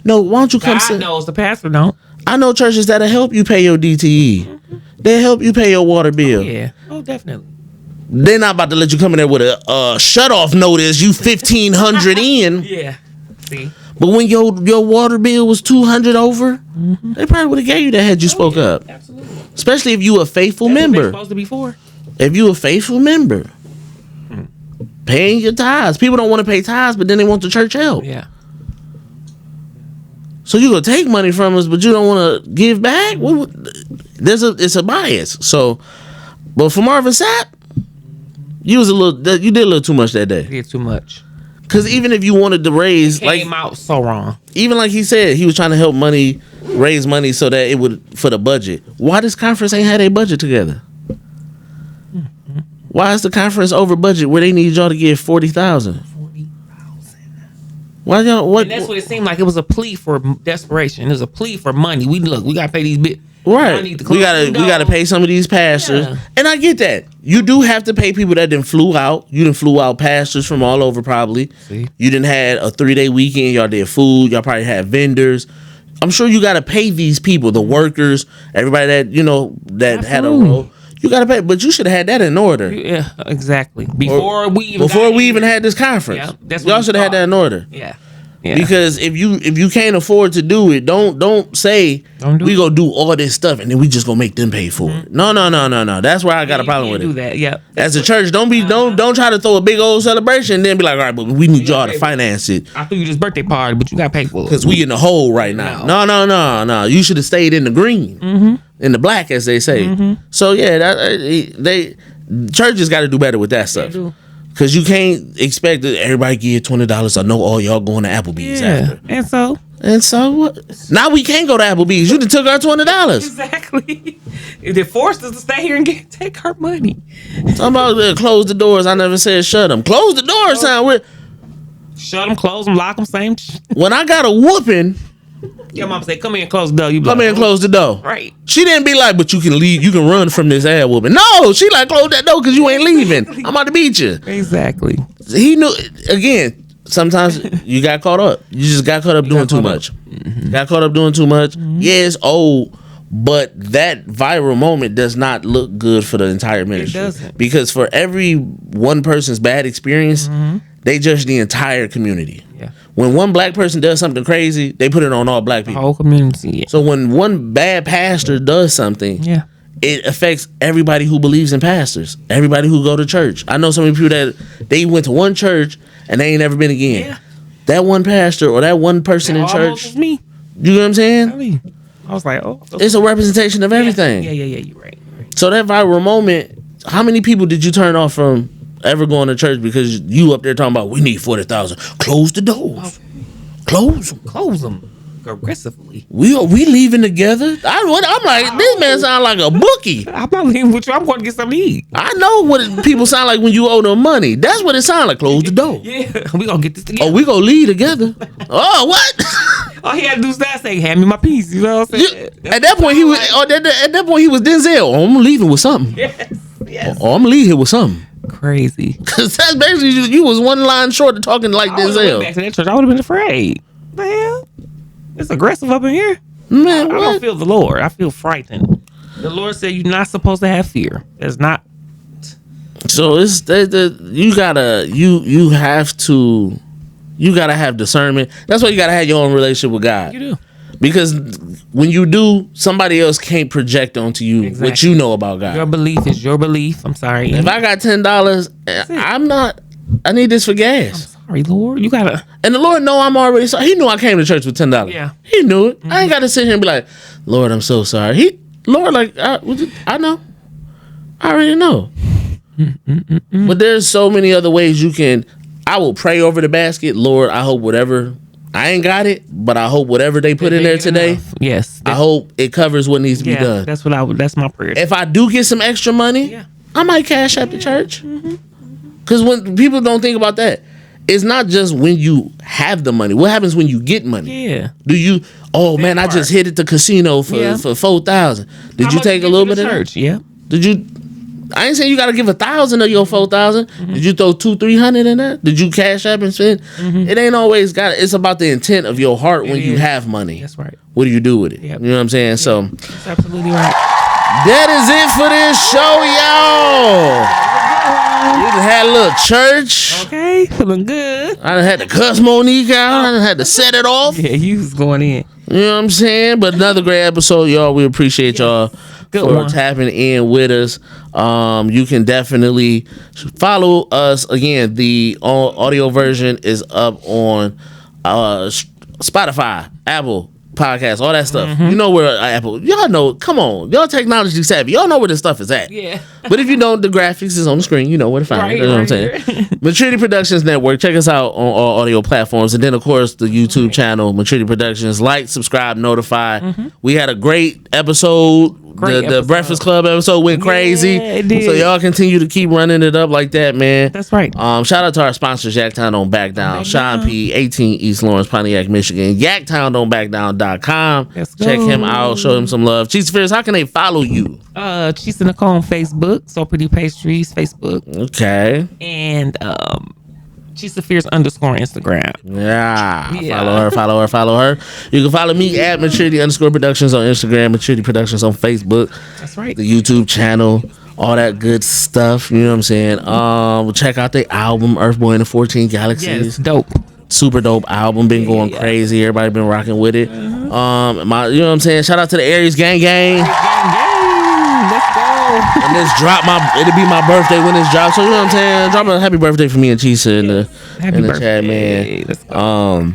No, why don't you come God knows, the pastor don't. I know churches that'll help you pay your DTE. They'll help you pay your water bill. Yeah. Oh, definitely. They're not about to let you come in there with a shut-off notice. You 1,500 in. Yeah. See. But when your water bill was 200 over, they probably would have gave you that had you spoke up. Absolutely. Especially if you a faithful That's member. What they're supposed to be for. If you a faithful member, paying your tithes. People don't want to pay tithes, but then they want the church help. Yeah. So you gonna take money from us, but you don't want to give back? It's a bias. So, but for Marvin Sapp, you did a little too much that day. You did too much. Because even if you wanted to raise, it came out so wrong. Even like he said, he was trying to help raise money so that it would for the budget. Why this conference ain't had a budget together? Why is the conference over budget where they need y'all to give 40,000? Why y'all? What? And that's what it seemed like. It was a plea for desperation. It was a plea for money. We gotta pay these bits. Right. We gotta pay some of these pastors. Yeah. And I get that. You do have to pay people that didn't flew out. You didn't flew out pastors from all over probably. See? You didn't had a 3-day weekend. Y'all did food. Y'all probably had vendors. I'm sure you gotta pay these people, the workers, everybody that that had a role. You gotta pay, but you should have had that in order. Yeah, exactly. Before we even had this conference, y'all should have had that in order. Yeah. Yeah. Because if you can't afford to do it, don't say we gonna do all this stuff and then we just gonna make them pay for it. No. That's where I got a problem with it. Do that. Yep. As a church, don't try to throw a big old celebration and then be like, all right, but we need y'all to finance it. I threw you this birthday party, but you got to pay for it because we in the hole right now. No. You should have stayed in the green, in the black, as they say. So yeah, churches got to do better with that stuff. Because you can't expect that everybody give $20. I know all y'all going to Applebee's after. And so what? Now we can't go to Applebee's. You done took our $20. Exactly. They forced us to stay here and take our money. Talking about close the doors. I never said shut them. Close the doors sound weird. Shut them, close them, lock them, same. When I got a whooping, your mom said, come in and close the door. You come in and close the door. Right. She didn't be like, but you can leave. You can run from this ass whooping. No, she like, close that door because you ain't leaving. I'm about to beat you. Exactly. He knew, again, sometimes you got caught up. You just got caught up doing too much. Got caught up doing too much. Yeah, it's old, but that viral moment does not look good for the entire ministry. It doesn't. Because for every one person's bad experience, they judge the entire community. Yeah. When one black person does something crazy, they put it on all black people. The whole community. Yeah. So when one bad pastor does something, it affects everybody who believes in pastors, everybody who go to church. I know so many people that they went to one church and they ain't never been again. Yeah. That one pastor or that one person in church. Was me. You know what I'm saying? I was like, oh. It's a representation of everything. Yeah, you're right. So that viral moment, how many people did you turn off from ever going to church because you up there talking about we need 40,000? Close the doors. Close them aggressively. We leaving together. I'm like, this man sound like a bookie. I'm not leaving with you. I'm going to get something to eat. I know what people sound like when you owe them money. That's what it sound like. Close the door. Yeah, we gonna get this together. Oh, we gonna leave together. Oh, what? All he had to do is that, say, hand me my piece. You know what I'm saying? At that point, he was. At that point, he was Denzel. Oh, I'm leaving with something. Yes. Oh, I'm gonna leave here with something. Crazy. Because that's basically you was one line short of talking like Denzel. Back to that church, I would have been afraid. Man, it's aggressive up in here. Man, I don't feel the Lord. I feel frightened. The Lord said you're not supposed to have fear. It's not. So it's you gotta have discernment. That's why you gotta have your own relationship with God. You do. Because when you do, somebody else can't project onto you what you know about God. Your belief is your belief. I'm sorry. If I got $10, I need this for gas. I'm sorry, Lord. You gotta. And the Lord know I'm already sorry. He knew I came to church with $10. Yeah. He knew it. I ain't got to sit here and be like, Lord, I'm so sorry. I know. I already know. But there's so many other ways you can. I will pray over the basket. Lord, I hope whatever. I ain't got it, but I hope whatever they put in there today. Enough. Yes. I hope it covers what needs to be done. That's that's my prayer. If I do get some extra money, I might cash out the church. Because when people don't think about that, it's not just when you have the money. What happens when you get money? Yeah. Do you? Oh man, I just hit at the casino for $4,000. Did you take a little bit of church? Yeah. Did you? I ain't saying you got to give 1,000 of your 4,000. Did you throw 200-300 in there? Did you cash up and spend? It ain't always got. It's about the intent of your heart when you have money. That's right. What do you do with it? Yep. You know what I'm saying? So that's absolutely right. That is it for this show, y'all. We done had a little church. Okay, feeling good. I done had to cuss Monique out. I done had to set it off. Yeah, you was going in. You know what I'm saying? But another great episode, y'all. We appreciate y'all for tapping in with us. You can definitely follow us. Again, the audio version is up on Spotify, Apple Podcasts, all that stuff. You know where Apple. Y'all know. Come on, y'all technology savvy. Y'all know where this stuff is at. Yeah. But if you don't, the graphics is on the screen. You know where to find it. You know what I'm saying? Maturity Productions Network. Check us out on all audio platforms, and then of course the YouTube channel Maturity Productions. Like, subscribe, notify. We had a great episode. The Breakfast Club episode went crazy. It did. So y'all continue to keep running it up like that, man. That's right. Shout out to our sponsors, Yaktown Don't Back Down, Sean P, 18 East Lawrence, Pontiac, Michigan. YaktownDon'tBackDown.com. Check him out. Show him some love. Cheese Fierce, how can they follow you? Cheese and Nicole on Facebook. So Pretty Pastries, Facebook. Okay. And Cheese Fierce _ Instagram. Yeah. Follow her. You can follow me at Maturity _ Productions on Instagram, Maturity Productions on Facebook. That's right. The YouTube channel, all that good stuff. You know what I'm saying? Check out the album Earth Boy and the 14 Galaxies. Yes, dope. super dope album, been going crazy. Everybody been rocking with it. You know what I'm saying? Shout out to the Aries gang. Let's go. When this drop, it'll be my birthday when this drops. So you know what I'm saying? Drop a happy birthday for me and Chisa in the chat, man. Let's go.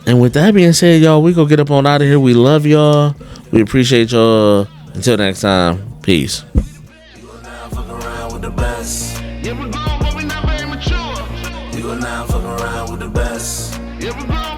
And with that being said, y'all, we gonna get up on out of here. We love y'all. We appreciate y'all. Until next time, peace. You are now fucking around with the best. Yeah, we're grown, but we not very mature. You are now fucking around with the best. Yeah, we're grown,